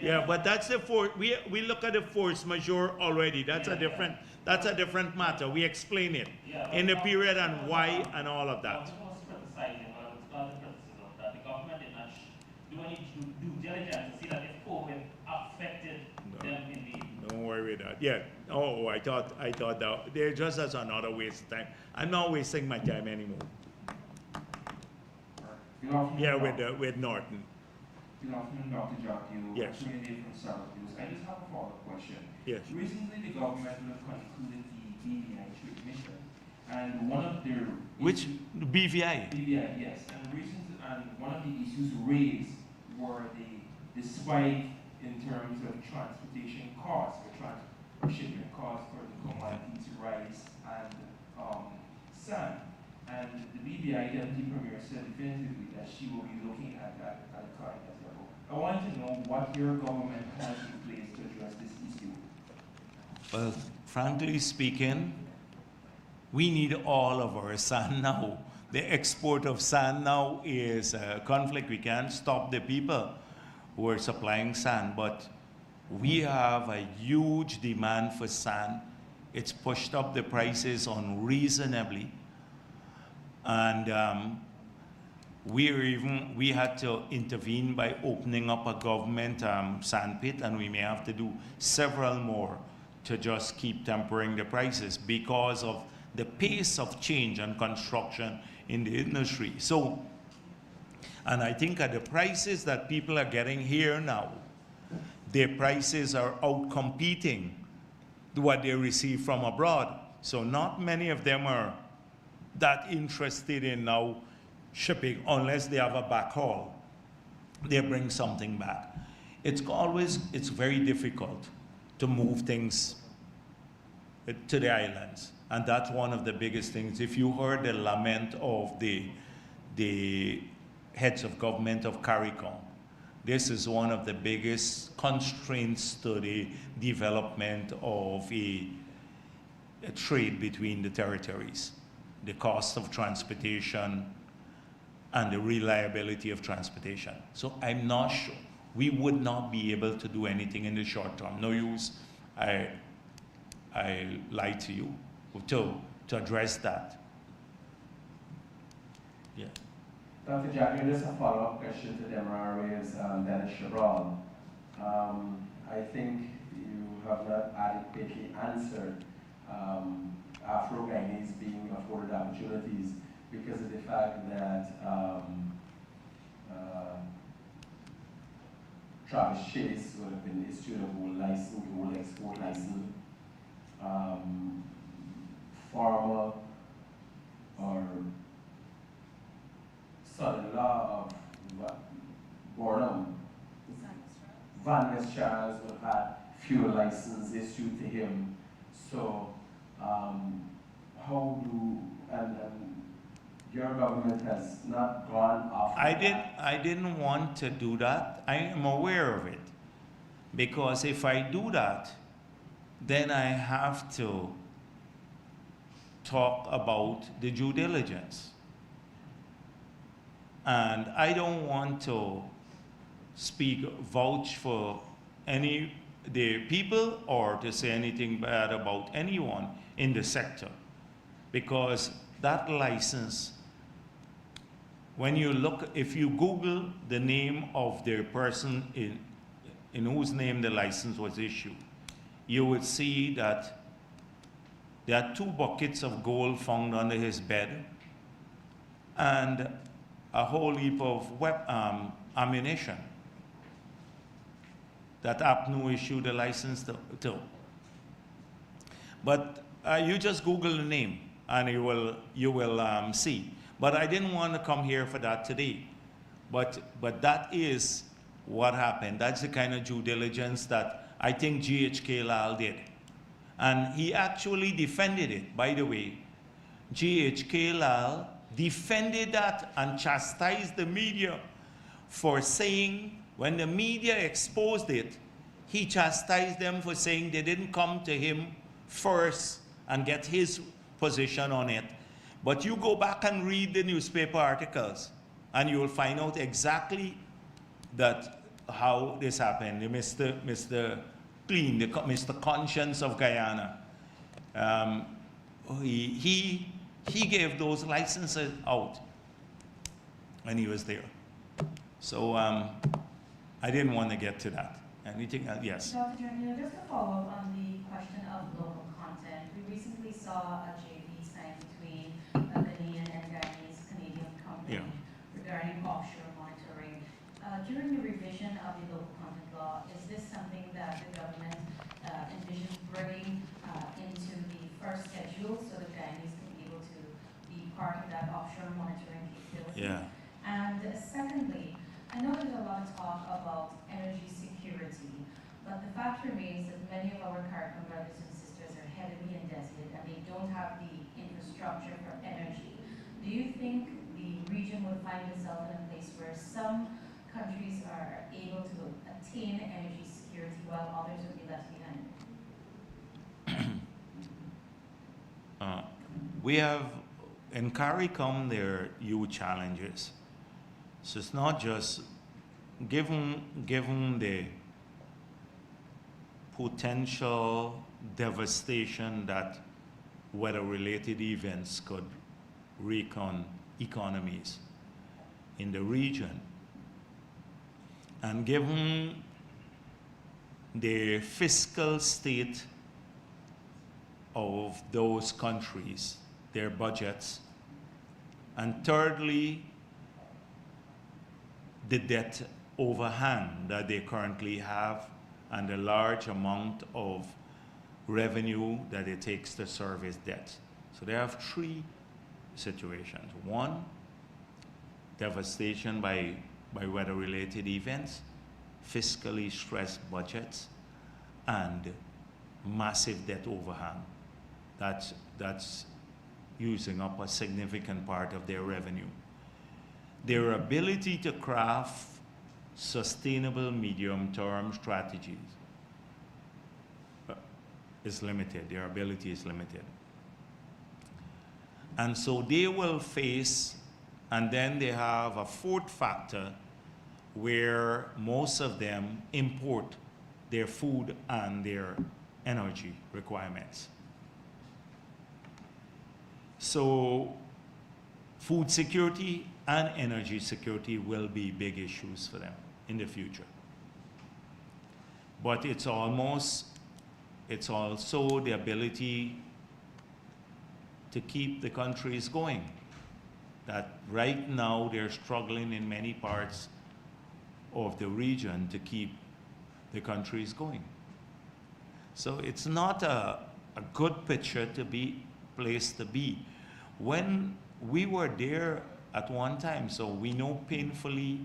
Yeah, but that's the force. We look at the force majeure already. That's a different matter. We explain it in the period and why and all of that. I was criticizing, but it's not the criticism that the government did not do any due diligence to see that if COVID affected them in the. Don't worry with that. Yeah. Oh, I thought that they're just as another waste of time. I'm not wasting my time anymore. Good afternoon, Yeah, with Norton. Good afternoon, Dr. Jagdeo. Yes. From South News. I just have a follow-up question. Yes. Recently, the government concluded the BVI trade mission, and one of their Which BVI? BVI, yes, and one of the issues raised were the spike in terms of transportation costs or shipping costs for the commodities, rice and sand. And the BBI Deputy Premier said definitively that she will be looking at that at a cabinet level. I want to know what your government has in place to address this issue. Well, frankly speaking, we need all of our sand now. The export of sand now is a conflict. We can't stop the people who are supplying sand, but we have a huge demand for sand. It's pushed up the prices unreasonably. And we had to intervene by opening up a government sand pit, and we may have to do several more to just keep tempering the prices because of the pace of change and construction in the industry. So, and I think at the prices that people are getting here now, their prices are out-competing what they receive from abroad. So not many of them are that interested in now shipping unless they have a backhaul. They bring something back. It's very difficult to move things to the islands. And that's one of the biggest things. If you heard the lament of the heads of government of CARICOM, this is one of the biggest constraints to the development of a trade between the territories. The cost of transportation and the reliability of transportation. So I'm not sure. We would not be able to do anything in the short term. No use, I lie to you, to address that. Yeah. Dr. Jagdeo, just a follow-up question to Demerara raised, Dennis Chabral. I think you have not adequately answered Afro-Guyanese being afforded opportunities because of the fact that Travis Chase would have been issued a gold license, gold export license. Former or son-in-law of Burnham, Van Ness Charles would have had fuel license issued to him. So how do, and your government has not gone off I didn't want to do that. I am aware of it. Because if I do that, then I have to talk about the due diligence. And I don't want to vouch for the people or to say anything bad about anyone in the sector. Because that license, when you look, if you Google the name of the person in whose name the license was issued, you would see that there are 2 buckets of gold found under his bed and a whole heap of ammunition that APNU issued a license to. But you just Google the name and you will see. But I didn't want to come here for that today. But that is what happened. That's the kind of due diligence that I think GHK Lal did. And he actually defended it, by the way. GHK Lal defended that and chastised the media for saying, when the media exposed it, he chastised them for saying they didn't come to him first and get his position on it. But you go back and read the newspaper articles, and you will find out exactly how this happened. Mr. Clean, Mr. Conscience of Guyana, he gave those licenses out when he was there. So I didn't want to get to that. Anything else? Yes. Dr. Jagdeo, just to follow up on the question of local content, we recently saw a JV signed between a Ghanaian and Guyanese Canadian company regarding offshore monitoring. During the revision of the local content law, is this something that the government envisions bringing into the first schedule so that Guyanese can be able to be part of that offshore monitoring capability? Yeah. And secondly, I know there's a lot of talk about energy security security, but the fact remains that many of our Caribbean brothers and sisters are heavily indebted and they don't have the infrastructure for energy. Do you think the region will find itself in a place where some countries are able to attain energy security while others will be left behind? We have, in CARICOM, there are huge challenges. So it's not just, given the potential devastation that weather-related events could wreak on economies in the region, and given the fiscal state of those countries, their budgets, and thirdly, the debt overhang that they currently have and the large amount of revenue that it takes to service debt. So they have three situations. One, devastation by weather-related events, fiscally stressed budgets, and massive debt overhang. That's using up a significant part of their revenue. Their ability to craft sustainable medium-term strategies is limited. Their ability is limited. And so they will face, and then they have a fourth factor where most of them import their food and their energy requirements. So food security and energy security will be big issues for them in the future. But it's also the ability to keep the countries going. That right now they're struggling in many parts of the region to keep the countries going. So it's not a good picture to be place to be. When we were there at one time, so we know painfully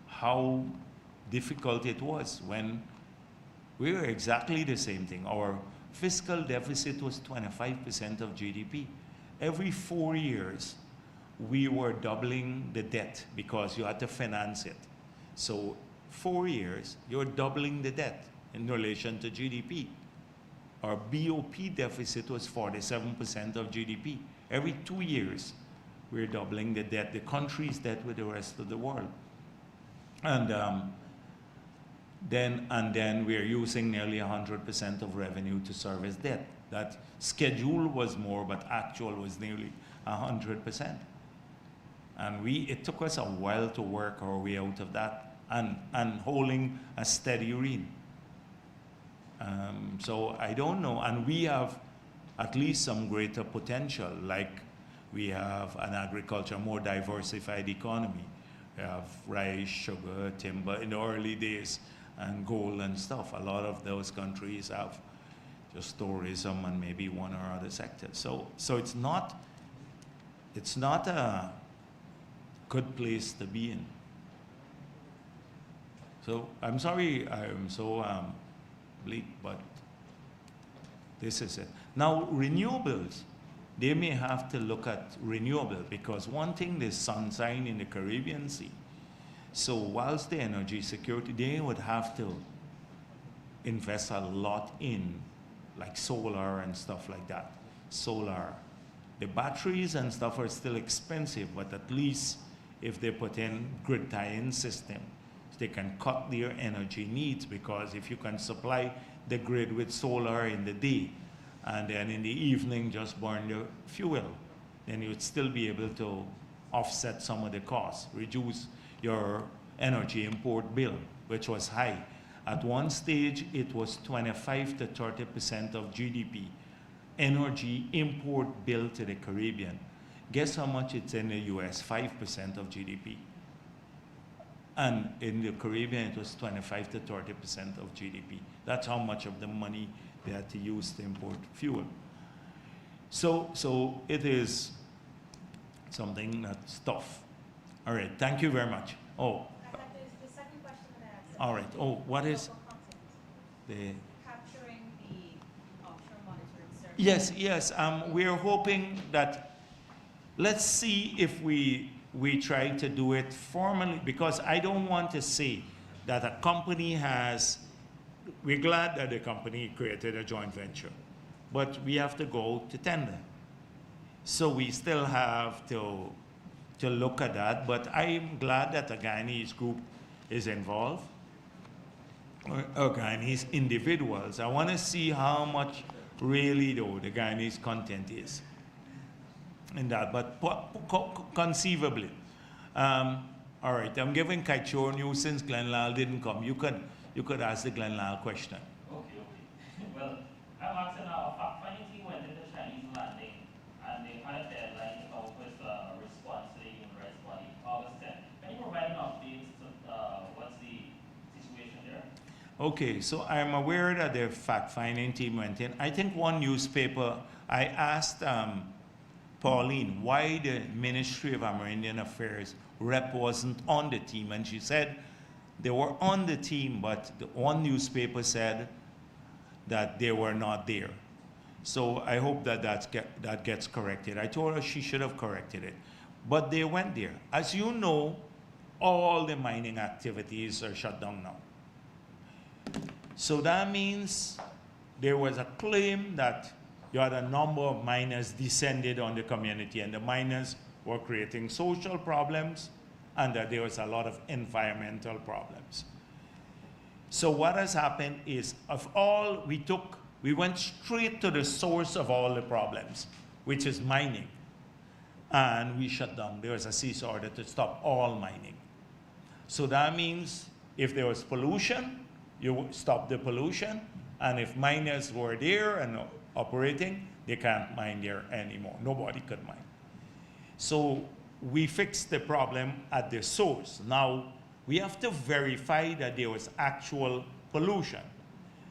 how difficult it was when we were exactly the same thing. Our fiscal deficit was 25% of GDP. Every 4 years, we were doubling the debt because you had to finance it. So 4 years, you're doubling the debt in relation to GDP. Our BOP deficit was 47% of GDP. Every 2 years, we're doubling the debt, the country's debt with the rest of the world. And then we're using nearly 100% of revenue to service debt. That schedule was more, but actual was nearly 100%. And it took us a while to work our way out of that and holding a steady rein. So I don't know, and we have at least some greater potential, like we have an agriculture, more diversified economy. We have rice, sugar, timber in the early days, and gold and stuff. A lot of those countries have just tourism and maybe one or other sector. So it's not a good place to be in. So I'm sorry I'm so bleak, but this is it. Now renewables, they may have to look at renewable because one thing, there's sunshine in the Caribbean Sea. So whilst the energy security, they would have to invest a lot in like solar and stuff like that. Solar. The batteries and stuff are still expensive, but at least if they put in grid tie-in system, they can cut their energy needs, because if you can supply the grid with solar in the day and then in the evening just burn the fuel, then you would still be able to offset some of the costs, reduce your energy import bill, which was high. At one stage, it was 25 to 30% of GDP, energy import bill to the Caribbean. Guess how much it's in the US? 5% of GDP. And in the Caribbean, it was 25 to 30% of GDP. That's how much of the money they had to use to import fuel. So it is something that's tough. All right, thank you very much. Oh. I have the second question that I asked. All right. Oh, what is? Local The Capturing the offshore monitoring service. yes, yes. We're hoping that, let's see if we try to do it formally, because I don't want to say that a company has, we're glad that the company created a joint venture, but we have to go to tender. So we still have to look at that, but I'm glad that a Guyanese group is involved, or Guyanese individuals. I want to see how much really though the Guyanese content is in that, but conceivably. All right, I'm giving Kaichor news since Glenn Lal didn't come. You could ask the Glenn Lal question. Okay. Well, I'm asking now, a fact-finding team went into Chinese landing, and they had a deadline to come up with a response to the human rights body, August 10th. Can you provide an update to what's the situation there? Okay, so I'm aware that the fact-finding team went in. I think one newspaper, I asked Pauline why the Ministry of Amerindian Affairs rep wasn't on the team, and she said they were on the team, but the one newspaper said that they were not there. So I hope that that gets corrected. I told her she should have corrected it, but they went there. As you know, all the mining activities are shut down now. So that means there was a claim that you had a number of miners descended on the community, and the miners were creating social problems, and that there was a lot of environmental problems. So what has happened is, we went straight to the source of all the problems, which is mining. And we shut down. There was a cease order to stop all mining. So that means if there was pollution, you stop the pollution, and if miners were there and operating, they can't mine there anymore. Nobody could mine. So we fixed the problem at the source. Now we have to verify that there was actual pollution.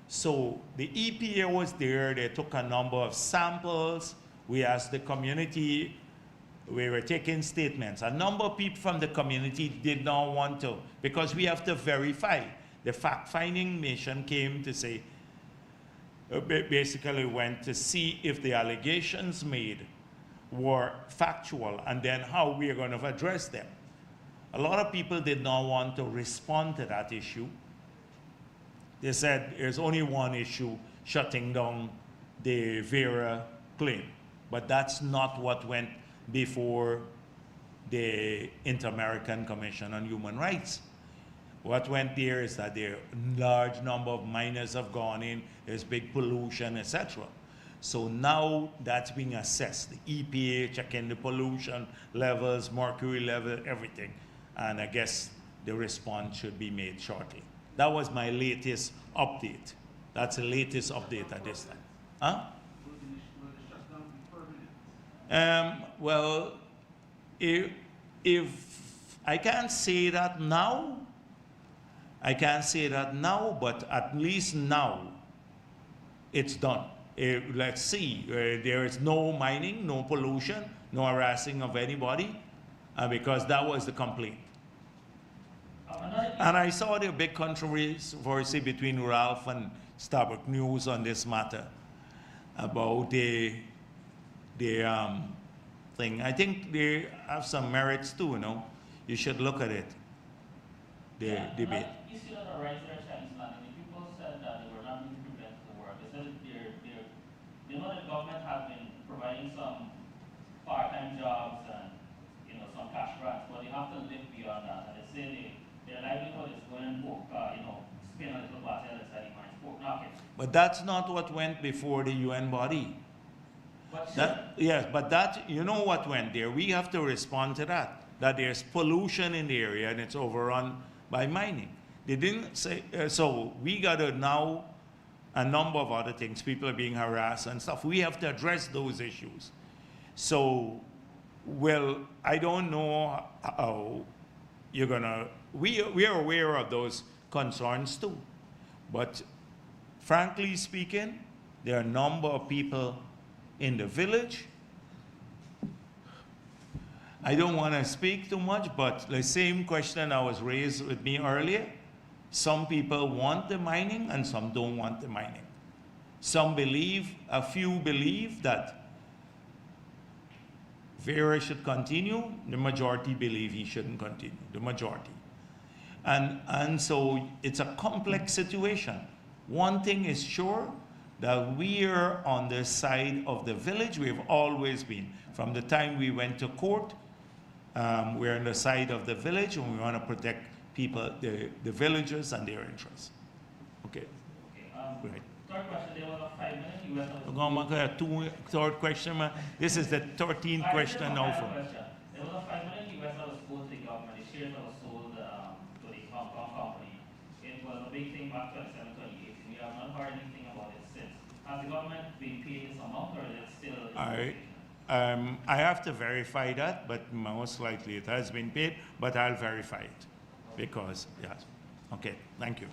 So the EPA was there, they took a number of samples, we asked the community, we were taking statements. A number of people from the community did not want to, because we have to verify. The fact-finding mission came to say, basically went to see if the allegations made were factual, and then how we are going to address them. A lot of people did not want to respond to that issue. They said there's only one issue, shutting down the Vera claim. But that's not what went before the Inter-American Commission on Human Rights. What went there is that there large number of miners have gone in, there's big pollution, etc. So now that's being assessed. The EPA checking the pollution levels, mercury level, everything. And I guess the response should be made shortly. That was my latest update. That's the latest update at this time. Huh? Will the shutdown be permanent? Well, if I can't say that now, but at least now it's done. Let's see, there is no mining, no pollution, no harassing of anybody, because that was the complaint. And I saw the big controversy between Ralph and Starbuck News on this matter about the thing. I think they have some merits too, you know. You should look at it, the debate. You see that the rights there in Chinese land, and the people said that they were not being prevented to work. They said that they know that the government has been providing some part-time jobs and some cash grants, but they have to live beyond that. And they say their livelihood is going to spin a little bit outside the mines, pork knocking. But that's not what went before the UN body. Yes, but that, you know what went there. We have to respond to that. That there's pollution in the area and it's overrun by mining. They didn't say, so we got to now, a number of other things, people are being harassed and stuff. We have to address those issues. So, well, I don't know how you're gonna, we are aware of those concerns too. But frankly speaking, there are a number of people in the village. I don't want to speak too much, but the same question that was raised with me earlier, Some people want the mining and some don't want the mining. Some believe, a few believe that Vera should continue. The majority believe he shouldn't continue, the majority. And so it's a complex situation. One thing is sure, that we are on the side of the village. We have always been. From the time we went to court, we're on the side of the village, and we want to protect people, the villagers and their interests. Okay. Okay. Right. Third question, there was a 5-minute US We're going to third question. This is the 13th question now. There was a 5 million US that was sold to the government. The shares that was sold to the Hong Kong company. It was a big thing back 27, 2018. We have not heard anything about it since. Has the government been paid this amount, or is it still? I have to verify that, but most likely it has been paid, but I'll verify it because, yes. Okay, thank you.